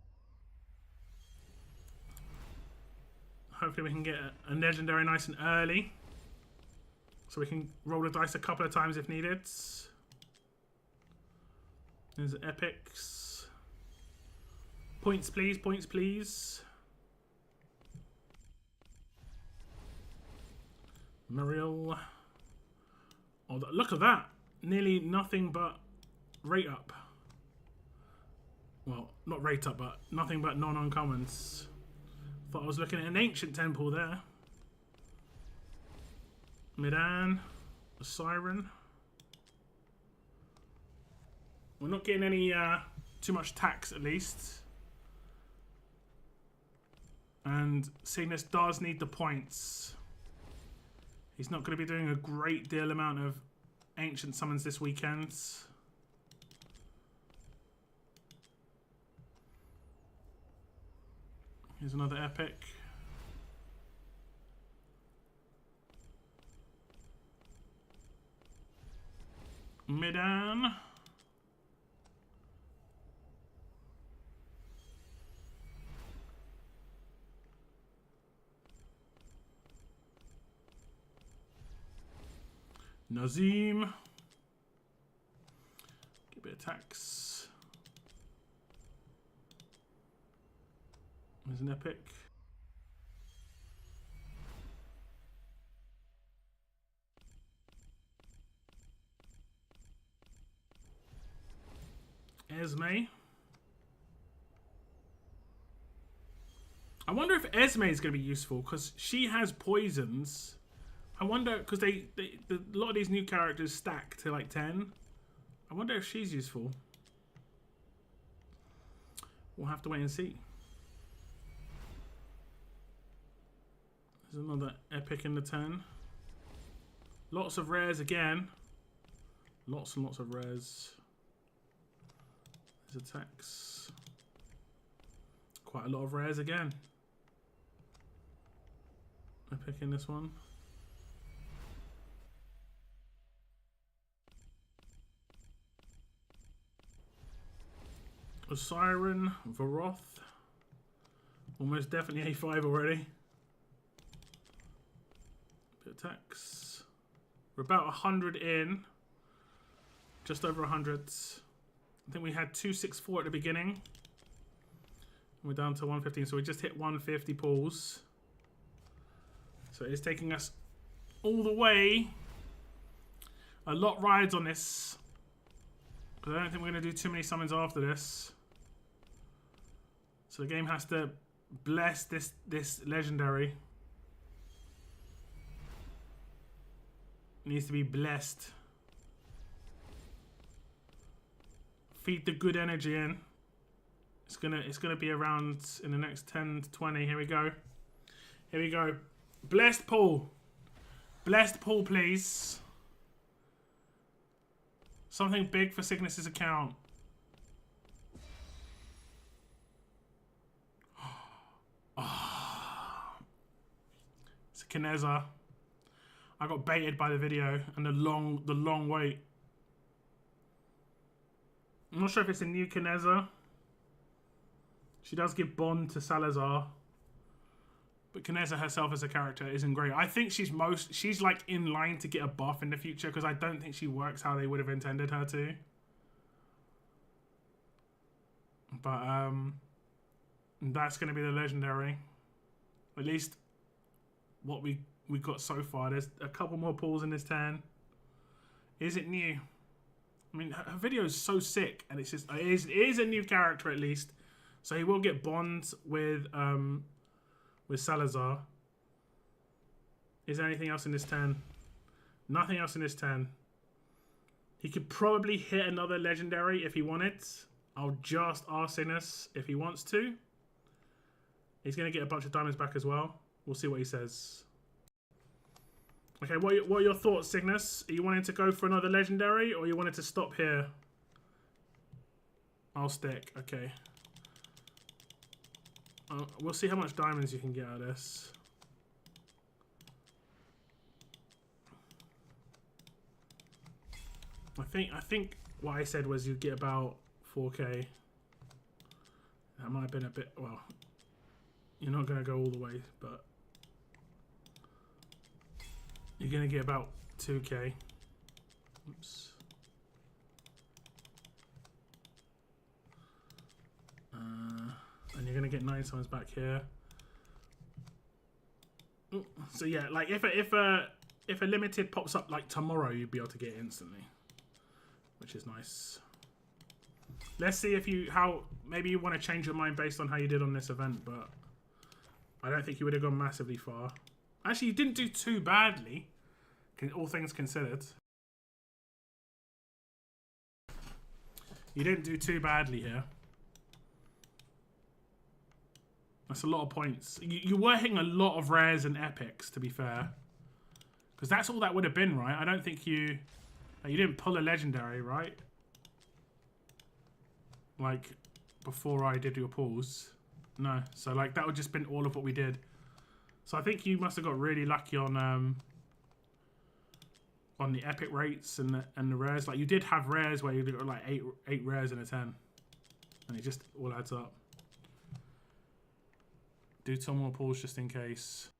Hopefully we can get a legendary nice and early, so we can roll the dice a couple of times if needed. There's epics. Points please, points please. Muriel. Oh, look at that. Nearly nothing but rate up. Well, not rate up, but nothing but non-uncommons. Thought I was looking at an ancient temple there. Midan. A siren. We're not getting any too much tax, at least. And Cygnus does need the points. He's not going to be doing a great deal amount of ancient summons this weekend. Here's another epic. Midan. Nazim. Give it attacks. There's an epic. Esme. I wonder if Esme is going to be useful because she has poisons. I wonder because a lot of these new characters stack to like 10. I wonder if she's useful. We'll have to wait and see. There's another epic in the 10. Lots of rares again. Lots and lots of rares. There's attacks. Quite a lot of rares again. Epic in this one. A Siren, Varoth. Almost definitely A5 already. Bit of attacks. We're about 100 in. Just over 100. I think we had 264 at the beginning. We're down to 115, so we just hit 150 pulls. So it's taking us all the way. A lot rides on this. Because I don't think we're going to do too many summons after this. So the game has to bless this legendary. It needs to be blessed. Feed the good energy in. It's gonna be around in the next 10 to 20. Here we go. Here we go. Blessed pull. Blessed pull, please. Something big for Cygnus's account. Oh. It's a Kineza. I got baited by the video and the long wait. I'm not sure if it's a new Kineza. She does give Bond to Salazar. But Kineza herself as a character isn't great. I think she's like in line to get a buff in the future because I don't think she works how they would have intended her to. But that's going to be the legendary. At least what we got so far. There's a couple more pulls in this 10. Is it new? I mean, her video is so sick, and it's just it is a new character at least, so he will get bonds with Salazar. Is there anything else in this 10? Nothing else in this 10. He could probably hit another legendary if he wanted. I'll just ask Cygnus if he wants to. He's going to get a bunch of diamonds back as well. We'll see what he says. Okay, what are your thoughts, Cygnus? Are you wanting to go for another legendary, or you wanted to stop here? I'll stick. Okay. We'll see how much diamonds you can get out of this. I think what I said was you'd get about 4k. That might have been a bit, well, you're not going to go all the way, but you're going to get about 2k. Oops. And you're going to get 9 summons back here. Ooh. So yeah, like if a limited pops up like tomorrow, you'd be able to get it instantly, which is nice. Let's see if maybe you want to change your mind based on how you did on this event, but I don't think you would have gone massively far. Actually, you didn't do too badly, all things considered. You didn't do too badly here. That's a lot of points. You were hitting a lot of rares and epics, to be fair. Because that's all that would have been, right? I don't think you didn't pull a legendary, right? Like before I did your pulls. No, so like that would just been all of what we did. So I think you must have got really lucky on the epic rates and the rares. Like you did have rares where you got like eight rares in a 10, and it just all adds up. Do 2 more pulls just in case.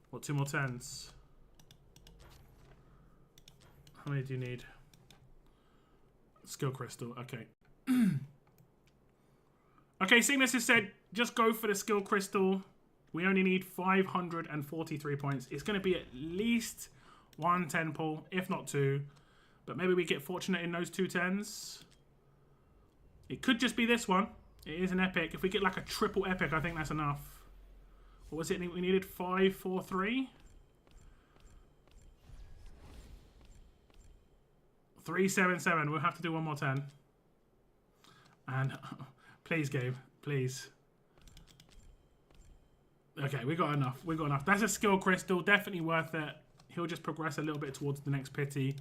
What, 2 more 10s? How many do you need? Skill crystal. Okay. Okay, Seamless has said just go for the skill crystal. We only need 543 points. It's going to be at least 1 10 pull, if not 2. But maybe we get fortunate in those 2 10s. It could just be this one. It is an epic. If we get like a triple epic, I think that's enough. What was it? We needed 543. 377. We'll have to do 1 more 10. And please, Gabe, please. Okay, we got enough. We got enough. That's a skill crystal. Definitely worth it. He'll just progress a little bit towards the next pity,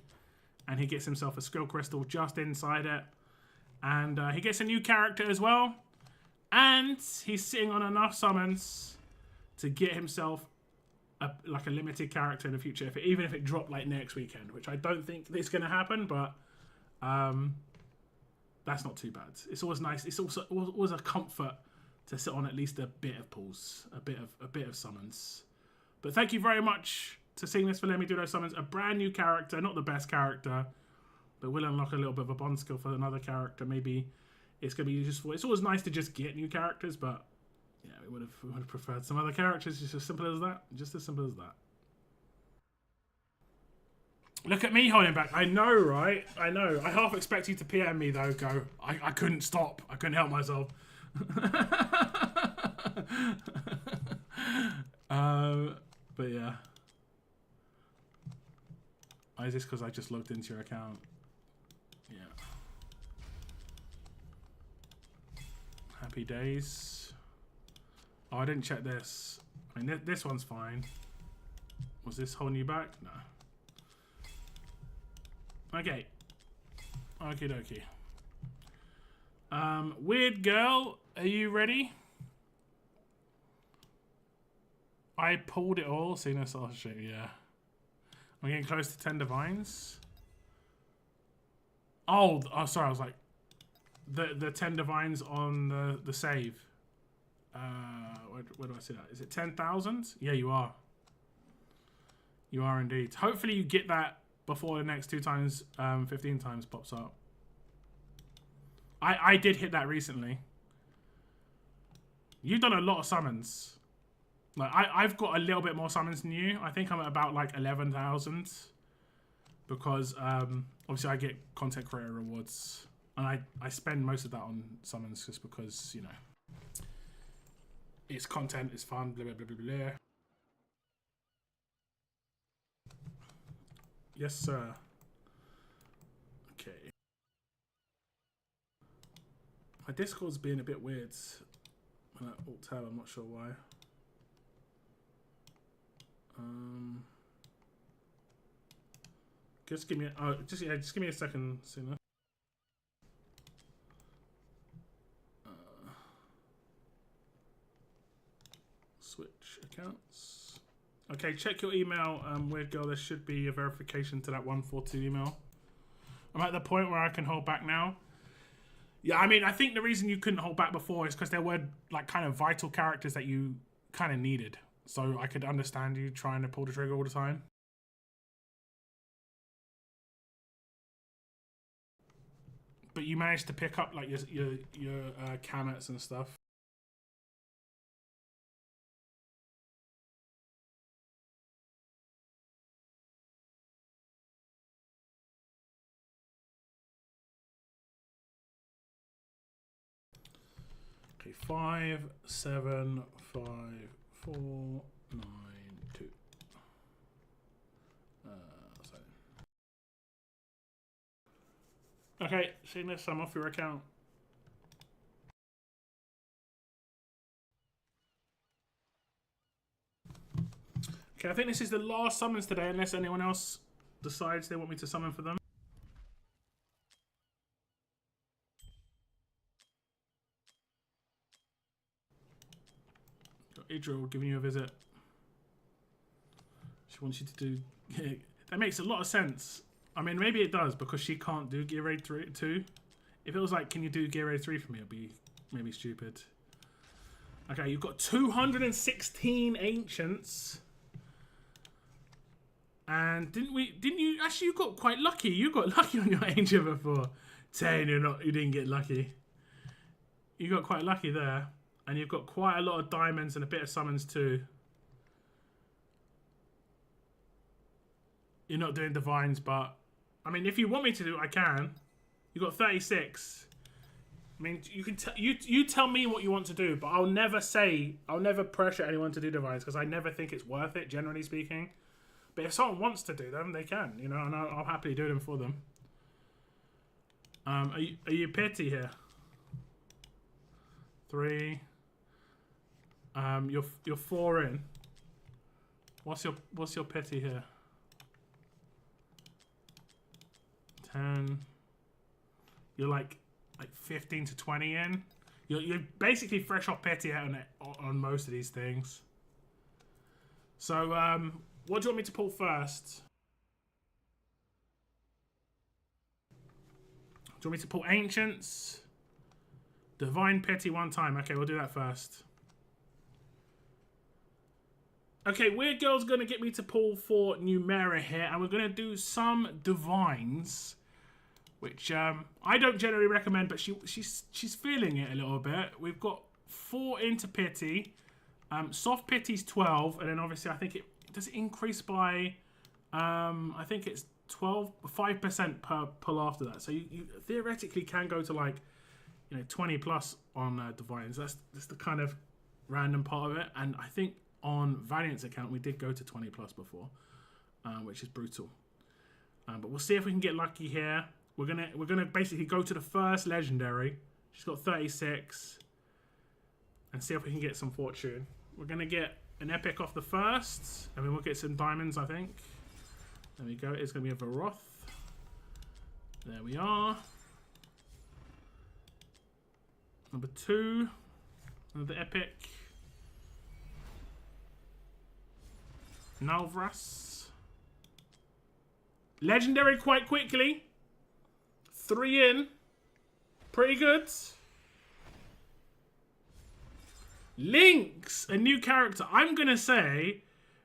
and he gets himself a skill crystal just inside it. And he gets a new character as well. And he's sitting on enough summons to get himself like a limited character in the future, even if it dropped like next weekend, which I don't think is going to happen, but that's not too bad. It's always nice. It's also always a comfort to sit on at least a bit of pulls, a bit of summons. But thank you very much to Seamless for letting me do those summons. A brand new character, not the best character, but we'll unlock a little bit of a bond skill for another character. Maybe it's going to be useful. It's always nice to just get new characters, but yeah, we would have preferred some other characters. Just as simple as that. Just as simple as that. Look at me holding back. I know, right? I know. I half expect you to PM me though. Go. I couldn't stop. I couldn't help myself. But yeah. Is this because I just logged into your account? Yeah. Happy days. Oh, I didn't check this. I mean, this one's fine. Was this holding you back? No. Okay. Okie dokie. Weird girl, are you ready? I pulled it all. See, no sausage shape, yeah. I'm getting close to 10 divines. Oh, sorry, I was like, the 10 divines on the save. Where do I see that? Is it 10,000? Yeah, you are. You are indeed. Hopefully you get that before the next 2 times, 15 times pops up. I did hit that recently. You've done a lot of summons. Like I've got a little bit more summons than you. I think I'm at about like 11,000 because obviously I get content creator rewards, and I spend most of that on summons just because, you know, it's content, it's fun, blah blah blah blah blah. Yes, sir. Okay. My Discord's being a bit weird when I alt-tab, I'm not sure why. Just give me just give me a second, Sina. Switch accounts. Okay, check your email, weird girl. There should be a verification to that 142 email. I'm at the point where I can hold back now. Yeah, I mean, I think the reason you couldn't hold back before is because there were like kind of vital characters that you kind of needed. So I could understand you trying to pull the trigger all the time. But you managed to pick up like your Kamets and stuff. Okay, 5, 7, 5, 4, 9, 2. Sorry. Okay, seeing this, I'm off your account. Okay, I think this is the last summons today, unless anyone else decides they want me to summon for them. Got Idril giving you a visit. She wants you to do... That makes a lot of sense. I mean, maybe it does, because she can't do Gear Raid 2. If it was like, can you do Gear Raid 3 for me, it'd be maybe stupid. Okay, you've got 216 Ancients. And didn't you, actually you got quite lucky. You got lucky on your Ancient before. Saying you didn't get lucky. You got quite lucky there. And you've got quite a lot of diamonds and a bit of summons too. You're not doing divines, but I mean, if you want me to do, I can. You got 36. I mean, you can you tell me what you want to do, but I'll never pressure anyone to do divines because I never think it's worth it, generally speaking. But if someone wants to do them, they can, you know, and I'll happily do them for them. Are you pity here? 3. You're 4 in. What's your pity here? 10. You're like 15 to 20 in. You're basically fresh off pity on most of these things. So what do you want me to pull first? Do you want me to pull Ancients? Divine Pity one time. Okay, we'll do that first. Okay, Weird Girl's going to get me to pull for Numera here, and we're going to do some Divines, which I don't generally recommend, but she's feeling it a little bit. We've got 4 into Pity. Soft Pity's 12, and then obviously I think it does increase by, I think it's 5% per pull after that. So you theoretically can go to like, you know, 20 plus on Divines. That's the kind of random part of it, and I think on Valiant's account we did go to 20 plus before, which is brutal. But we'll see if we can get lucky here. We're gonna basically go to the first legendary. She's got 36, and see if we can get some fortune. We're gonna get an epic off the first, and then we'll get some diamonds, I think. There we go. It's gonna be a Varoth. There we are. Number 2, another epic. Nalvras. Legendary quite quickly. 3 in. Pretty good. Lynx, a new character. I'm going to say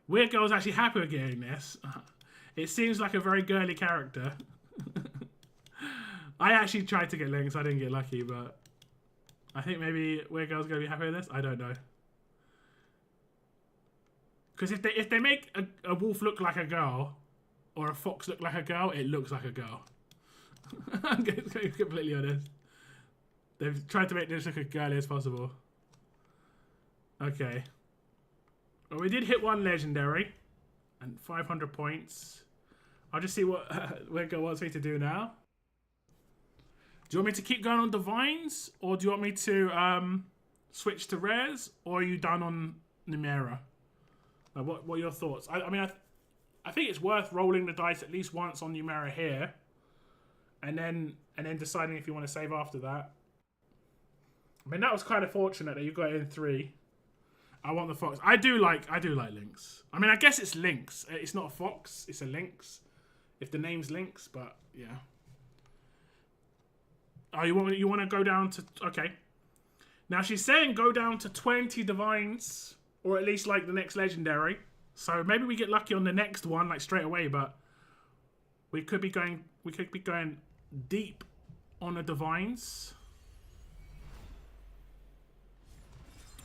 Weird Girl's actually happy with getting this. It seems like a very girly character. I actually tried to get Lynx. I didn't get lucky, but I think maybe Weird Girl's going to be happy with this. I don't know. Because if they make a wolf look like a girl, or a fox look like a girl, it looks like a girl. I'm going to be completely honest. They've tried to make this look as girly as possible. Okay. Well, we did hit 1 legendary. And 500 points. I'll just see what Weird Girl wants me to do now. Do you want me to keep going on Divines? Or do you want me to switch to Rares? Or are you done on Numera? What are your thoughts? I mean, I think it's worth rolling the dice at least once on Numera here, and then deciding if you want to save after that. I mean, that was kind of fortunate that you got it in 3. I want the fox. I do like Lynx. I mean, I guess it's Lynx. It's not a fox. It's a Lynx. If the name's Lynx, but yeah. Oh, you want to go down to... Okay. Now she's saying go down to 20 divines, or at least like the next legendary. So maybe we get lucky on the next one, like straight away. But we could be going deep on the divines.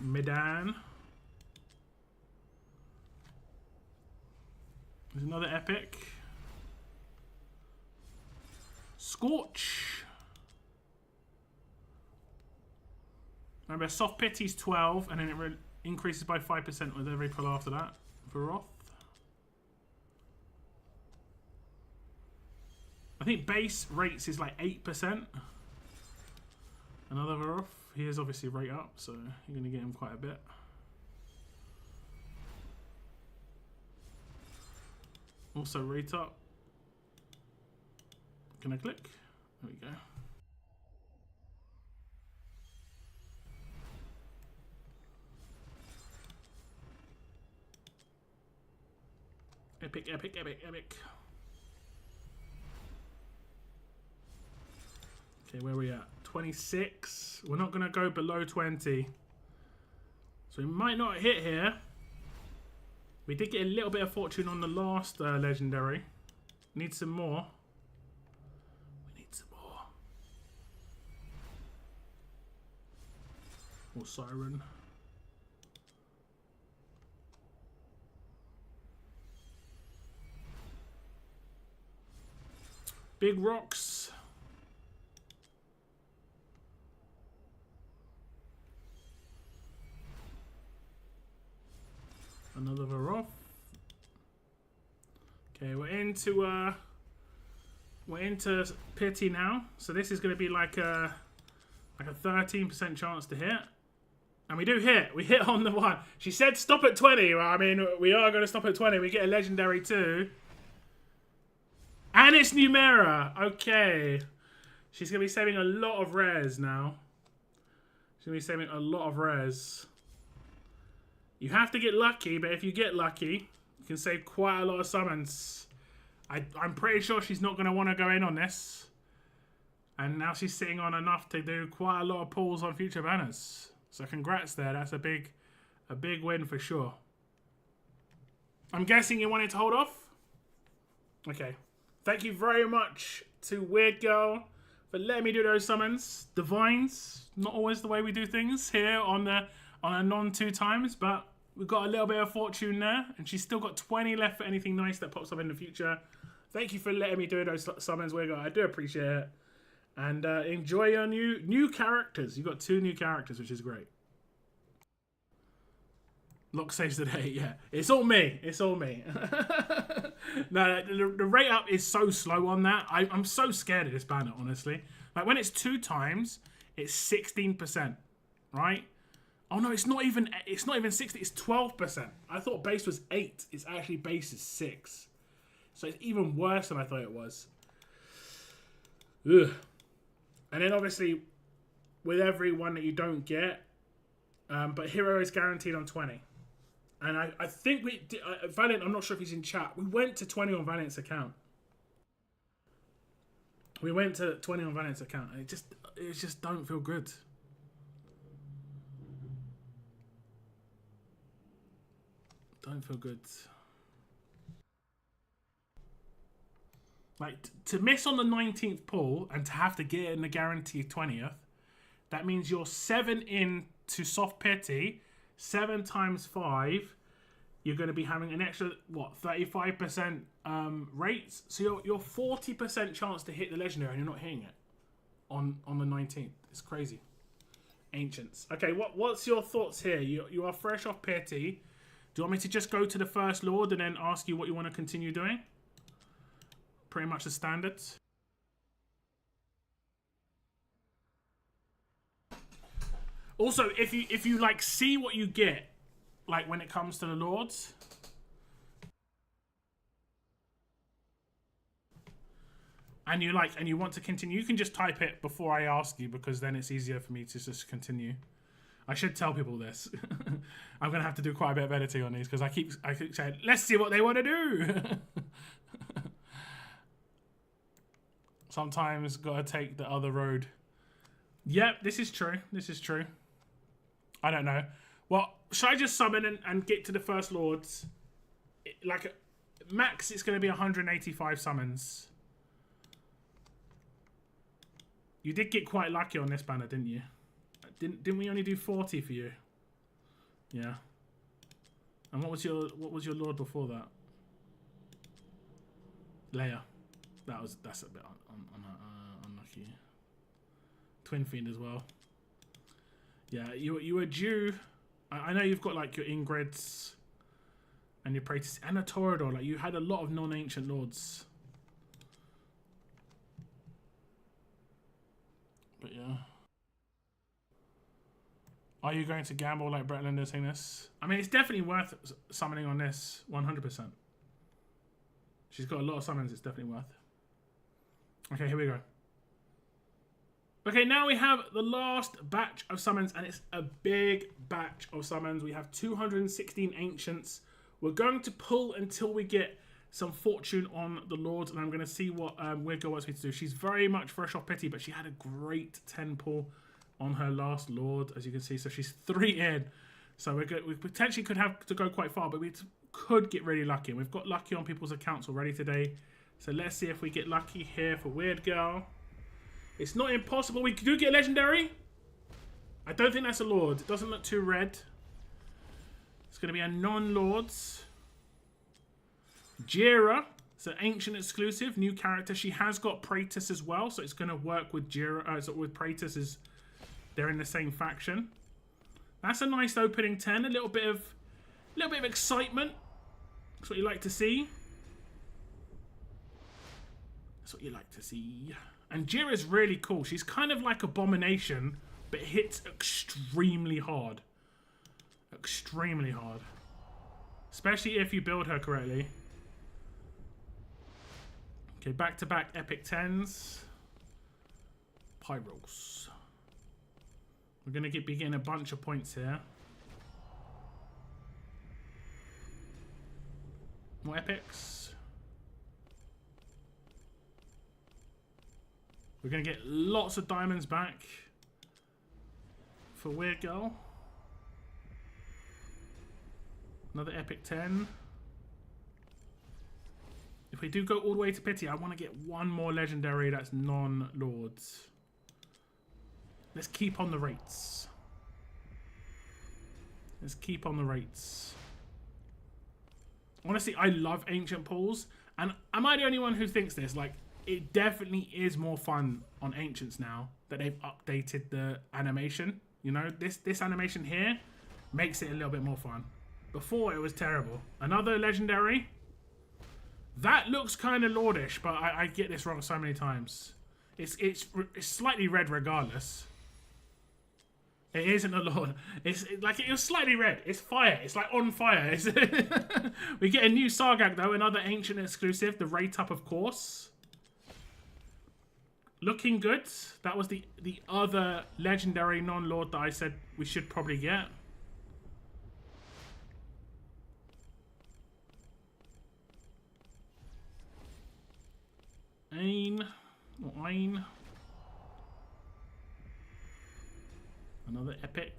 Medan. There's another epic. Scorch. Remember, soft pity's 12, and then it increases by 5% with every pull after that. Varoth. I think base rates is like 8%. Another Varoth. He is obviously rate up, so you're going to get him quite a bit. Also rate up. Can I click? There we go. Epic, epic, epic, epic. Okay, where are we at? 26. We're not going to go below 20. So we might not hit here. We did get a little bit of fortune on the last legendary. Need some more. We need some more. Or siren. Big rocks. Another Varroth. Okay, we're into pity now. So this is going to be like a 13% chance to hit. And we do hit. We hit on the one. She said stop at 20. Well, I mean, we are going to stop at 20. We get a legendary too. And it's Numera. Okay. She's going to be saving a lot of rares now. She's going to be saving a lot of rares. You have to get lucky, but if you get lucky, you can save quite a lot of summons. I'm pretty sure she's not going to want to go in on this. And now she's sitting on enough to do quite a lot of pulls on future banners. So congrats there. That's a big win for sure. I'm guessing you wanted to hold off? Okay. Thank you very much to Weird Girl for letting me do those summons. Divines, not always the way we do things here on a non-2 times, but we've got a little bit of fortune there, and she's still got 20 left for anything nice that pops up in the future. Thank you for letting me do those summons, Weird Girl. I do appreciate it. And enjoy your new characters. You've got 2 new characters, which is great. Lock saves the day, yeah. It's all me. It's all me. No, the rate up is so slow on that. I'm so scared of this banner, honestly. Like, when it's 2 times, it's 16%, right? Oh, no, it's not even 60. It's 12%. I thought base was 8. It's actually base is 6. So it's even worse than I thought it was. Ugh. And then, obviously, with every one that you don't get, but hero is guaranteed on 20. And I think we did, Valiant, I'm not sure if he's in chat. We went to 20 on Valiant's account. We went to 20 on Valiant's account, and it just don't feel good. Don't feel good. Like, to miss on the 19th pull and to have to get in the guaranteed 20th, that means you're 7 in to soft pity. 7 times 5, you're going to be having an extra, what, 35% rates? So you're 40% chance to hit the legendary and you're not hitting it on the 19th. It's crazy. Ancients. Okay, what's your thoughts here? You are fresh off pity. Do you want me to just go to the First Lord and then ask you what you want to continue doing? Pretty much the standards. Also, if you like see what you get, like when it comes to the Lords, and you want to continue, you can just type it before I ask you, because then it's easier for me to just continue. I should tell people this. I'm gonna have to do quite a bit of editing on these because I keep saying, let's see what they want to do. Sometimes gotta take the other road. Yep, this is true. This is true. I don't know. Well, should I just summon and get to the First Lords? Like, max, it's going to be 185 summons. You did get quite lucky on this banner, didn't you? Didn't we only do 40 for you? Yeah. And what was your Lord before that? Leia. That's a bit unlucky. Twin Fiend as well. Yeah, you were due. I know you've got like your Ingrids and your Praetor and a Torador. Like, you had a lot of non-ancient lords. But yeah. Are you going to gamble like Brett Linder's saying this? I mean, it's definitely worth summoning on this 100%. She's got a lot of summons it's definitely worth. Okay, here we go. Okay, now we have the last batch of summons, and it's a big batch of summons. We have 216 Ancients. We're going to pull until we get some fortune on the Lords, and I'm going to see what Weird Girl wants me to do. She's very much fresh off pity, but she had a great 10 pull on her last Lord, as you can see. So she's 3 in. So we're good. We potentially could have to go quite far, but we could get really lucky. And we've got lucky on people's accounts already today. So let's see if we get lucky here for Weird Girl. It's not impossible. We do get a legendary. I don't think that's a Lord. It doesn't look too red. It's going to be a non-Lords. Jira. It's an Ancient exclusive. New character. She has got Praetus as well. So it's going to work with Jira. With Praetus. They're in the same faction. That's a nice opening 10. A little bit of excitement. That's what you like to see. That's what you like to see. And Jira's really cool. She's kind of like Abomination, but hits extremely hard. Extremely hard. Especially if you build her correctly. Okay, back-to-back epic 10s. Pyros. We're going to be getting a bunch of points here. More epics. We're going to get lots of diamonds back for Weird Girl. Another epic 10. If we do go all the way to pity, I want to get one more legendary that's non-Lords. Let's keep on the rates. Let's keep on the rates. Honestly, I love Ancient pulls. And am I the only one who thinks this? Like, it definitely is more fun on Ancients now that they've updated the animation. You know, this animation here makes it a little bit more fun. Before, it was terrible. Another legendary. That looks kind of Lordish, but I get this wrong so many times. It's slightly red regardless. It isn't a Lord. It's like it was slightly red. It's fire. It's like on fire. We get a new Sargak though, another Ancient exclusive. The rate up, of course. Looking good. That was the other legendary non-Lord that I said we should probably get. Ain. Or Ain. Another epic.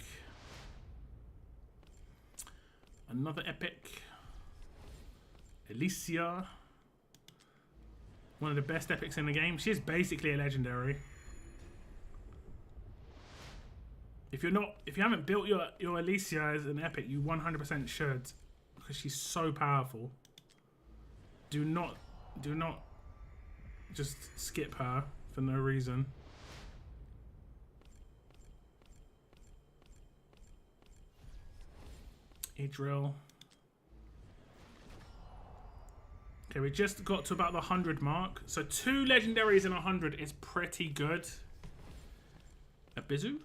Another epic. Alicia. One of the best epics in the game. She's basically a legendary. If you haven't built your Alicia as an epic, you 100% should, because she's so powerful. Do not just skip her for no reason. Idril. Okay, we just got to about the 100 mark. So 2 legendaries in 100 is pretty good. Abizu.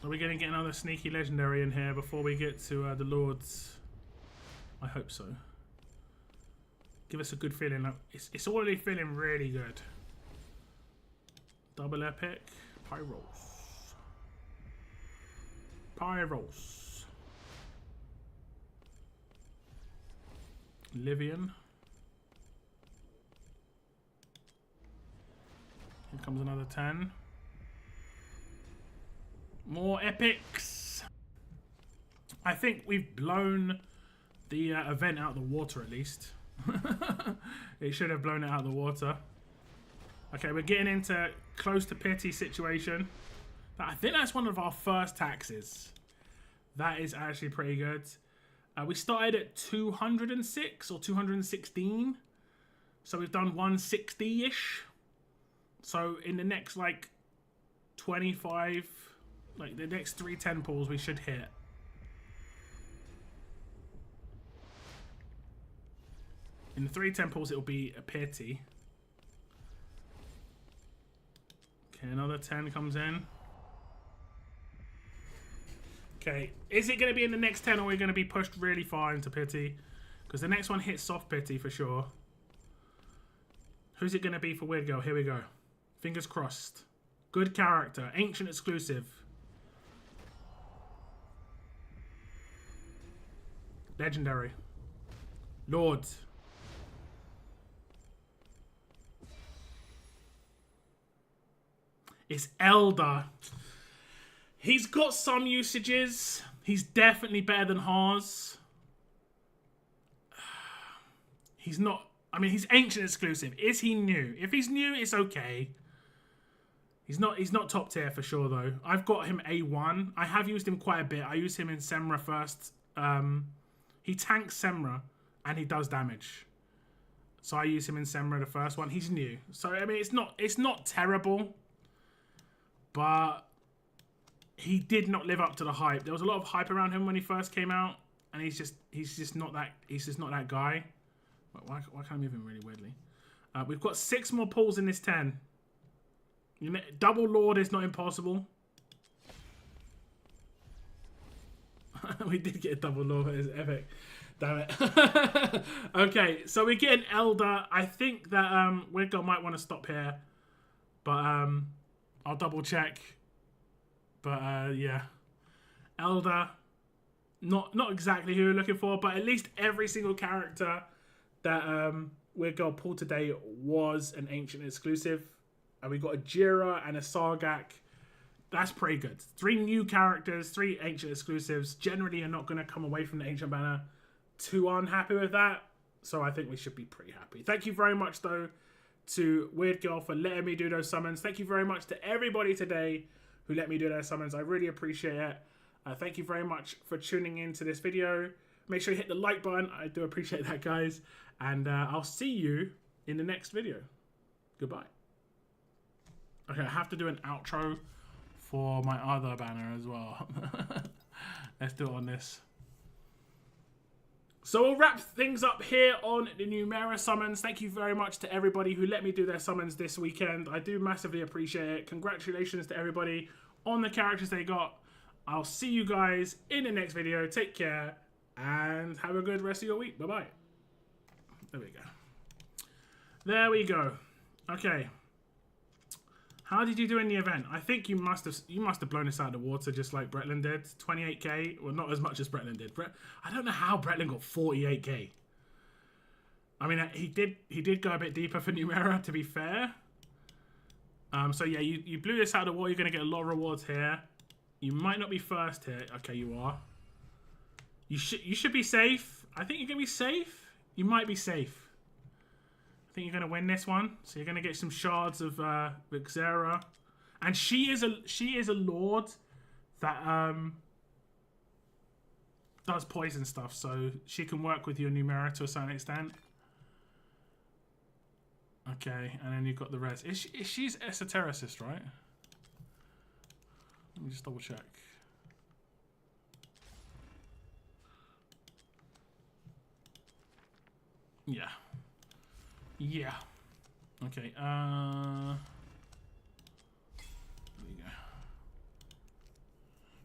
Are we going to get another sneaky legendary in here before we get to the Lords? I hope so. Give us a good feeling. It's already feeling really good. Double epic. Pyros. Pyros. Livian. Here comes another 10. More epics. I think we've blown the event out of the water at least. It should have blown it out of the water. Okay, we're getting into close to pity situation. I think that's one of our first taxes. That is actually pretty good. We started at 206 or 216. So we've done 160-ish. So in the next like 25, like the next 3 10 pulls we should hit. In the 3 10 pulls it'll be a pity. Okay, another 10 comes in. Okay, is it going to be in the next 10 or are we going to be pushed really far into pity? Because the next one hits soft pity for sure. Who's it going to be for Weird Girl? Here we go. Fingers crossed. Good character. Ancient exclusive. Legendary. Lord. It's Elder. He's got some usages. He's definitely better than Haas. He's not... I mean, he's ancient exclusive. Is he new? If he's new, it's okay. He's not top tier for sure, though. I've got him A1. I have used him quite a bit. I used him in Semra first. He tanks Semra, and he does damage. So I use him in Semra, the first one. He's new. So, I mean, it's not terrible. But... he did not live up to the hype. There was a lot of hype around him when he first came out, and he's just not that guy. Why can I move him really weirdly? We've got 6 more pulls in this 10. Double Lord is not impossible. We did get a double Lord. It's epic. Damn it. Okay, so we get an Elder. I think that Weird Girl might want to stop here, but I'll double check. But yeah, Elder, not exactly who we're looking for, but at least every single character that Weird Girl pulled today was an ancient exclusive. And we got a Jira and a Sargak. That's pretty good. 3 new characters, 3 ancient exclusives. Generally, you're not going to come away from the ancient banner too unhappy with that. So I think we should be pretty happy. Thank you very much, though, to Weird Girl for letting me do those summons. Thank you very much to everybody today who let me do their summons. I really appreciate it. Thank you very much for tuning in to this video. Make sure you hit the like button. I do appreciate that, guys. And I'll see you in the next video. Goodbye. Okay, I have to do an outro for my other banner as well. Let's do it on this. So we'll wrap things up here on the Numera summons. Thank you very much to everybody who let me do their summons this weekend. I do massively appreciate it. Congratulations to everybody on the characters they got. I'll see you guys in the next video. Take care and have a good rest of your week. Bye-bye. There we go. There we go. Okay. How did you do in the event? I think you must have blown this out of the water just like Bretland did. 28k. Well, not as much as Bretland did. I don't know how Bretland got 48k. I mean, he did go a bit deeper for Numera, to be fair. So yeah, you blew this out of the water. You're gonna get a lot of rewards here. You might not be first here. Okay, you are. You should be safe. I think you're gonna be safe. You might be safe. I think you're going to win this one. So you're going to get some shards of Vixera. And she is a lord that does poison stuff. So she can work with your Numera to a certain extent. Okay, and then you've got the rest. She's esotericist, right? Let me just double check. Yeah. Yeah. Okay. There we go.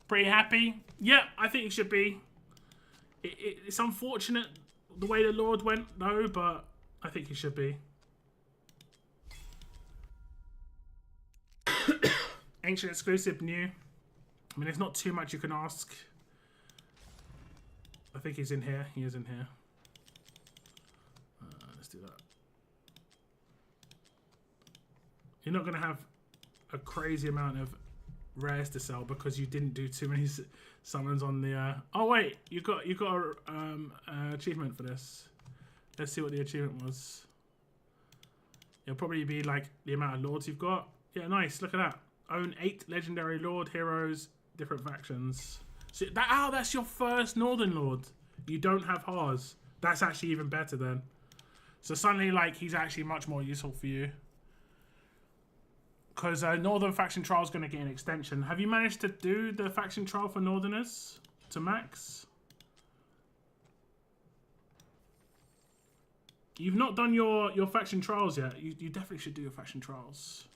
Pretty happy? Yeah, I think you should be. It's unfortunate the way the Lord went, though, but I think you should be. Ancient exclusive, new. I mean, there's not too much you can ask. I think he's in here. He is in here. Let's do that. You're not going to have a crazy amount of rares to sell because you didn't do too many summons on the... Oh, wait. You got an achievement for this. Let's see what the achievement was. It'll probably be like the amount of lords you've got. Yeah, nice. Look at that. Own 8 legendary lord heroes, different factions. So that's your first Northern Lord. You don't have Haas. That's actually even better then. So suddenly, like, he's actually much more useful for you. Because Northern Faction Trial is going to get an extension. Have you managed to do the Faction Trial for Northerners to max? You've not done your Faction Trials yet. You definitely should do your Faction Trials.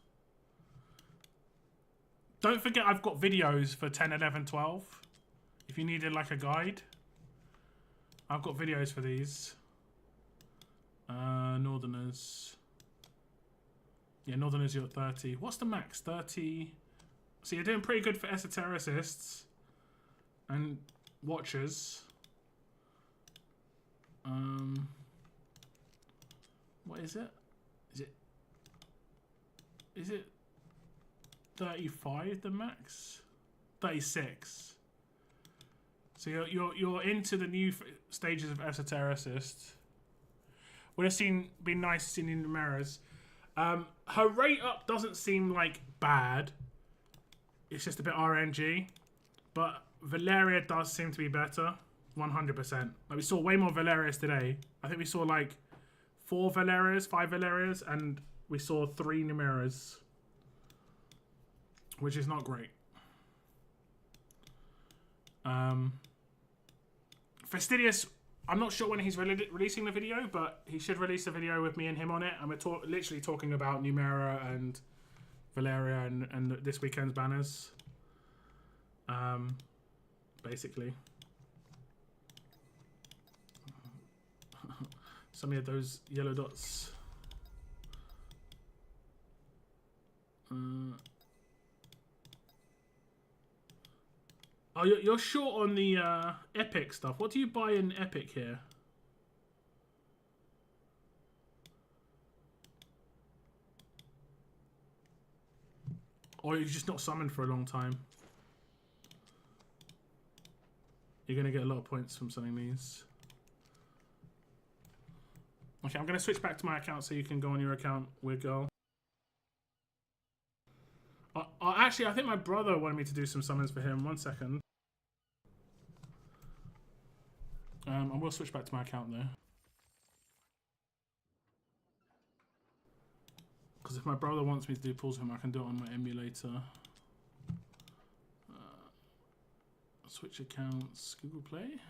Don't forget I've got videos for 10, 11, 12. if you needed like a guide. I've got videos for these. Northerners. Yeah, Northerners, you're at 30. What's the max? 30. So you're doing pretty good for esotericists and watchers. What is it? Is it 35 the max? 36. So you're into the new stages of esotericist. Would have been nice to see in Numeras. Her rate up doesn't seem like bad. It's just a bit RNG. But Valeria does seem to be better. 100%. Like we saw way more Valerias today. I think we saw like 4 Valerias, 5 Valerias, and we saw 3 Numeras. Which is not great. Fastidious, I'm not sure when he's releasing the video, but he should release a video with me and him on it. And we're literally talking about Numera and Valeria and this weekend's banners. Basically. Some of those yellow dots. Oh, you're short on the Epic stuff. What do you buy in Epic here? Or you're just not summoned for a long time. You're going to get a lot of points from selling these. Okay, I'm going to switch back to my account so you can go on your account, weird girl. Actually, I think my brother wanted me to do some summons for him. 1 second. I will switch back to my account though. Because if my brother wants me to do pulls for him, I can do it on my emulator. Switch accounts, Google Play.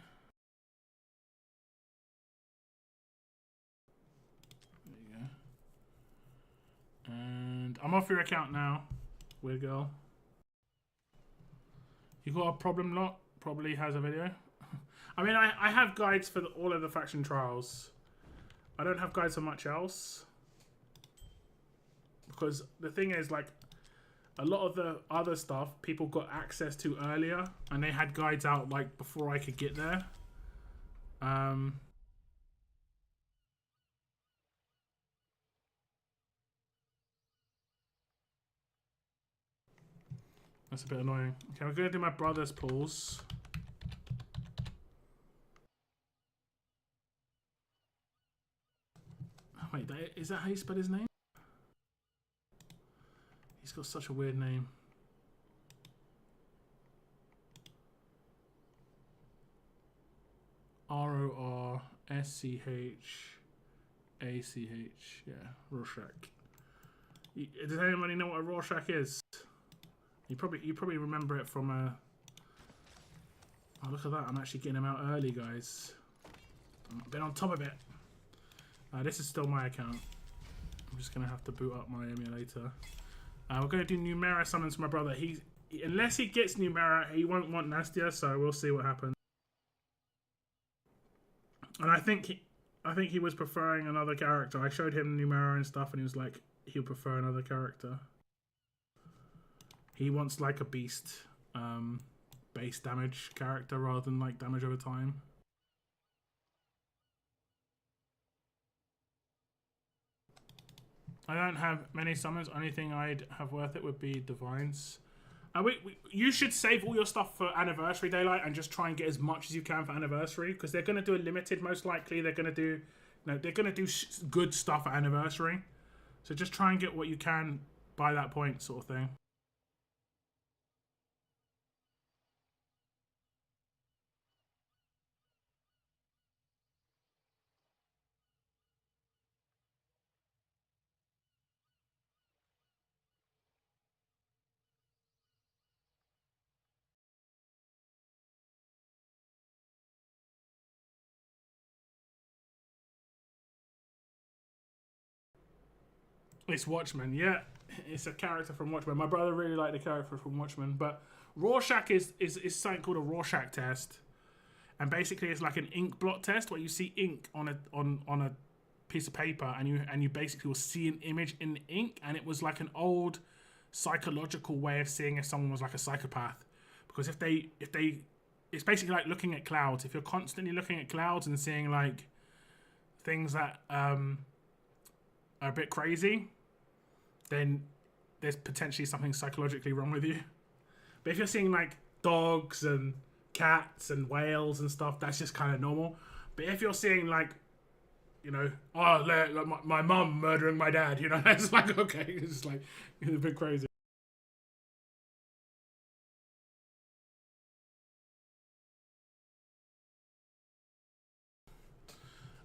There you go. And I'm off your account now. Weird girl. You got a problem lot? Probably has a video. I mean, I have guides for all of the faction trials. I don't have guides for much else. Because the thing is, like, a lot of the other stuff people got access to earlier. And they had guides out, like, before I could get there. That's a bit annoying. Okay, we're going to do my brother's pulls. Oh, wait, is that how you spell his name? He's got such a weird name. R-O-R-S-C-H-A-C-H. Yeah, Rorschach. Does anybody know what a Rorschach is? You probably remember it from a... Oh, look at that. I'm actually getting him out early, guys. I've been on top of it. This is still my account. I'm just going to have to boot up my emulator. We're going to do Numera summons for my brother. Unless he gets Numera, he won't want Nastya, so we'll see what happens. And I think he was preferring another character. I showed him Numera and stuff, and he was like, he'll prefer another character. He wants like a beast base damage character rather than like damage over time. I don't have many summons. Only thing I'd have worth it would be divines. You should save all your stuff for Anniversary Daylight and just try and get as much as you can for Anniversary, because they're going to do a limited most likely. They're going to do, they're going to do good stuff at Anniversary. So just try and get what you can by that point, sort of thing. It's Watchmen, yeah. It's a character from Watchmen. My brother really liked the character from Watchmen, but Rorschach is something called a Rorschach test, and basically it's like an ink blot test where you see ink on a piece of paper, and you basically will see an image in the ink, and it was like an old psychological way of seeing if someone was like a psychopath, because if they it's basically like looking at clouds. If you're constantly looking at clouds and seeing like things that are a bit crazy, then there's potentially something psychologically wrong with you. But if you're seeing like dogs and cats and whales and stuff, that's just kind of normal. But if you're seeing like, you know, oh, like my mum murdering my dad, you know, it's like, okay, it's like, it's a bit crazy.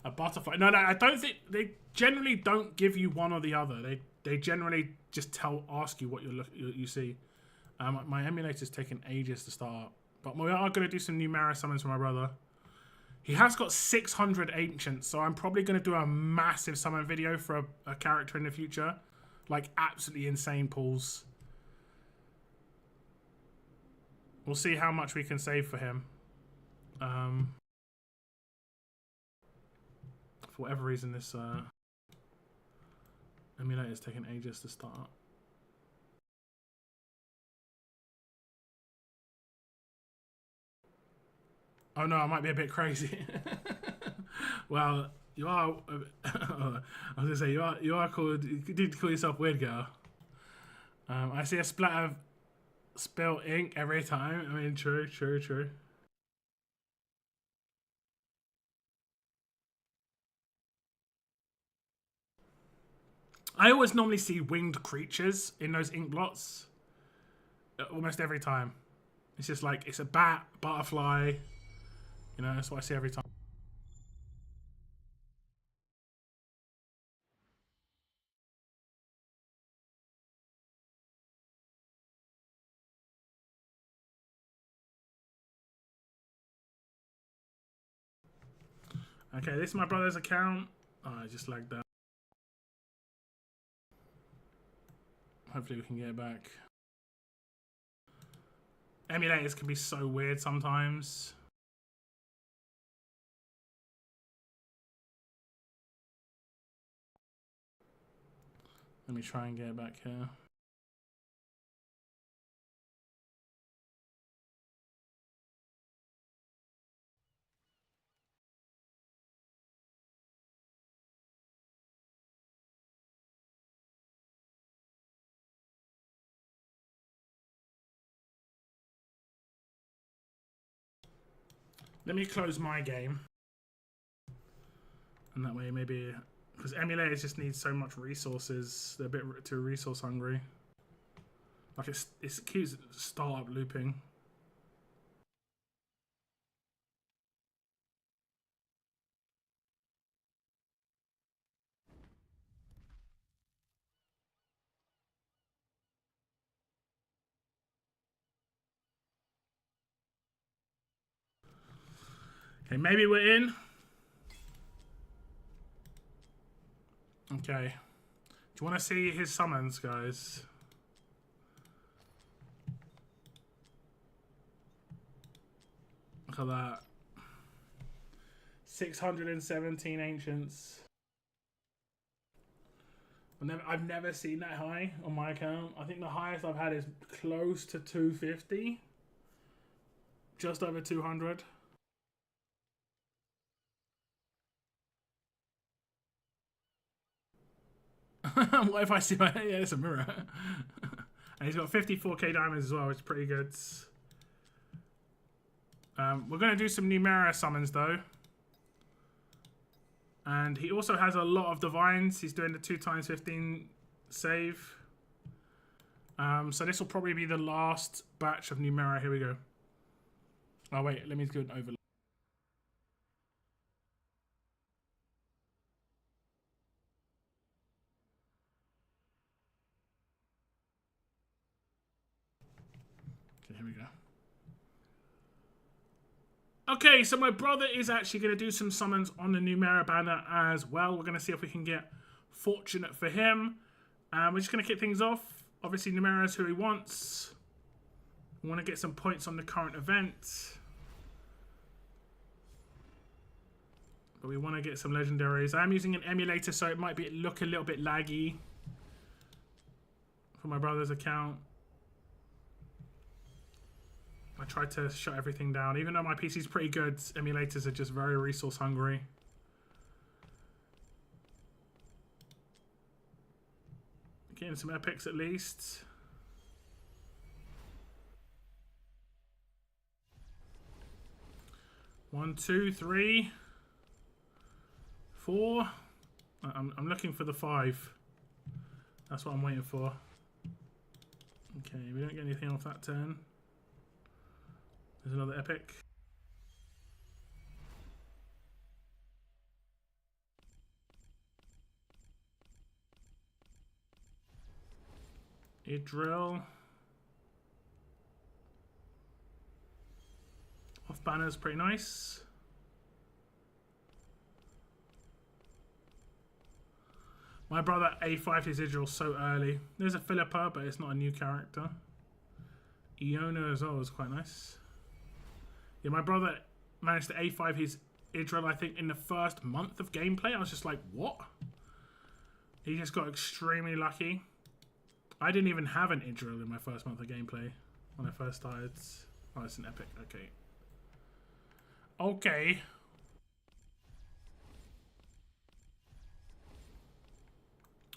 A butterfly. No, I don't think they generally don't give you one or the other. They generally just ask you what you see. My emulator's taken ages to start up, but we are going to do some Numera summons for my brother. He has got 600 ancients, so I'm probably going to do a massive summon video for a character in the future, like absolutely insane pulls. We'll see how much we can save for him. For whatever reason, this emulator is taking ages to start up. Oh no, I might be a bit crazy. Well, you are. I was gonna say you are called. You did call yourself weird girl. I see a splat of spilt ink every time. I mean, true. I always normally see winged creatures in those ink blots. Almost every time. It's just like, it's a bat, butterfly. You know, that's what I see every time. Okay, this is my brother's account. Oh, I just lagged that. Hopefully we can get it back. Emulators can be so weird sometimes. Let me try and get it back here. Let me close my game. And that way maybe... Because emulators just need so much resources. They're a bit too resource hungry. Like it keeps startup looping. Okay, maybe we're in. Okay. Do you want to see his summons, guys? Look at that. 617 ancients. I've never seen that high on my account. I think the highest I've had is close to 250. Just over 200. What if I see my... Yeah, it's a mirror. And he's got 54k diamonds as well, which is pretty good. We're going to do some Numera summons, though. And he also has a lot of divines. He's doing the 2x15 save. So this will probably be the last batch of Numera. Here we go. Oh, wait. Let me do an overlay. Okay, here we go. Okay, so my brother is actually going to do some summons on the Numera banner as well. We're going to see if we can get fortunate for him. We're just going to kick things off. Obviously, Numera is who he wants. We want to get some points on the current event. But we want to get some legendaries. I'm using an emulator, so it might look a little bit laggy for my brother's account. I tried to shut everything down. Even though my PC's pretty good, emulators are just very resource hungry. Getting some epics at least. One, two, three, 4. I'm looking for the 5. That's what I'm waiting for. Okay, we don't get anything off that turn. There's another epic. A drill. Off banner's pretty nice. My brother A5'd his Idril so early. There's a Philippa, but it's not a new character. Iona as well is quite nice. Yeah, my brother managed to A5 his Idril, I think, in the first month of gameplay. I was just like, what? He just got extremely lucky. I didn't even have an Idril in my first month of gameplay when I first started. Oh, it's an epic. Okay. Okay.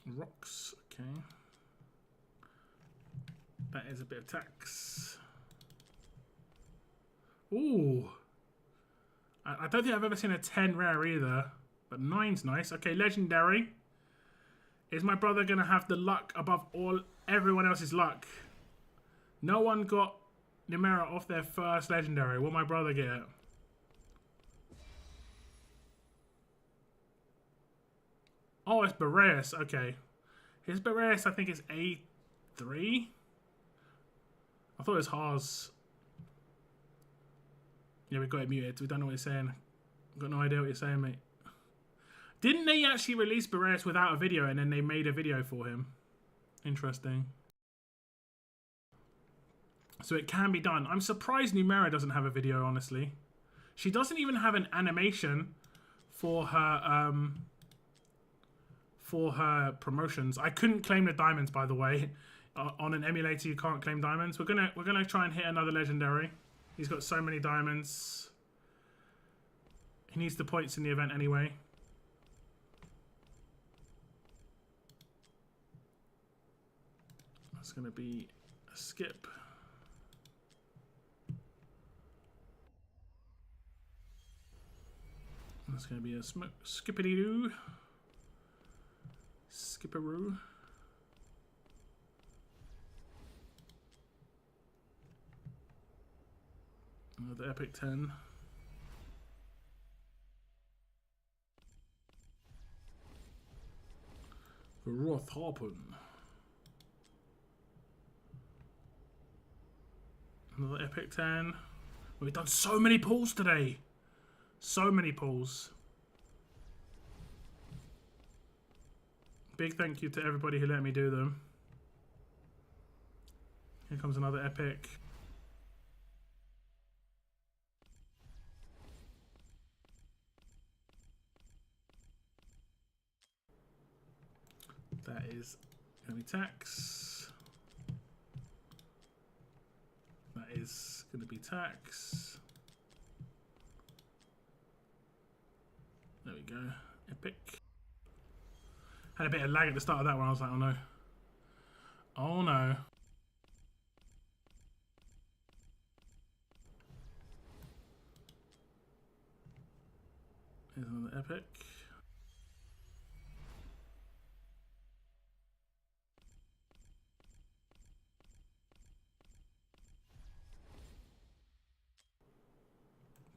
Rocks. Okay. That is a bit of tax. Ooh. I don't think I've ever seen a 10 rare either. But 9's nice. Okay, legendary. Is my brother going to have the luck above everyone else's luck? No one got Numera off their first legendary. Will my brother get it? Oh, it's Boreas. Okay. His Boreas, I think, is A3. I thought it was Haas. Yeah, we got it muted. We don't know what he's saying. Got no idea what you're saying, mate. Didn't they actually release Boreas without a video and then they made a video for him? Interesting. So it can be done. I'm surprised Numera doesn't have a video, honestly. She doesn't even have an animation for her promotions. I couldn't claim the diamonds, by the way. On an emulator, you can't claim diamonds. We're gonna try and hit another legendary. He's got so many diamonds. He needs the points in the event anyway. That's gonna be a skip. That's gonna be a skippity-doo. Skipperoo. Another epic 10. The Roth Harpun. Another epic 10. We've done so many pulls today. So many pulls. Big thank you to everybody who let me do them. Here comes another epic. That is going to be tax. That is going to be tax. There we go. Epic. Had a bit of lag at the start of that one. I was like, oh no. Oh no. Here's another epic.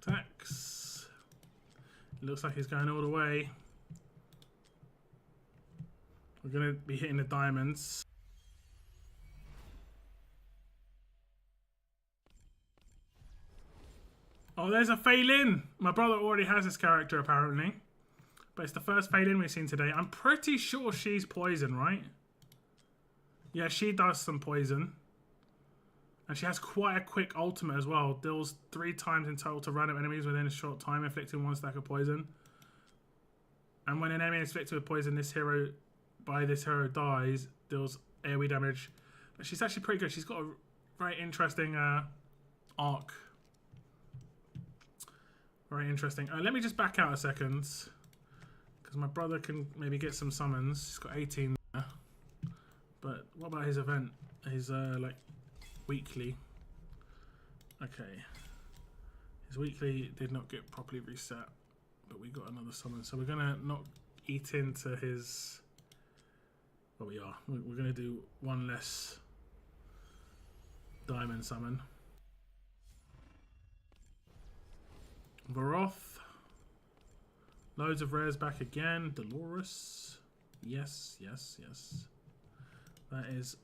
Tax. It looks like he's going all the way. We're going to be hitting the diamonds. Oh, there's a fail-in. My brother already has this character, apparently. But it's the first fail-in we've seen today. I'm pretty sure she's poison, right? Yeah, she does some poison. And she has quite a quick ultimate as well. Deals 3 times in total to random enemies within a short time, inflicting 1 stack of poison. And when an enemy is inflicted with poison, this hero dies, deals AoE damage. But she's actually pretty good. She's got a very interesting arc. Very interesting. Let me just back out a second, because my brother can maybe get some summons. He's got 18 there. But what about his event? His like weekly. Okay. His weekly did not get properly reset, but we got another summon. So we're gonna not eat into his. Well, we are. We're gonna do 1 less diamond summon. Varoth. Loads of rares back again. Dolores. Yes, yes, yes. That is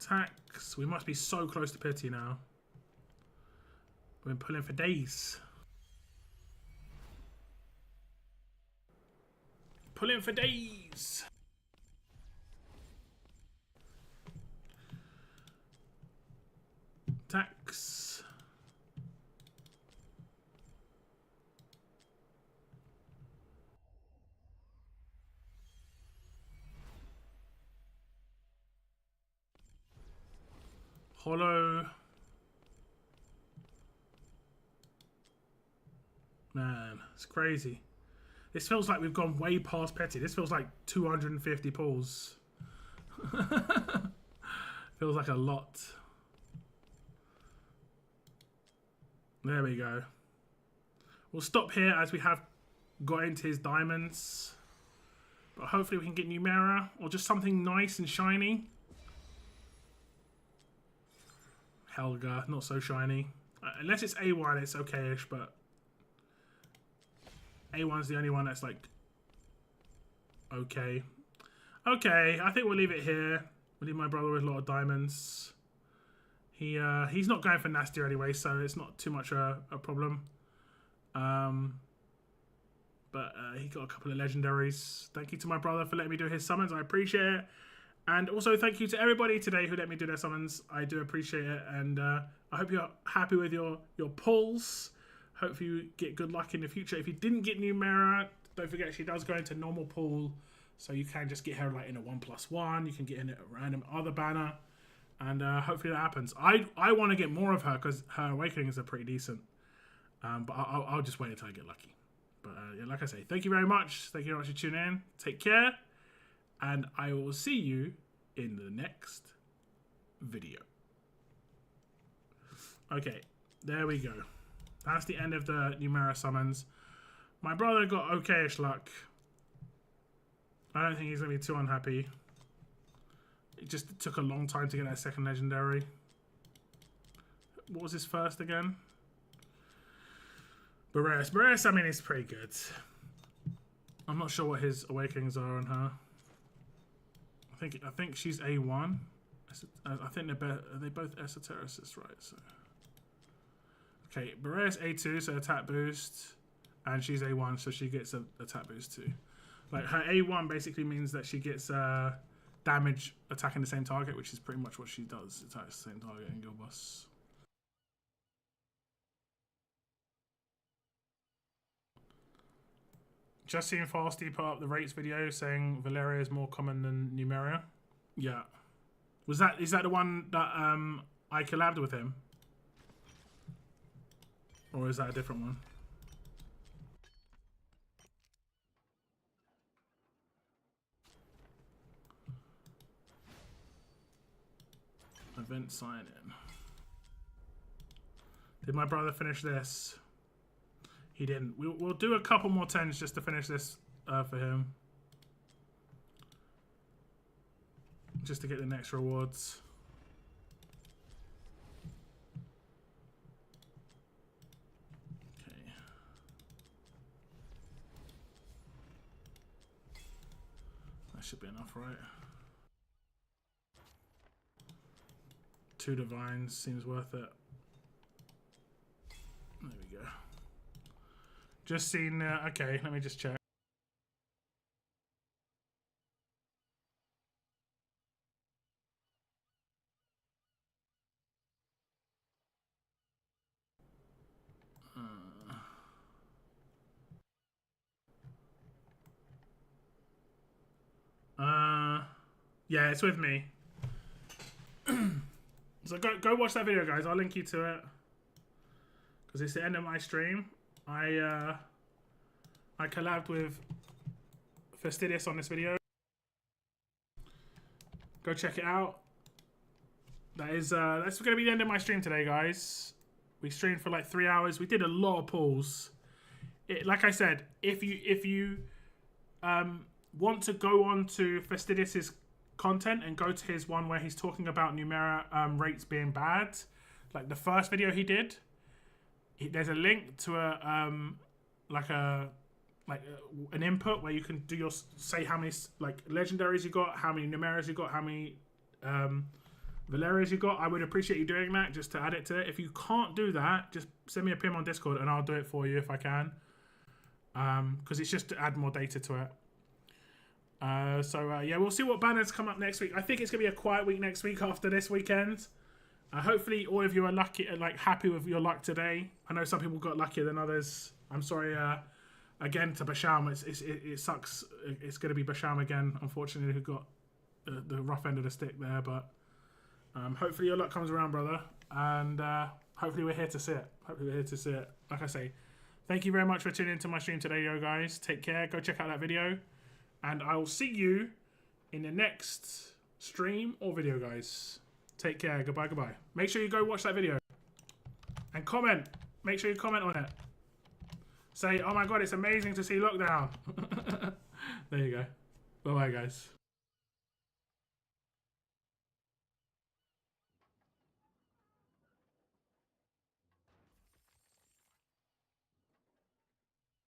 tax. We must be so close to pity now. We've been pulling for days. Pulling for days. Tax. Hollow. Man, it's crazy. This feels like we've gone way past petty. This feels like 250 pulls. Feels like a lot. There we go. We'll stop here as we have got into his diamonds. But hopefully we can get Numera or just something nice and shiny. Helga, not so shiny. Unless it's A1, it's okay-ish, but A1's the only one that's like okay. Okay, I think we'll leave it here. We'll leave my brother with a lot of diamonds. He's not going for Nastya anyway, so it's not too much a problem. But he got a couple of legendaries. Thank you to my brother for letting me do his summons. I appreciate it. And also thank you to everybody today who let me do their summons. I do appreciate it. And I hope you're happy with your pulls. Hope you get good luck in the future. If you didn't get Numera, don't forget she does go into normal pool. So you can just get her like in a 1+1. You can get in a random other banner. And hopefully that happens. I want to get more of her because her awakenings are pretty decent. But I'll just wait until I get lucky. But yeah, like I say, thank you very much. Thank you very much for tuning in. Take care. And I will see you in the next video. Okay, there we go. That's the end of the Numera summons. My brother got okay-ish luck. I don't think he's going to be too unhappy. It just took a long time to get that second legendary. What was his first again? Boreas. Boreas, I mean, is pretty good. I'm not sure what his awakenings are on her. I think she's A1. I think are they both esotericists, right? So, okay, Boreas A2, so attack boost, and she's A1, so she gets a attack boost too. Like her A1 basically means that she gets damage attacking the same target, which is pretty much what she does. Attacks the same target in Guild Boss. Just seen Fasty put up the rates video saying Valeria is more common than Numera. Yeah. Is that the one that I collabed with him? Or is that a different one? Event sign in. Did my brother finish this? He didn't. We'll do a couple more 10s just to finish this for him. Just to get the next rewards. Okay. That should be enough, right? 2 divines seems worth it. There we go. Just seen, okay, let me just check. Yeah, it's with me. So go watch that video, guys. I'll link you to it because it's the end of my stream. I collabed with Fastidious on this video. Go check it out. That's going to be the end of my stream today, guys. We streamed for like 3 hours. We did a lot of pulls. Like I said, if you want to go on to Fastidious's content and go to his one where he's talking about Numera rates being bad, like the first video he did, there's a link to an input where you can do say how many like legendaries you got, how many Numeras you got, how many Valerias you got. I would appreciate you doing that just to add it to it. If you can't do that, just send me a ping on Discord and I'll do it for you if I can, because it's just to add more data to it. Yeah, we'll see what banners come up next week. I think it's gonna be a quiet week next week after this weekend. Hopefully all of you are lucky, like happy with your luck today. I know some people got luckier than others. I'm sorry again to Basham. It sucks. It's gonna be Basham again, unfortunately, who got the rough end of the stick there. But hopefully your luck comes around, brother, and hopefully we're here to see it. Like I say, thank you very much for tuning into my stream today, yo guys. Take care. Go check out that video. And I will see you in the next stream or video, guys. Take care. Goodbye, goodbye. Make sure you go watch that video. And comment. Make sure you comment on it. Say, oh my god, it's amazing to see lockdown. There you go. Bye-bye, guys.